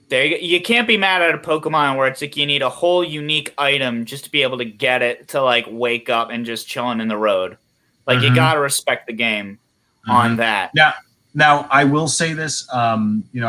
There you can't be mad at a Pokemon where it's like you need a whole unique item just to be able to get it to wake up and just chilling in the road. You gotta respect the game on that.
Now I will say this. I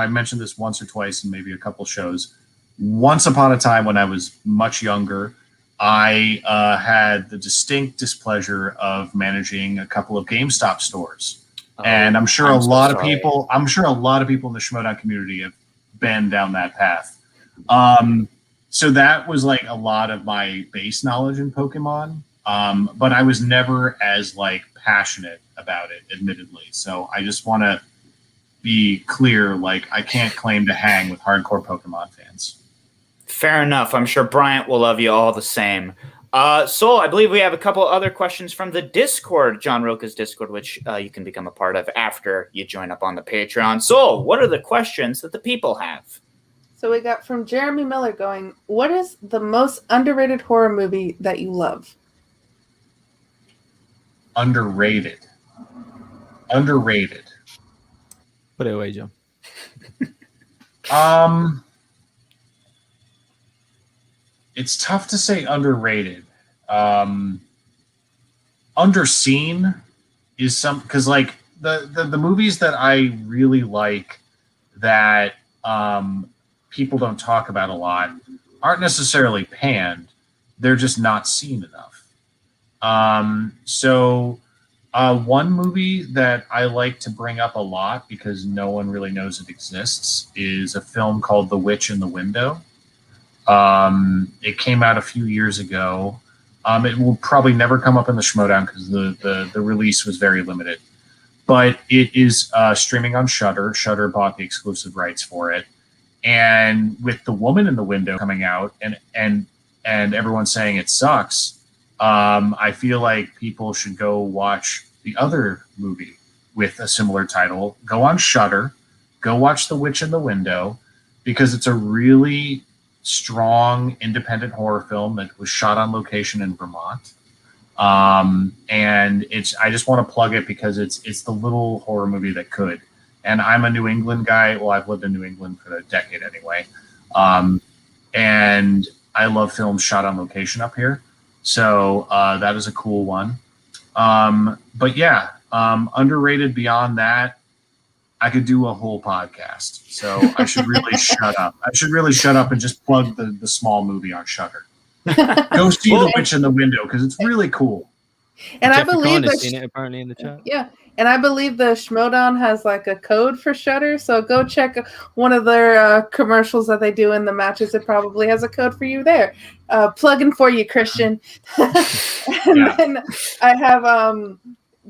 mentioned this once or twice in maybe a couple shows. Once upon a time when I was much younger, I had the distinct displeasure of managing a couple of GameStop stores, and I'm sure a lot of people in the Schmoedown community have been down that path. So that was a lot of my base knowledge in Pokemon, but I was never as passionate about it, admittedly. So I just want to be clear, I can't claim to hang with hardcore Pokemon fans.
Fair enough. I'm sure Bryant will love you all the same. Soul, I believe we have a couple other questions from the Discord, John Rocha's Discord, which you can become a part of after you join up on the Patreon. Soul, what are the questions that the people have?
So we got from Jeremy Miller going, what is the most underrated horror movie that you love?
Underrated.
Put it away, John.
It's tough to say underrated. Underseen is some, because the movies that I really like that people don't talk about a lot aren't necessarily panned. They're just not seen enough. So one movie that I like to bring up a lot because no one really knows it exists is a film called The Witch in the Window. It came out a few years ago. It will probably never come up in the Schmoedown because the release was very limited. But it is streaming on Shudder. Shudder bought the exclusive rights for it. And with The Woman in the Window coming out and everyone saying it sucks, I feel like people should go watch the other movie with a similar title. Go on Shudder. Go watch The Witch in the Window because it's a really strong independent horror film that was shot on location in Vermont. And I just want to plug it because it's the little horror movie that could. And I'm a New England guy. Well, I've lived in New England for a decade anyway. And I love films shot on location up here. So that is a cool one. But yeah, underrated beyond that, I could do a whole podcast. So I should really shut up. I should really shut up and just plug the small movie on Shudder. Go see The Witch in the Window because it's really cool.
And I
Jeffrey
believe
Kahn has
that
seen it apparently in the chat.
yeah, and I believe the Schmoedown has like a code for Shudder. So go check one of their commercials that they do in the matches. It probably has a code for you there. Plugging for you, Christian. And then I have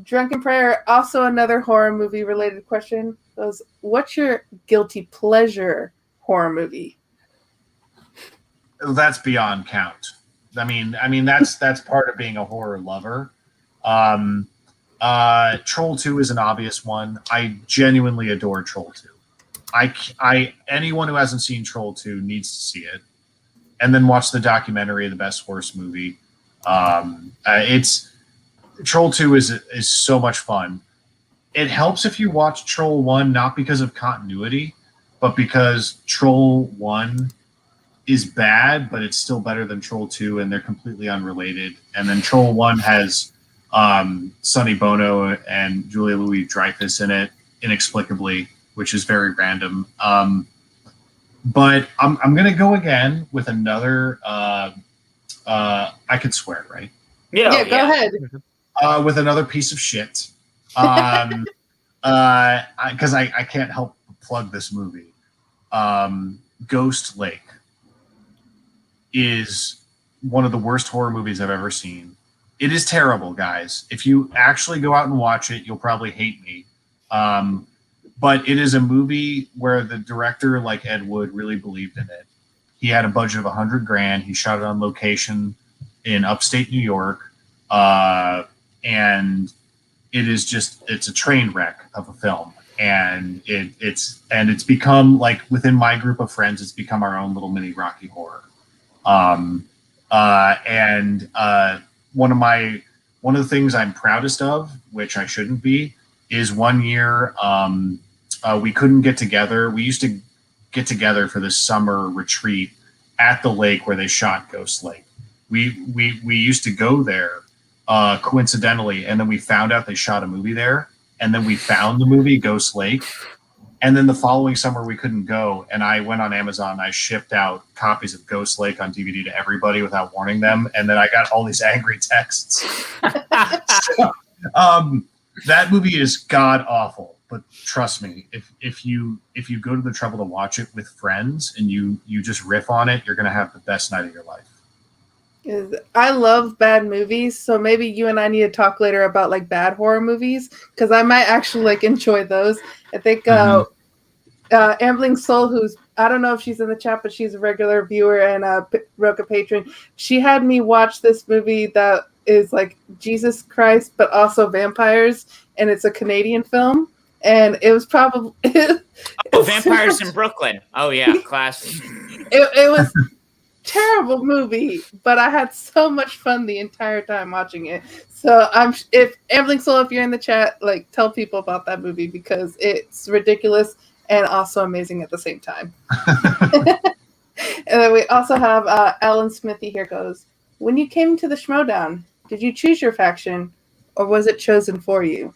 Drunken Prayer, also another horror movie related question. Goes, what's your guilty pleasure horror movie?
That's beyond count. I mean that's part of being a horror lover. Troll 2 is an obvious one. I genuinely adore Troll 2. Anyone who hasn't seen Troll 2 needs to see it, and then watch the documentary, The Best Worst Movie. It's Troll 2 is so much fun. It helps if you watch Troll 1, not because of continuity, but because Troll 1 is bad, but it's still better than Troll 2, and they're completely unrelated. And then Troll 1 has Sonny Bono and Julia Louis-Dreyfus in it, inexplicably, which is very random. But I'm going to go again with another. I could swear, right?
Yeah, go ahead.
With another piece of shit. Because I can't help but plug this movie. Ghost Lake is one of the worst horror movies I've ever seen. It is terrible, guys. If you actually go out and watch it, you'll probably hate me. But it is a movie where the director, like Ed Wood, really believed in it. He had a budget of $100,000. He shot it on location in upstate New York. And it's a train wreck of a film. And it's become, like, within my group of friends, it's become our own little mini Rocky Horror. One of the things I'm proudest of, which I shouldn't be, is one year we couldn't get together. We used to get together for this summer retreat at the lake where they shot Ghost Lake. We used to go there coincidentally, and then we found out they shot a movie there, and then we found the movie Ghost Lake. And then the following summer we couldn't go, and I went on Amazon and I shipped out copies of Ghost Lake on DVD to everybody without warning them, and then I got all these angry texts. So, that movie is god awful, but trust me, if you go to the trouble to watch it with friends and you just riff on it, you're gonna have the best night of your life.
I love bad movies, so maybe you and I need to talk later about like bad horror movies, because I might actually like enjoy those. I think Ambling Soul, who's, I don't know if she's in the chat, but she's a regular viewer and a Rocha patron. She had me watch this movie that is like Jesus Christ, but also vampires, and it's a Canadian film, and it was probably
Vampires in Brooklyn. Oh yeah, class.
It was terrible movie, but I had so much fun the entire time watching it. So if Ambling Soul, if you're in the chat, like, tell people about that movie, because it's ridiculous and also amazing at the same time. And then we also have Alan Smithy here goes, when you came to the Schmoedown, did you choose your faction or was it chosen for you?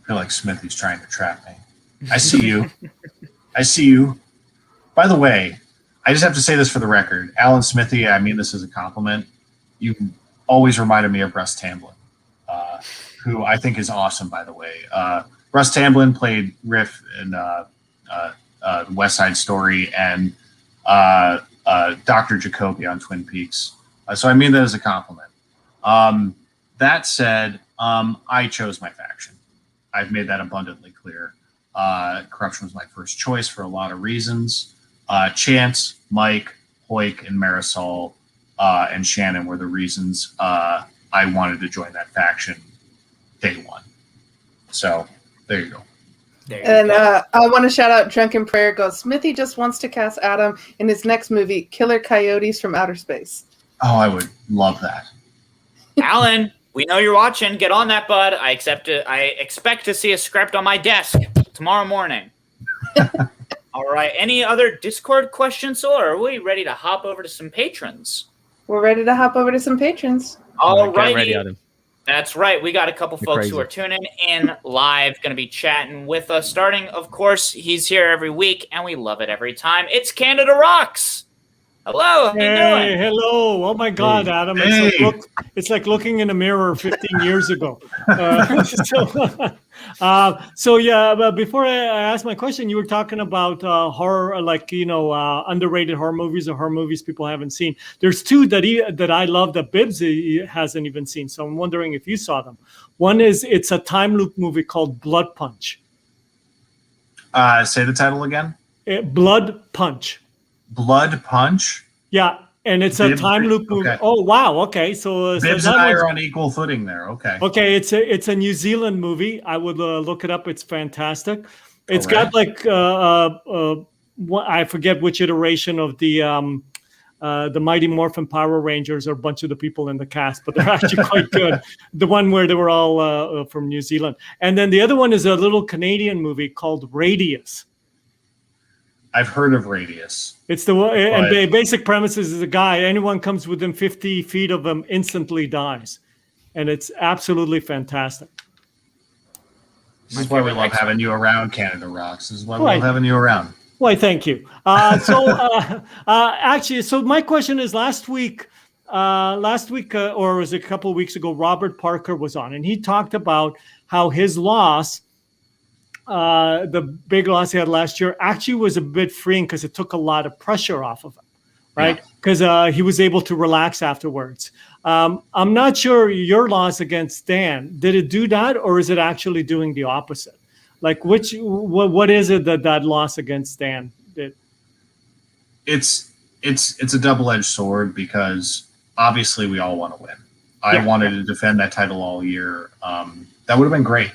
I feel like Smithy's trying to trap me. I see you. I see you. By the way, I just have to say this for the record. Alan Smithy, I mean this as a compliment. You always reminded me of Russ Tamblyn, who I think is awesome, by the way. Russ Tamblyn played Riff in West Side Story and Dr. Jacoby on Twin Peaks. So I mean that as a compliment. That said, I chose my faction. I've made that abundantly clear. Corruption was my first choice for a lot of reasons. Chance, Mike, Hoik, and Marisol and Shannon were the reasons I wanted to join that faction day one. So there you go.
And I want to shout out Drunken Prayer goes, Smithy just wants to cast Adam in his next movie, Killer Coyotes from Outer Space.
Oh, I would love that.
Alan, we know you're watching. Get on that, bud. I expect to see a script on my desk tomorrow morning. All right. Any other Discord questions, or are we ready to hop over to some patrons?
We're ready to hop over to some patrons.
All right.
Ready, Adam.
That's right. We got a couple folks who are tuning in live, going to be chatting with us. Starting, of course, he's here every week, and we love it every time. It's Canada Rocks. Hello, how you
Hey,
doing?
hello. Oh my God,
Hey.
Adam.
Hey.
It's like looking in a mirror 15 years ago. So yeah, but before I ask my question, you were talking about horror, like, underrated horror movies or horror movies people haven't seen. There's two that I love that Bibbs hasn't even seen. So I'm wondering if you saw them. One is, it's a time loop movie called Blood Punch.
Say the title again.
Blood Punch.
Blood Punch.
Yeah, and it's a time loop movie.
Okay.
Oh wow, okay. So
Bibbs
that
and I
one's-
are on equal footing there. Okay.
Okay, it's a New Zealand movie. I would look it up. It's fantastic. It's
All right.
got like I forget which iteration of the Mighty Morphin Power Rangers or a bunch of the people in the cast, but they're actually quite good. The one where they were all from New Zealand, and then the other one is a little Canadian movie called Radius.
I've heard of Radius.
It's the one, and the basic premise is a guy. Anyone comes within 50 feet of him instantly dies, and it's absolutely fantastic.
This is why we love having you around, Canada Rocks. This is why we
Right.
love having you around.
Why, thank you. Actually, so my question is: last week, or was it a couple of weeks ago, Robert Parker was on, and he talked about how his loss, the big loss he had last year, actually was a bit freeing because it took a lot of pressure off of him, right? Because he was able to relax afterwards. I'm not sure your loss against Dan, did it do that, or is it actually doing the opposite? Like, what is it that loss against Dan did?
It's a double-edged sword because obviously we all want to win. I wanted to defend that title all year. That would have been great.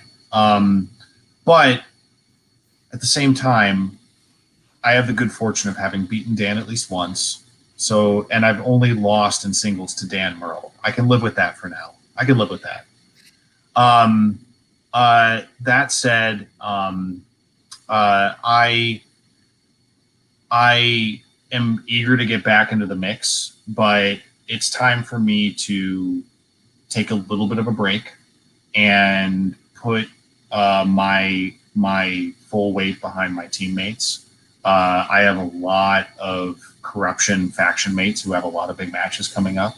But at the same time, I have the good fortune of having beaten Dan at least once. So, and I've only lost in singles to Dan Murrell. I can live with that for now. I can live with that. That said, I am eager to get back into the mix, but it's time for me to take a little bit of a break and put my full weight behind my teammates. I have a lot of KOrruption faction mates who have a lot of big matches coming up,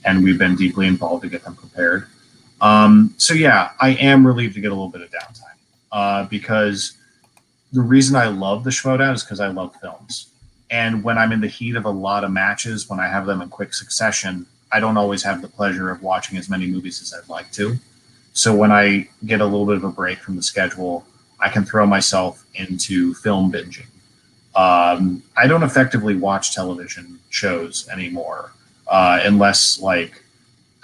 and we've been deeply involved to get them prepared. So yeah, I am relieved to get a little bit of downtime because the reason I love the Schmoedown is because I love films. And when I'm in the heat of a lot of matches, when I have them in quick succession, I don't always have the pleasure of watching as many movies as I'd like to. So when I get a little bit of a break from the schedule, I can throw myself into film binging. I don't effectively watch television shows anymore unless like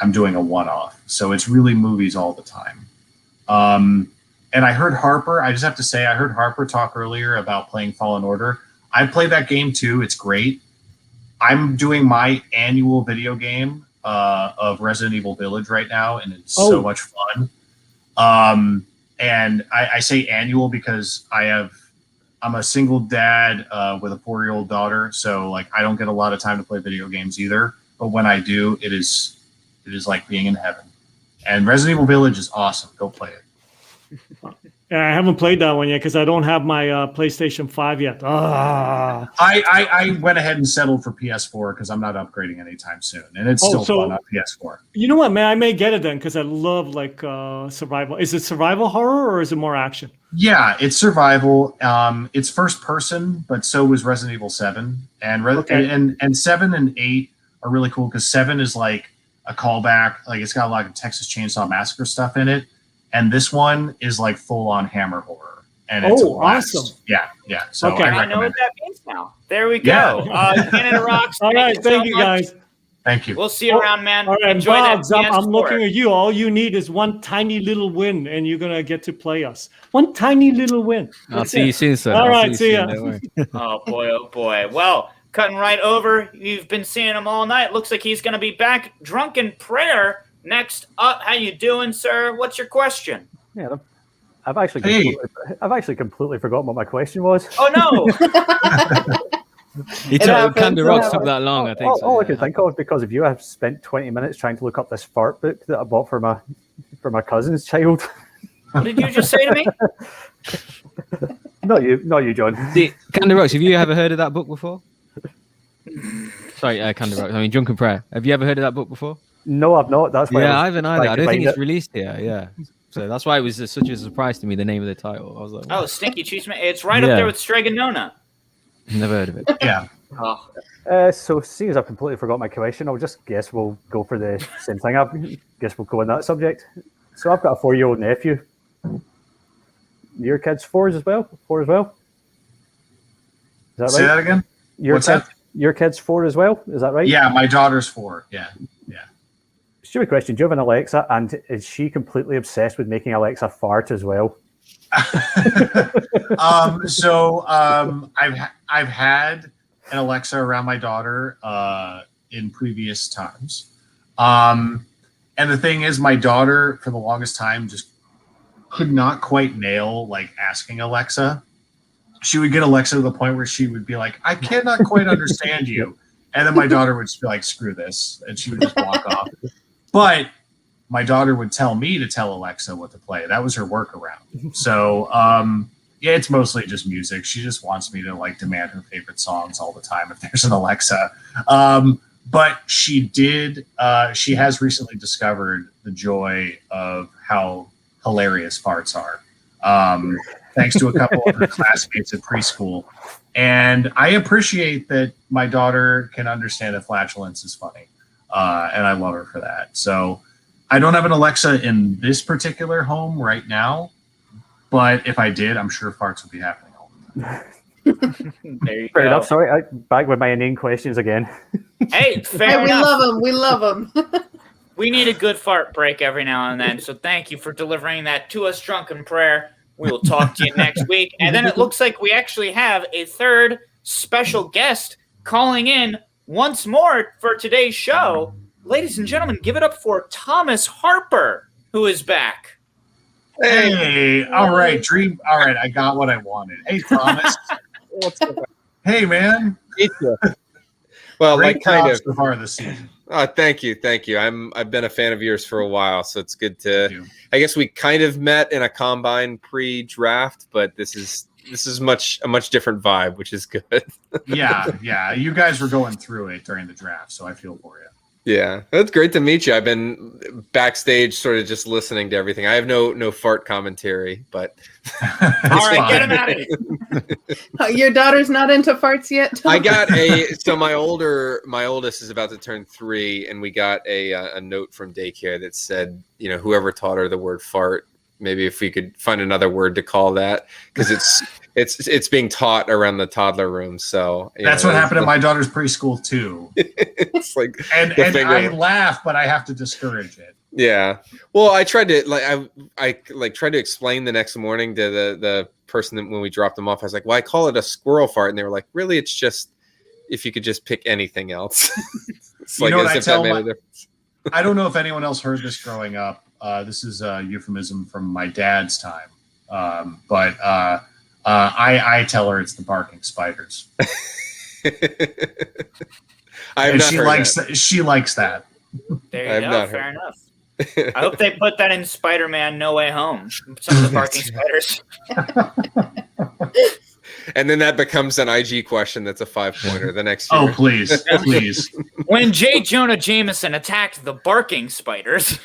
I'm doing a one-off. So it's really movies all the time. And I heard Harper, I just have to say, I heard Harper talk earlier about playing Fallen Order. I played that game too. It's great. I'm doing my annual video game of Resident Evil Village right now, and it's so much fun. And I say annual because I'm a single dad with a 4-year-old daughter, so like I don't get a lot of time to play video games either. But when I do, it is like being in heaven. And Resident Evil Village is awesome. Go play it.
Yeah, I haven't played that one yet because I don't have my PlayStation 5 yet.
I went ahead and settled for PS4 because I'm not upgrading anytime soon, and it's still fun on PS4.
You know what, man? I may get it then because I love like survival. Is it survival horror or is it more action?
Yeah, it's survival. It's first person, but so was Resident Evil 7, and 7 and 8 are really cool because 7 is like a callback. Like it's got a lot of Texas Chainsaw Massacre stuff in it. And this one is like full-on hammer horror, and it's
awesome!
Yeah. So
okay.
I know what that means now. There we go. Canada Rocks.
All right, thank you guys.
Thank you.
We'll see you around, man.
All right,
Enjoy
Bobs,
that.
I'm looking at you. All you need is one tiny little win, and you're gonna get to play us. One tiny little win.
I'll see you soon, sir.
All
I'll
right, see ya.
Oh boy. Well, cutting right over. You've been seeing him all night. Looks like he's gonna be back. Drunken Prayer. Next up, how you doing, sir? What's your question?
Yeah, I've actually completely forgotten what my question was.
Oh no!
Canada Rocks took that long. I think.
All I could think of, because of you, I've spent 20 minutes trying to look up this fart book that I bought for my cousin's child.
What did you just say to me?
Not you, John.
Canada Rocks, have you ever heard of that book before? Sorry, Drunken Prayer. Have you ever heard of that book before?
No, I've not. That's why.
Yeah, I haven't either.
trying
I
to
don't think
find
it's
it.
released here. Yeah, so that's why it was such a surprise to me. The name of the title. I was like,
Oh,
what?
Stinky Cheese Man. It's right up there with Stregonona.
Never heard of it.
Yeah.
Oh.
So, seeing as I've completely forgot my question, I'll just guess we'll go for the same thing. I guess we'll go on that subject. So, I've got a 4-year-old nephew. Your kid's 4 as well? 4 as well? Is that right?
Say that again? What's that?
Your kid's 4 as well? Is that right?
Yeah, my daughter's 4. Yeah.
Stupid question. Do you have an Alexa? And is she completely obsessed with making Alexa fart as well?
I've had an Alexa around my daughter in previous times. And the thing is, my daughter, for the longest time, just could not quite nail like asking Alexa. She would get Alexa to the point where she would be like, I cannot quite understand you. And then my daughter would just be like, screw this. And she would just walk off. But my daughter would tell me to tell Alexa what to play. That was her workaround. So, yeah, it's mostly just music. She just wants me to like demand her favorite songs all the time if there's an Alexa. But she has recently discovered the joy of how hilarious farts are. Thanks to a couple of her classmates at preschool. And I appreciate that my daughter can understand that flatulence is funny. And I love her for that. So I don't have an Alexa in this particular home right now, but if I did, I'm sure farts would be happening all the time.
There you
Fair
go.
enough. Sorry, back with my inane questions again.
Hey, fair
Hey, we
enough.
love them. We love them.
We need a good fart break every now and then. So thank you for delivering that to us, Drunken Prayer. We will talk to you next week. And then it looks like we actually have a third special guest calling in once more for today's show. Ladies and gentlemen, give it up for Thomas Harper, who is back.
Hey, all right, Dream. All right, I got what I wanted. Hey, Thomas. Hey, man.
Well,
Great
like kind
job
of.
so far this season.
Thank you. I've been a fan of yours for a while, so it's good
Thank
to.
you.
I guess we kind of met in a combine pre-draft, but this is a much different vibe, which is good.
Yeah. You guys were going through it during the draft, so I feel for you.
Yeah, it's great to meet you. I've been backstage, sort of just listening to everything. I have no fart commentary, but
All right, get him out of here.
Your daughter's not into farts yet?
I got so my oldest is about to turn 3, and we got a note from daycare that said, whoever taught her the word fart, maybe if we could find another word to call that, because it's being taught around the toddler room. So
That's what happened at my daughter's preschool too.
It's like,
and I laugh, but I have to discourage it.
yeah. Well, I tried to I tried to explain the next morning to the person that when we dropped them off. I was like, well, I call it a squirrel fart, and they were like, really? It's just if you could just pick anything else. It's like as if that made a difference.
I don't know if anyone else heard this growing up. This is a euphemism from my dad's time, but I tell her it's the barking spiders. And she likes that.
There you go. Fair enough. I hope they put that in Spider-Man No Way Home. Some of the barking spiders.
And then that becomes an IG question that's a 5-pointer the next year.
Oh, please.
When J. Jonah Jameson attacked the barking spiders,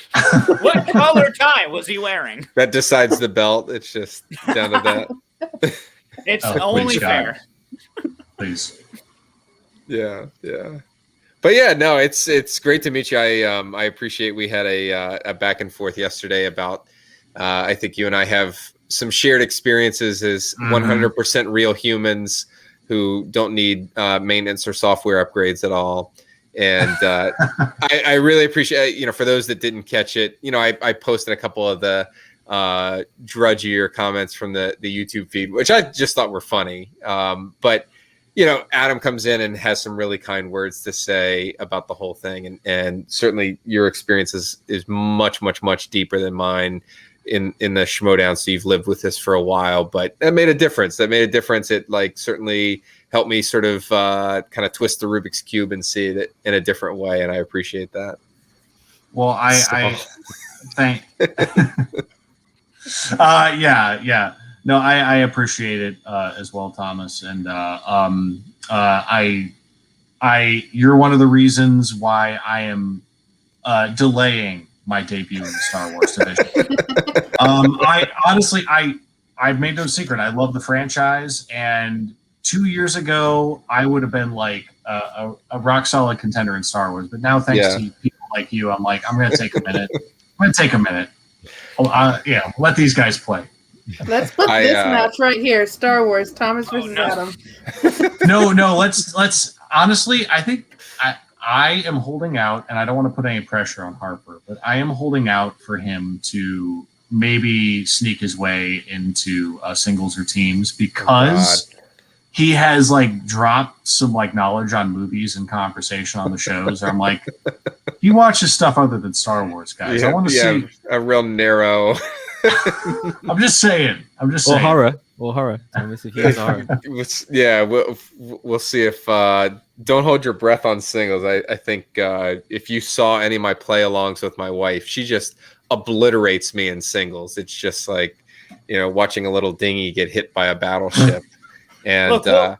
what color tie was he wearing?
That decides the belt. It's just down to that.
It's only fair.
Please.
Yeah. But yeah, no, it's great to meet you. I appreciate we had a back and forth yesterday about I think you and I have some shared experiences as 100% real humans who don't need maintenance or software upgrades at all. And I really appreciate, for those that didn't catch it, I posted a couple of the drudgier comments from the YouTube feed, which I just thought were funny. But Adam comes in and has some really kind words to say about the whole thing. And certainly your experience is much, much, much deeper than mine in the Schmoedown. So you've lived with this for a while, but that made a difference. It certainly helped me sort of kind of twist the Rubik's Cube and see it in a different way. And I appreciate that.
Well, I thank, yeah. No, I appreciate it as well, Thomas. And I you're one of the reasons why I am delaying my debut in the Star Wars division. I've made no secret. I love the franchise, and 2 years ago, I would have been like a rock solid contender in Star Wars. But now, thanks to people like you, I'm like, I'm going to take a minute. Let these guys play.
Let's put this match right here: Star Wars, Thomas versus Adam.
No. Let's honestly. I think I am holding out, and I don't want to put any pressure on Harper, but I am holding out for him to maybe sneak his way into singles or teams because he has like dropped some like knowledge on movies and conversation on the shows. I'm like, he watches stuff other than Star Wars, guys. I want to see
a real narrow.
I'm just saying.
Or horror. Thomas, if you like horror.
Yeah, we'll see if. Don't hold your breath on singles. I think if you saw any of my play-alongs with my wife, she just obliterates me in singles. It's just like, watching a little dinghy get hit by a battleship. And the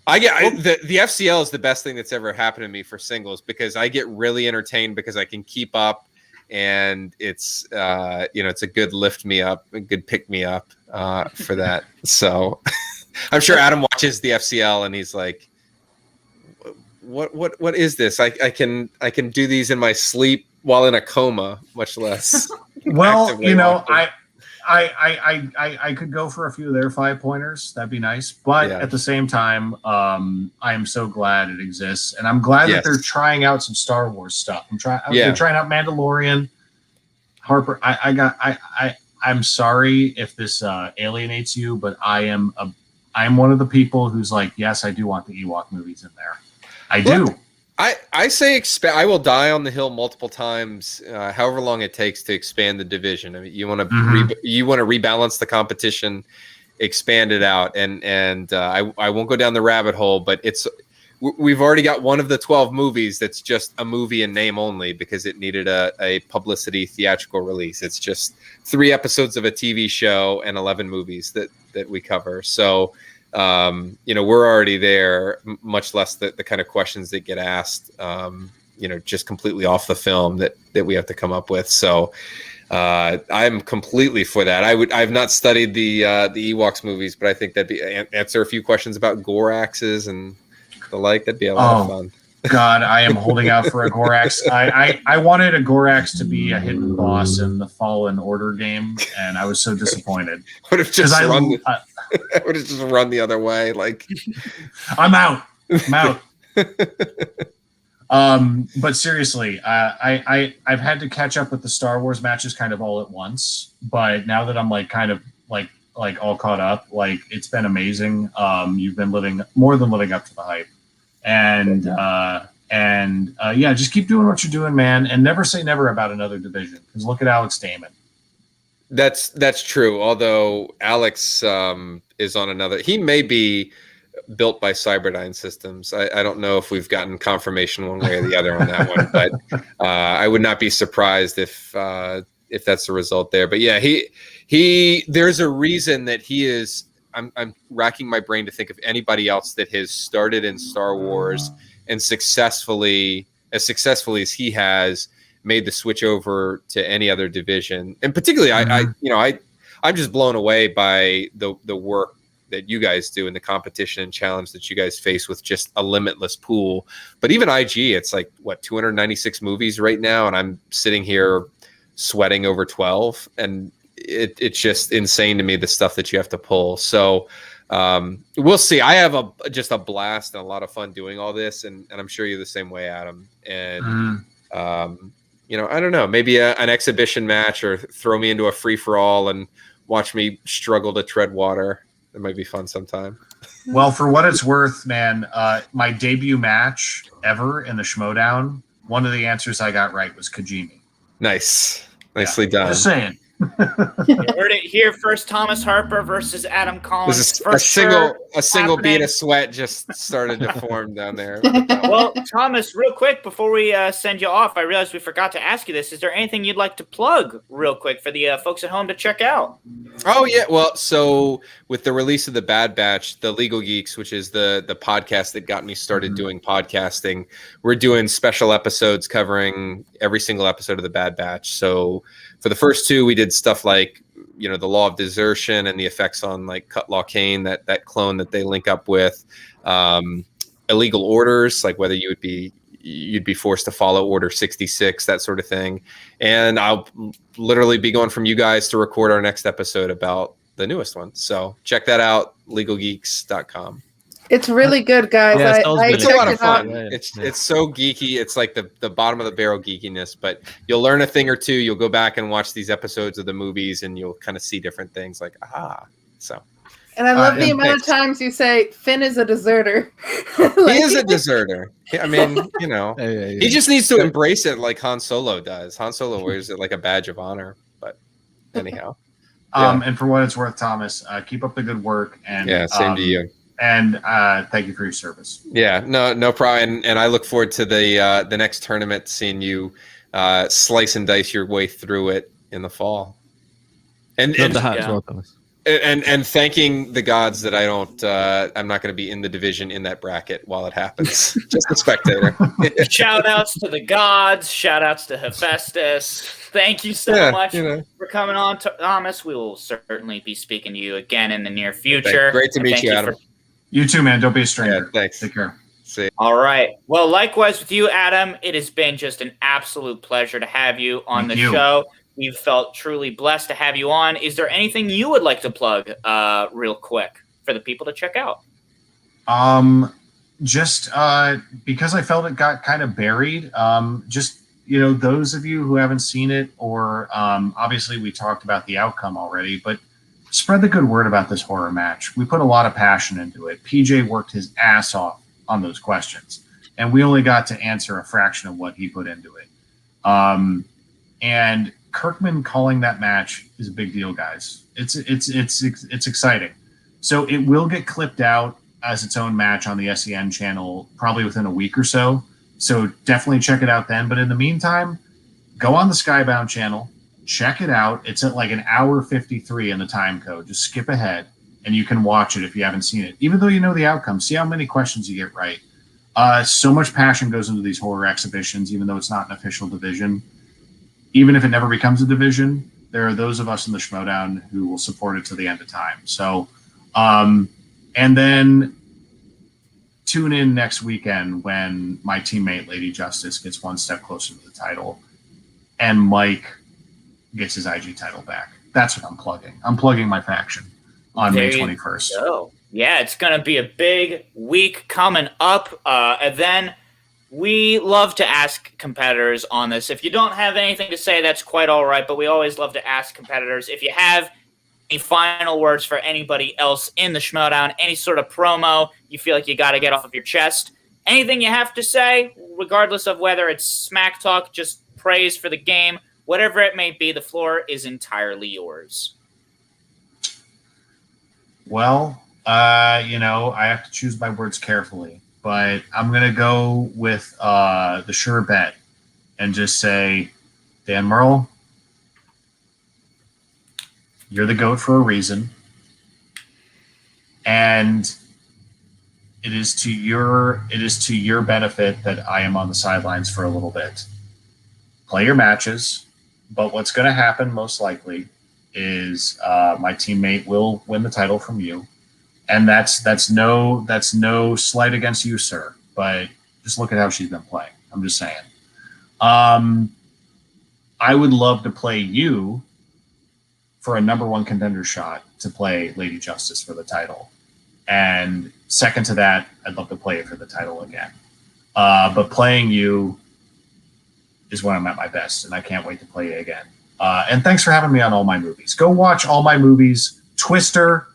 FCL is the best thing that's ever happened to me for singles because I get really entertained because I can keep up, and it's it's a good lift me up, a good pick me up for that. So I'm sure Adam watches the FCL and he's like, what is this? I can do these in my sleep while in a coma, much less.
Well, I could go for a few of their 5-pointers. That'd be nice. But at the same time, I am so glad it exists, and I'm glad that they're trying out some Star Wars stuff. They're trying out Mandalorian. Harper, I'm sorry if this alienates you, but I am one of the people who's like, yes, I do want the Ewok movies in there. I do.
I say I will die on the hill multiple times, however long it takes to expand the division. I mean, you want to rebalance the competition, expand it out, and I won't go down the rabbit hole, but we've already got one of the 12 movies that's just a movie in name only because it needed a publicity theatrical release. It's just 3 episodes of a TV show and 11 movies that we cover. So. We're already there, much less the kind of questions that get asked, just completely off the film that we have to come up with. So I'm completely for that. I've not studied the Ewoks movies, but I think that'd be answer a few questions about Goraxes and the like. That'd be a lot of fun.
God, I am holding out for a Gorax. I wanted a Gorax to be a hidden boss in the Fallen Order game, and I was so disappointed.
Would have just run the other way. Like,
I'm out. But seriously, I've had to catch up with the Star Wars matches kind of all at once. But now that I'm kind of all caught up, it's been amazing. You've been living up to the hype. And just keep doing what you're doing, man, and never say never about another division. Because look at Alex Damon.
That's true. Although Alex is on another, he may be built by Cyberdyne Systems. I don't know if we've gotten confirmation one way or the other on that one, but I would not be surprised if that's the result there. But yeah, he there's a reason that he is. I'm racking my brain to think of anybody else that has started in Star Wars and successfully as he has made the switch over to any other division. And particularly, I'm just blown away by the work that you guys do and the competition and challenge that you guys face with just a limitless pool. But even IG, it's 296 movies right now, and I'm sitting here sweating over 12, and it's just insane to me, the stuff that you have to pull. So we'll see. I have just a blast and a lot of fun doing all this, and I'm sure you're the same way, Adam. And I don't know, maybe an exhibition match, or throw me into a free-for-all and watch me struggle to tread water. It might be fun sometime.
Well, for what it's worth, man, my debut match ever in the Schmoedown, one of the answers I got right was Kajimi.
Nicely done.
Just saying.
You heard it here first. Thomas Harper versus Adam Collins.
This is
for
a single
happening.
bead of sweat just started to form down there.
Well, Thomas, real quick before we send you off, I realized we forgot to ask you this. Is there anything you'd like to plug real quick for the folks at home to check out?
Oh yeah, well, so with the release of the Bad Batch, the Legal Geeks, which is the podcast that got me started doing podcasting, we're doing special episodes covering every single episode of the Bad Batch. So for the first two, we did stuff like, you know, the law of desertion and the effects on like Cutlaw Kane, that clone that they link up with, illegal orders, like whether you'd be forced to follow Order 66, that sort of thing. And I'll literally be going from you guys to record our next episode about the newest one. So check that out, legalgeeks.com.
It's really good, guys.
Yeah,
It's a lot of
checked it out.
fun. It's so geeky. It's like the bottom of the barrel geekiness, but you'll learn a thing or two. You'll go back and watch these episodes of the movies and you'll kind of see different things like, so.
And I love the
yeah,
amount
thanks.
of times you say Finn is a deserter.
He
Like-
is a deserter. I mean, you know, he just needs to embrace it like Han Solo does. Han Solo wears it like a badge of honor. But anyhow,
And for what it's worth, Thomas, keep up the good work. And
yeah, same to you.
And thank you for your service.
Yeah, no problem. And I look forward to the next tournament, seeing you slice and dice your way through it in the fall. And
Love the hat as
yeah.
well, Thomas.
And thanking the gods that I'm not going to be in the division in that bracket while it happens. Just a spectator.
Shout outs to the gods. Shout outs to Hephaestus. Thank you so much for coming on, Thomas. We will certainly be speaking to you again in the near future.
Great to
And
meet
thank
you, Adam.
You too, man. Don't be a stranger.
Yeah, thanks.
Take care.
See.
All right. Well, likewise with you, Adam. It has been just an absolute pleasure to have you on
Thank
the
you.
show. We've felt truly blessed to have you on. Is there anything you would like to plug real quick for the people to check out?
Just because I felt it got kind of buried. Just, you know, those of you who haven't seen it, or obviously we talked about the outcome already, but spread the good word about this horror match. We put a lot of passion into it. PJ worked his ass off on those questions, and we only got to answer a fraction of what he put into it. And Kirkman calling that match is a big deal, guys. It's exciting. So it will get clipped out as its own match on the SEN channel probably within a week or so. So definitely check it out then. But in the meantime, go on the Skybound channel, check it out. It's at like an hour 53 in the time code. Just skip ahead and you can watch it if you haven't seen it. Even though you know the outcome, see how many questions you get right. So much passion goes into these horror exhibitions, even though it's not an official division. Even if it never becomes a division, there are those of us in the Schmoedown who will support it to the end of time. So, and then tune in next weekend when my teammate Lady Justice gets one step closer to the title and Mike gets his IG title back. That's what I'm plugging. I'm plugging my faction on May 21st.
So, yeah, it's going to be a big week coming up. And then we love to ask competitors on this. If you don't have anything to say, that's quite all right. But we always love to ask competitors. If you have any final words for anybody else in the Schmoedown, any sort of promo you feel like you got to get off of your chest, anything you have to say, regardless of whether it's smack talk, just praise for the game, whatever it may be, the floor is entirely yours.
Well, you know, I have to choose my words carefully, but I'm going to go with the sure bet and just say, Dan Murrell, you're the GOAT for a reason. And it is to your benefit that I am on the sidelines for a little bit. Play your matches, but what's going to happen most likely is my teammate will win the title from you. And that's no slight against you, sir. But just look at how she's been playing. I'm just saying. I would love to play you for a number one contender shot to play Lady Justice for the title. And second to that, I'd love to play it for the title again. But playing you is when I'm at my best, and I can't wait to play you again. And thanks for having me on All My Movies. Go watch All My Movies. Twister.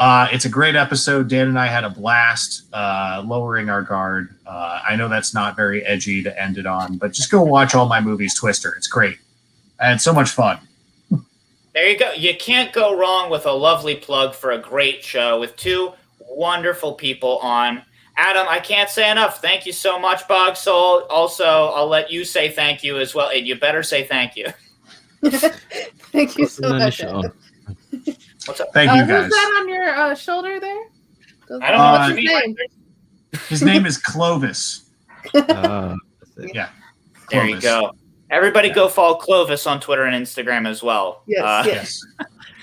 It's a great episode. Dan and I had a blast lowering our guard. I know that's not very edgy to end it on, but just go watch All My Movies Twister. It's great. I had so much fun.
There you go. You can't go wrong with a lovely plug for a great show with two wonderful people on. Adam, I can't say enough. Thank you so much, Bogsoul. Also, I'll let you say thank you as well. And you better say thank you.
Thank you so much.
What's up?
Thank you, guys.
Who's that on your shoulder there?
I don't know what you mean.
His name is Clovis.
There
Yeah.
you
Clovis.
go. Everybody go follow Clovis on Twitter and Instagram as well.
Yes,
Yes.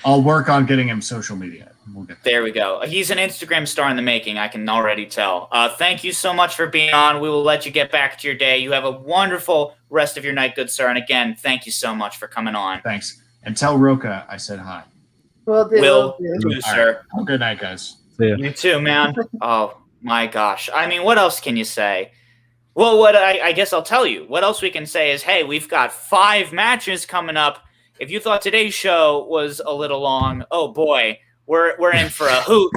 I'll work on getting him social media. We'll get there.
There we go. He's an Instagram star in the making, I can already tell. Thank you so much for being on. We will let you get back to your day. You have a wonderful rest of your night, good sir. And again, thank you so much for coming on.
Thanks. And tell Rocha I said hi.
Will do.
Will
will
do,
do.
sir.
Have a good night, guys.
You too, man. Oh, my gosh. I mean, what else can you say? Well, what I guess I'll tell you. What else we can say is, hey, we've got 5 matches coming up. If you thought today's show was a little long, oh boy, we're in for a hoot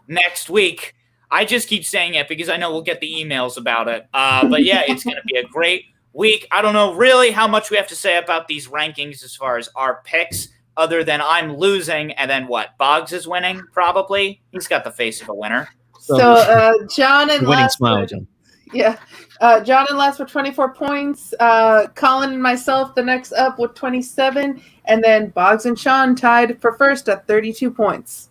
next week. I just keep saying it because I know we'll get the emails about it. But yeah, it's going to be a great week. I don't know really how much we have to say about these rankings as far as our picks, other than I'm losing and then what? Boggs is winning, probably. He's got the face of a winner.
So John and
Winning
Les
smile,
with-
John.
Yeah. John and Les with 24 points. Colin and myself the next up with 27. And then Boggs and Sean tied for first at 32 points.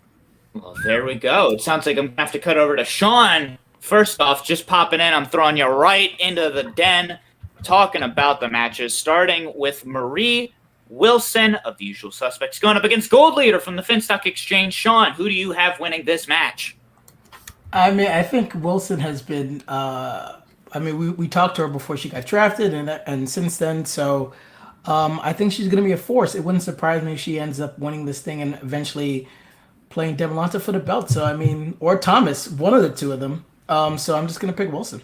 Well, there we go. It sounds like I'm going to have to cut over to Sean. First off, just popping in, I'm throwing you right into the den, talking about the matches, starting with Marie Wilson of the Usual Suspects going up against Gold Leader from the Finstock Exchange. Sean, who do you have winning this match?
I mean, I think Wilson has been. I mean, we talked to her before she got drafted, and since then, so I think she's going to be a force. It wouldn't surprise me if she ends up winning this thing and eventually playing Demelanta for the belt. So I mean, or Thomas, one of the two of them. So I'm just going to pick Wilson.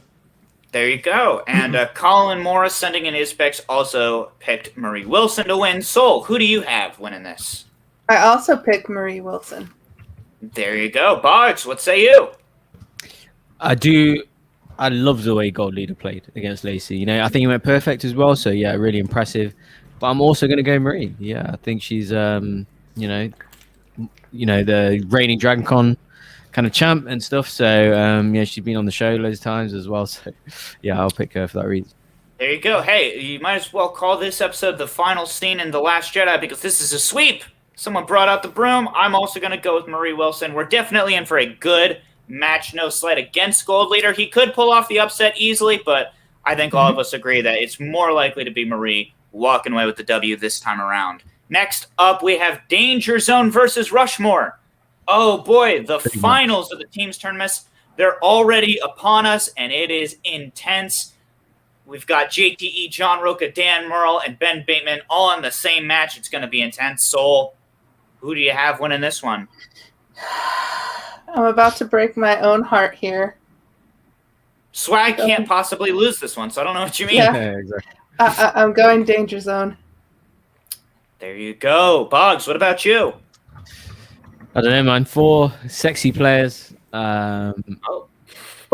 There you go. And Colin Morris, sending in his picks, also picked Marie Wilson to win. Soul, who do you have winning this?
I also picked Marie Wilson.
There you go. Boggs, what say you?
I love the way Gold Leader played against Lacey. You know, I think he went perfect as well. So yeah, really impressive. But I'm also going to go Marie. Yeah, I think she's you know, the reigning Dragon Con kind of champ and stuff. So yeah, she's been on the show loads of times as well. So yeah, I'll pick her for that reason.
There you go. Hey, you might as well call this episode the final scene in The Last Jedi because this is a sweep. Someone brought out the broom. I'm also going to go with Marie Wilson. We're definitely in for a good match, no slight against Gold Leader. He could pull off the upset easily, but I think all of us agree that it's more likely to be Marie walking away with the W this time around. Next up, we have Danger Zone versus Rushmore. Oh boy, the finals of the teams tournaments, they're already upon us, and it is intense. We've got JTE, John Rocha, Dan Murrell, and Ben Bateman all in the same match. It's going to be intense. Soul, who do you have winning this one?
I'm about to break my own heart here.
Swag can't possibly lose this one, so I don't know what you mean.
Yeah.
Exactly.
I'm going Danger Zone.
There you go. Boggs, what about you?
I don't know, man. 4 sexy players.
Well,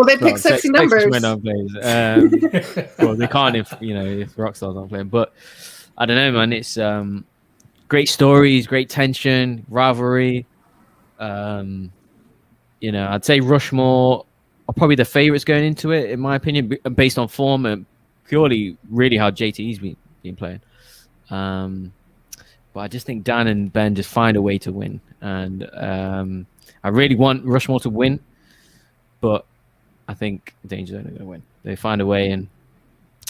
they pick sexy numbers.
Schmoedown players. Well, they can't if Rockstars aren't playing. But I don't know, man. It's great stories, great tension, rivalry. You know, I'd say Rushmore are probably the favorites going into it, in my opinion, based on form and purely really how JTE's been playing. But I just think Dan and Ben just find a way to win. And I really want Rushmore to win, but I think Danger Zone are going to win. They find a way, and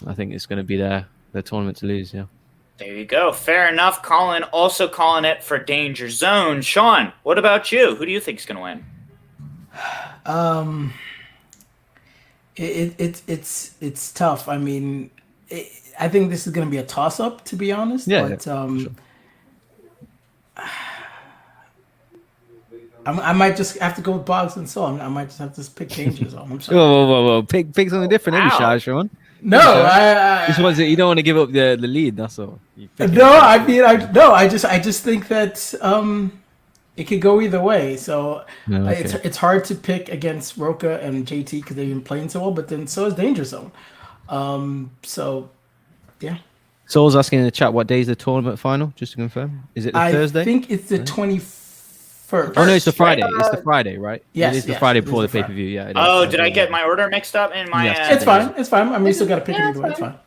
I think it's going to be their tournament to lose, yeah.
There you go. Fair enough. Colin also calling it for Danger Zone. Sean, what about you? Who do you think is going to win?
It's tough. I mean, I think this is going to be a toss-up, to be honest.
Yeah,
but
sure.
I might just have to go with Boggs and Soul. I might just have to pick Danger Zone. I'm sorry.
Whoa. Pick something different, any shy, Sean.
No,
This was it. You don't want to give up the lead. That's all.
I just think that it could go either way. So it's hard to pick against Rocha and JT because they've been playing so well. But then so is Danger Zone. So yeah.
Saul's asking in the chat what day is the tournament final, just to confirm. Is it the Thursday?
I think it's the 21st.
Oh no, it's the Friday. It's the Friday, right?
Yes,
it is the
yes,
Friday
it is
before
the
the pay-per-view. Yeah. it is.
Oh, did I get my order mixed up in my?
Yes.
It's fine. It's fine. I mean, we still got to pick it either way. It's fine.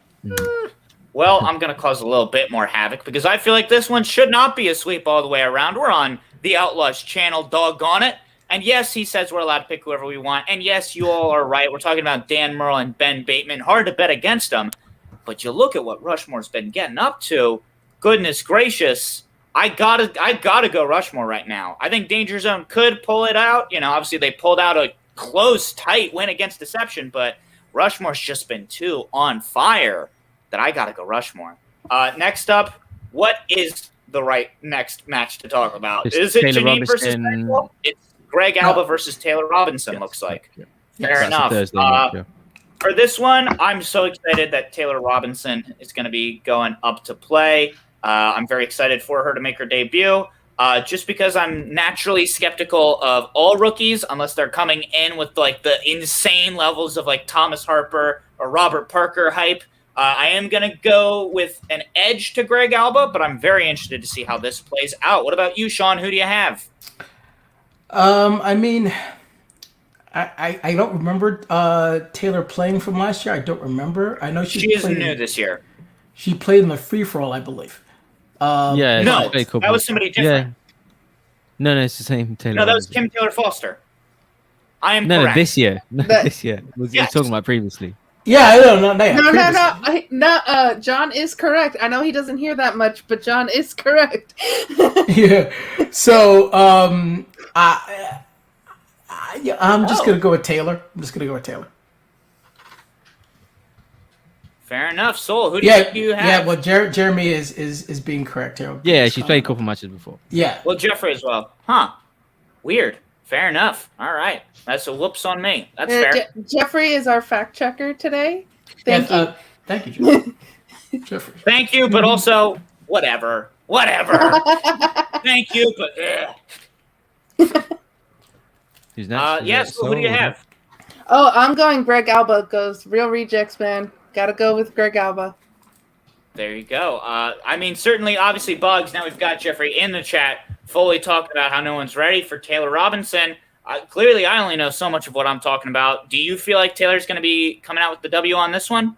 Well, I'm going to cause a little bit more havoc because I feel like this one should not be a sweep all the way around. We're on the Outlaws channel, doggone it. And yes, he says we're allowed to pick whoever we want. And yes, you all are right. We're talking about Dan Murrell and Ben Bateman. Hard to bet against them. But you look at what Rushmore's been getting up to. Goodness gracious. I gotta go Rushmore right now. I think Danger Zone could pull it out. You know, obviously they pulled out a close, tight win against Deception, but Rushmore's just been too on fire that I gotta go Rushmore. Next up, what is the right next match to talk about? Is it
Taylor
Janine versus
Robinson.
Marisol? It's Greg Alba versus Taylor Robinson, looks like. Fair enough. For this one, I'm so excited that Taylor Robinson is going to be going up to play. I'm very excited for her to make her debut, just because I'm naturally skeptical of all rookies unless they're coming in with like the insane levels of like Thomas Harper or Robert Parker hype. I am going to go with an edge to Greg Alba, but I'm very interested to see how this plays out. What about you, Sean? Who do you have?
I mean, I don't remember Taylor playing from last year. I don't remember. I know
she is new this year.
She played in the free-for-all, I believe.
No, that was somebody different.
Yeah. No, it's the same Taylor.
No, that was Kim Taylor Foster. I am
no,
correct.
this year. No, this year. Was you talking about previously?
Yeah, I don't know.
No. John is correct. I know he doesn't hear that much, but John is correct.
Yeah. So, I'm just gonna go with Taylor.
Fair enough. Soul, who do you have?
Yeah, well, Jeremy is being correct here.
Yeah, she's played a couple matches before.
Yeah.
Well, Jeffrey as well. Huh. Weird. Fair enough. All right. That's a whoops on me. That's fair.
Jeffrey is our fact checker today. Thank you.
Thank you, Jeffrey. Jeffrey.
Thank you, but also, whatever. Thank you, but
Who's next?
Yes, who do you have?
Oh, I'm going Greg Alba. Goes Real Rejects, man. Gotta go with Greg Alba.
There you go. I mean, certainly, obviously, Bugs. Now we've got Jeffrey in the chat fully talking about how no one's ready for Taylor Robinson. Clearly, I only know so much of what I'm talking about. Do you feel like Taylor's going to be coming out with the W on this one?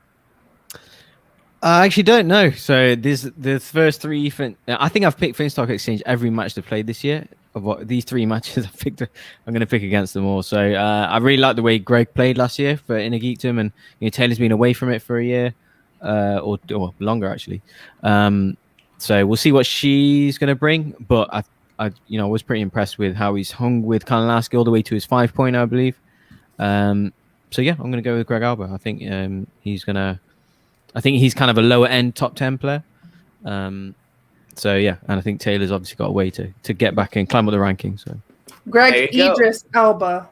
I actually don't know. So the first three. I think I've picked Finstock Exchange every match they played this year. Of what these three matches I'm going to pick against them all. So I really like the way Greg played last year for Inner Geekdom, and Taylor's been away from it for a year or longer actually. So we'll see what she's going to bring. But I was pretty impressed with how he's hung with Kalinowski all the way to his 5-point, I believe. So yeah, I'm going to go with Greg Alba. I think he's kind of a lower end top 10 player. So yeah, and I think Taylor's obviously got a way to get back and climb up the rankings. So
Greg Idris Alba.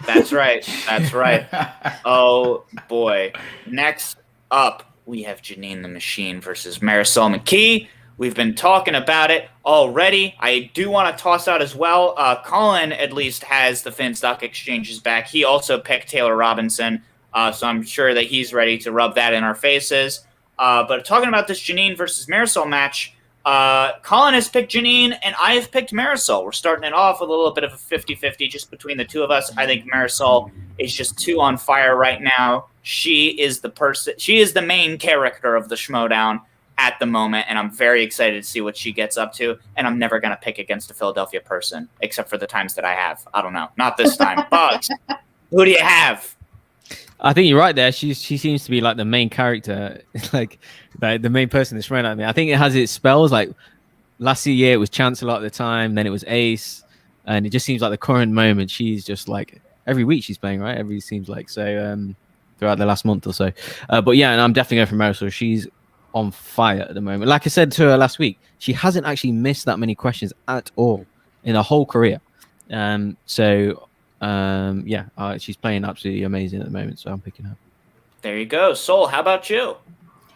That's right. Oh boy. Next up, we have Janine the Machine versus Marisol McKee. We've been talking about it already. I do want to toss out as well. Colin at least has the Finstock Exchanges back. He also picked Taylor Robinson, so I'm sure that he's ready to rub that in our faces. But talking about this Janine versus Marisol match, Colin has picked Janine, and I have picked Marisol. We're starting it off with a little bit of a 50-50 just between the two of us. I think Marisol is just too on fire right now. She is the main character of the Schmoedown at the moment, and I'm very excited to see what she gets up to, and I'm never going to pick against a Philadelphia person, except for the times that I have. I don't know. Not this time. Bugs, who do you have?
I think you're right there. She seems to be like the main character, like the main person that's running at me. I think it has its spells. Like last year, it was Chance a lot of the time. Then it was Ace, and it just seems like the current moment. She's just like every week she's playing, right? Seems like so throughout the last month or so. But yeah, and I'm definitely going for Marisol. She's on fire at the moment. Like I said to her last week, she hasn't actually missed that many questions at all in her whole career. She's playing absolutely amazing at the moment, so I'm picking her.
There you go. Soul, how about you?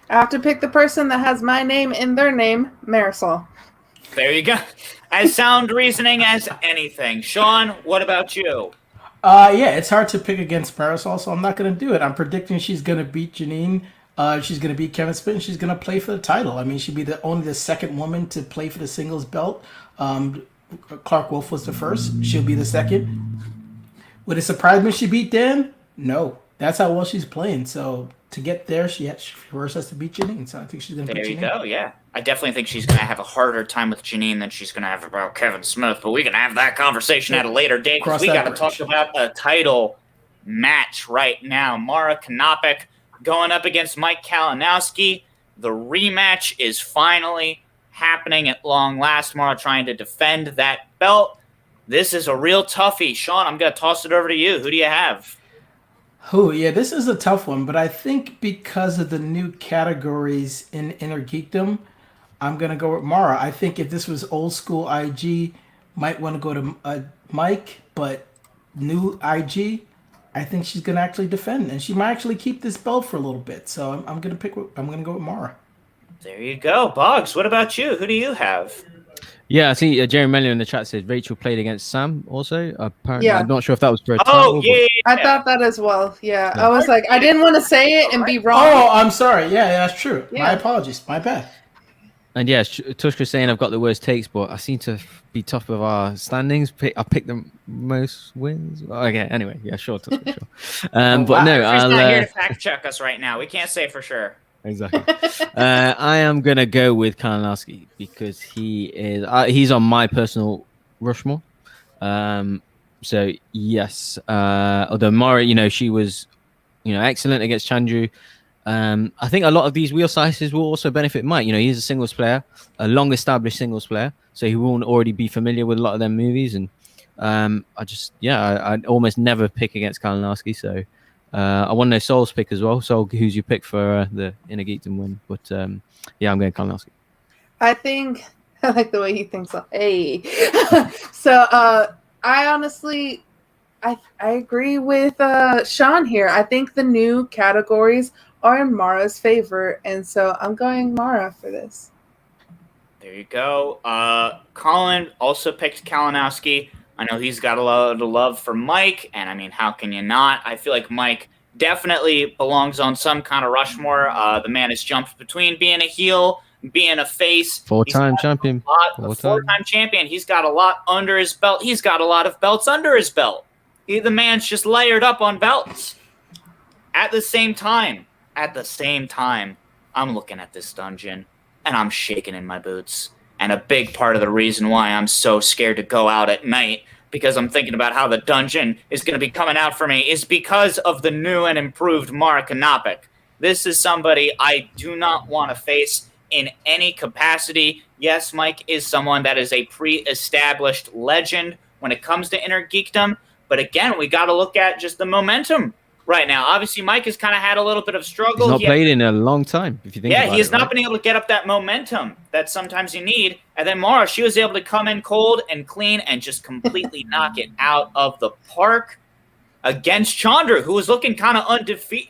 I have to pick the person that has my name in their name, Marisol.
There you go. As sound reasoning as anything. Sean, what about you?
It's hard to pick against Marisol, so I'm not going to do it. I'm predicting she's going to beat Janine She's going to beat Kevin Smith, and she's going to play for the title. I mean, she'd be only the second woman to play for the singles belt. Clark Wolf was the first. She'll be the second. Would it surprise me if she beat Dan? No. That's how well she's playing. So to get there, she first has to beat Janine. So I think she's going to beat Janine.
There you go, yeah. I definitely think she's going to have a harder time with Janine than she's going to have about Kevin Smith, but we can have that conversation at a later date because we got to talk about a title match right now. Mara Konopik going up against Mike Kalinowski. The rematch is finally happening at long last. Mara trying to defend that belt. This is a real toughie. Sean, I'm going to toss it over to you. Who do you have?
Oh, yeah, this is a tough one, but I think because of the new categories in Inner Geekdom, I'm going to go with Mara. I think if this was old school IG, might want to go to Mike, but new IG, I think she's going to actually defend, and she might actually keep this belt for a little bit. So I'm going to go with Mara.
There you go. Boggs, what about you? Who do you have?
Yeah, I see Jerry Mellion in the chat says Rachel played against Sam also. Apparently,
Yeah.
I'm not sure if that was for a title.
Yeah.
I thought that as well. Yeah. I was like, I didn't want to say it and be wrong.
Oh, I'm sorry. Yeah, that's true.
Yeah.
My apologies. My bad.
And yeah, Tushka's saying I've got the worst takes, but I seem to be top of our standings. I picked the most wins. Okay, anyway, yeah, sure, Tushka, sure. But no,
She's
I'll
not here to fact check us right now. We can't say for sure.
Exactly. I am gonna go with Kalinowski because he's on my personal Rushmore. So yes, although Mara, she was, excellent against Chandru. I think a lot of these wheel sizes will also benefit Mike. He's a singles player, a long-established singles player, so he won't already be familiar with a lot of them movies. And I'd almost never pick against Kalinowski. So I want to know Sol's pick as well. Sol, who's your pick for the Inner Geekdom win? But yeah, I'm going Kalinowski.
I think I like the way he thinks. Hey, so I honestly, I agree with Sean here. I think the new categories are in Mara's favor, and so I'm going Mara for this.
There you go. Colin also picked Kalinowski. I know he's got a lot of love for Mike, and I mean, how can you not? I feel like Mike definitely belongs on some kind of Rushmore. The man has jumped between being a heel, being a face.
Four-time champion.
Four-time champion. He's got a lot under his belt. He's got a lot of belts under his belt. The man's just layered up on belts. At the same time, I'm looking at this dungeon, and I'm shaking in my boots. And a big part of the reason why I'm so scared to go out at night, because I'm thinking about how the dungeon is going to be coming out for me, is because of the new and improved Mara Konopik. This is somebody I do not want to face in any capacity. Yes, Mike is someone that is a pre-established legend when it comes to Inner Geekdom. But again, we got to look at just the momentum right now. Obviously, Mike has kind of had a little bit of struggle.
He's not played in a long time, if you think about it.
Yeah, he has not been able to get up that momentum that sometimes you need. And then Mara, she was able to come in cold and clean and just completely knock it out of the park against Chandra, who was looking kind of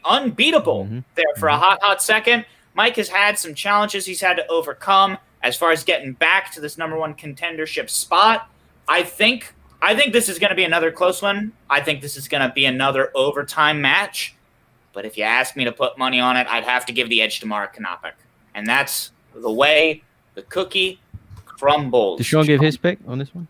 unbeatable there for a hot second. Mike has had some challenges he's had to overcome as far as getting back to this number one contendership spot. I think this is going to be another close one. I think this is going to be another overtime match. But if you ask me to put money on it, I'd have to give the edge to Mara Konopik. And that's the way the cookie crumbles.
Did Sean give his pick on this one?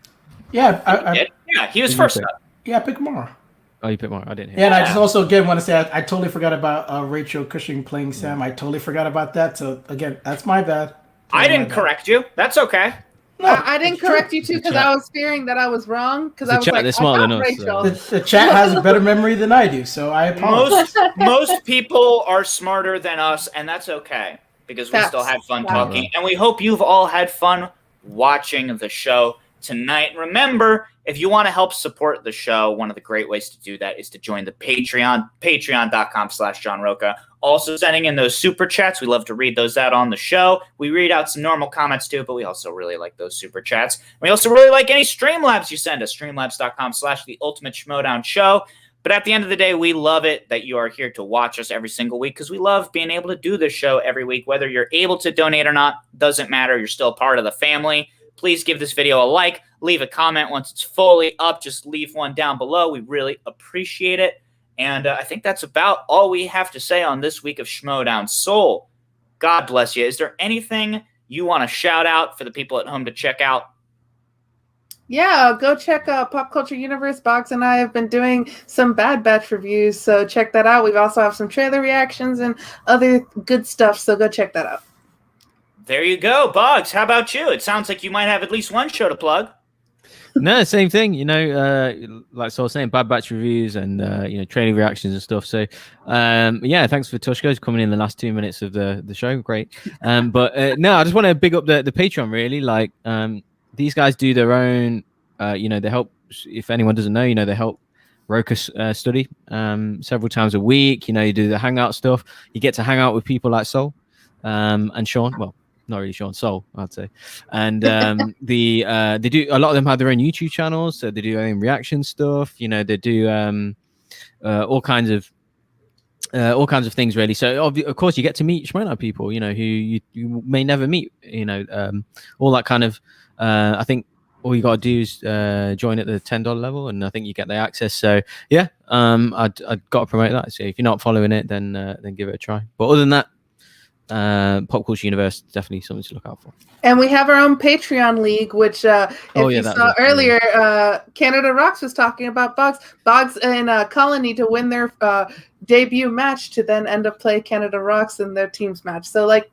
Yeah.
He was first up.
Yeah, I picked Mara.
Oh, you picked Mara. I didn't hear.
Yeah, and I just also, again, want to say I totally forgot about Rachel Cushing playing Sam. I totally forgot about that. So, again, that's my bad.
I didn't correct you. That's okay.
No, I didn't correct you too because I was fearing that I was wrong. Because I was like,
smarter than
Rachel.
The chat has a better memory than I do, so I apologize.
Most people are smarter than us, and that's okay because we still had fun talking, and we hope you've all had fun watching the show tonight. Remember, if you want to help support the show, one of the great ways to do that is to join the Patreon, patreon.com/John Rocha. Also sending in those super chats. We love to read those out on the show. We read out some normal comments too, but we also really like those super chats. We also really like any Streamlabs you send us, streamlabs.com/The Ultimate Schmoedown Show. But at the end of the day, we love it that you are here to watch us every single week because we love being able to do this show every week. Whether you're able to donate or not, doesn't matter. You're still part of the family. Please give this video a like. Leave a comment once it's fully up. Just leave one down below. We really appreciate it. And I think that's about all we have to say on this week of Schmoedown. Soul, God bless you. Is there anything you want to shout out for the people at home to check out?
Yeah, go check out Pop Culture Universe. Boggs and I have been doing some Bad Batch reviews, so check that out. We also have some trailer reactions and other good stuff, so go check that out.
There you go. Boggs, how about you? It sounds like you might have at least one show to plug.
No, same thing. Like I was saying, Bad Batch reviews and training reactions and stuff. So, yeah, thanks for Tushko's coming in the last 2 minutes of the show. Great. But no, I just want to big up the Patreon. Really, like these guys do their own. They help. If anyone doesn't know, they help Rocha study several times a week. You do the hangout stuff. You get to hang out with people like Sol and Sean. Well, not really Sean, Sol, I'd say. And they do, a lot of them have their own YouTube channels, so they do their own reaction stuff. They do all kinds of things, really. So of course you get to meet Schmoedown people, who you may never meet. All that kind of. I think all you got to do is join at the $10 level, and I think you get the access. So yeah, I'd got to promote that. So if you're not following it, then give it a try. But other than that, Pop Culture Universe, definitely something to look out for.
And we have our own Patreon league, which you saw earlier, Canada Rocks was talking about Boggs and Colin need to win their debut match to then end up play Canada Rocks in their teams match. So like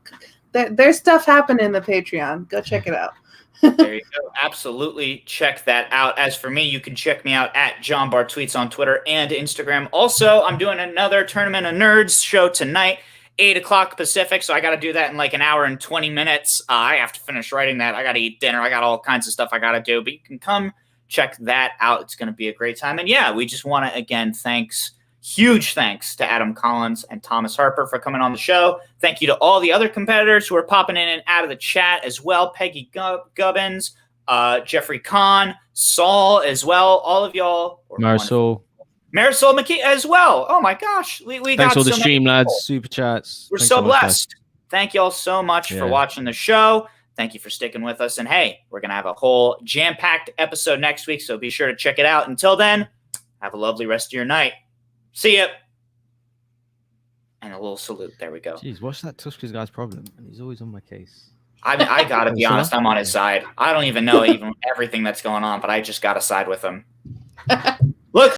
there's stuff happening in the Patreon. Go check it out.
There you go. Absolutely check that out. As for me, you can check me out at John Bar Tweets on Twitter and Instagram. Also, I'm doing another Tournament of Nerds show tonight, 8 o'clock Pacific, so I got to do that in like an hour and 20 minutes. I have to finish writing that. I got to eat dinner. I got all kinds of stuff I got to do, but you can come check that out. It's going to be a great time. And yeah, we just want to, again, huge thanks to Adam Collins and Thomas Harper for coming on the show. Thank you to all the other competitors who are popping in and out of the chat as well. Peggy Gubbins, Jeffrey Kahn, Saul as well. All of y'all.
Marisol,
McKee as well. Oh my gosh. We
thanks
got
all the
so
stream lads, super chats.
We're so blessed. Thank you all so much for watching the show. Thank you for sticking with us. And hey, we're going to have a whole jam-packed episode next week, so be sure to check it out. Until then, have a lovely rest of your night. See ya. And a little salute. There we go.
Jeez, what's that Tushka's guy's problem? And he's always on my case.
I got to be honest. I'm on his side. I don't even know everything that's going on, but I just got to side with him.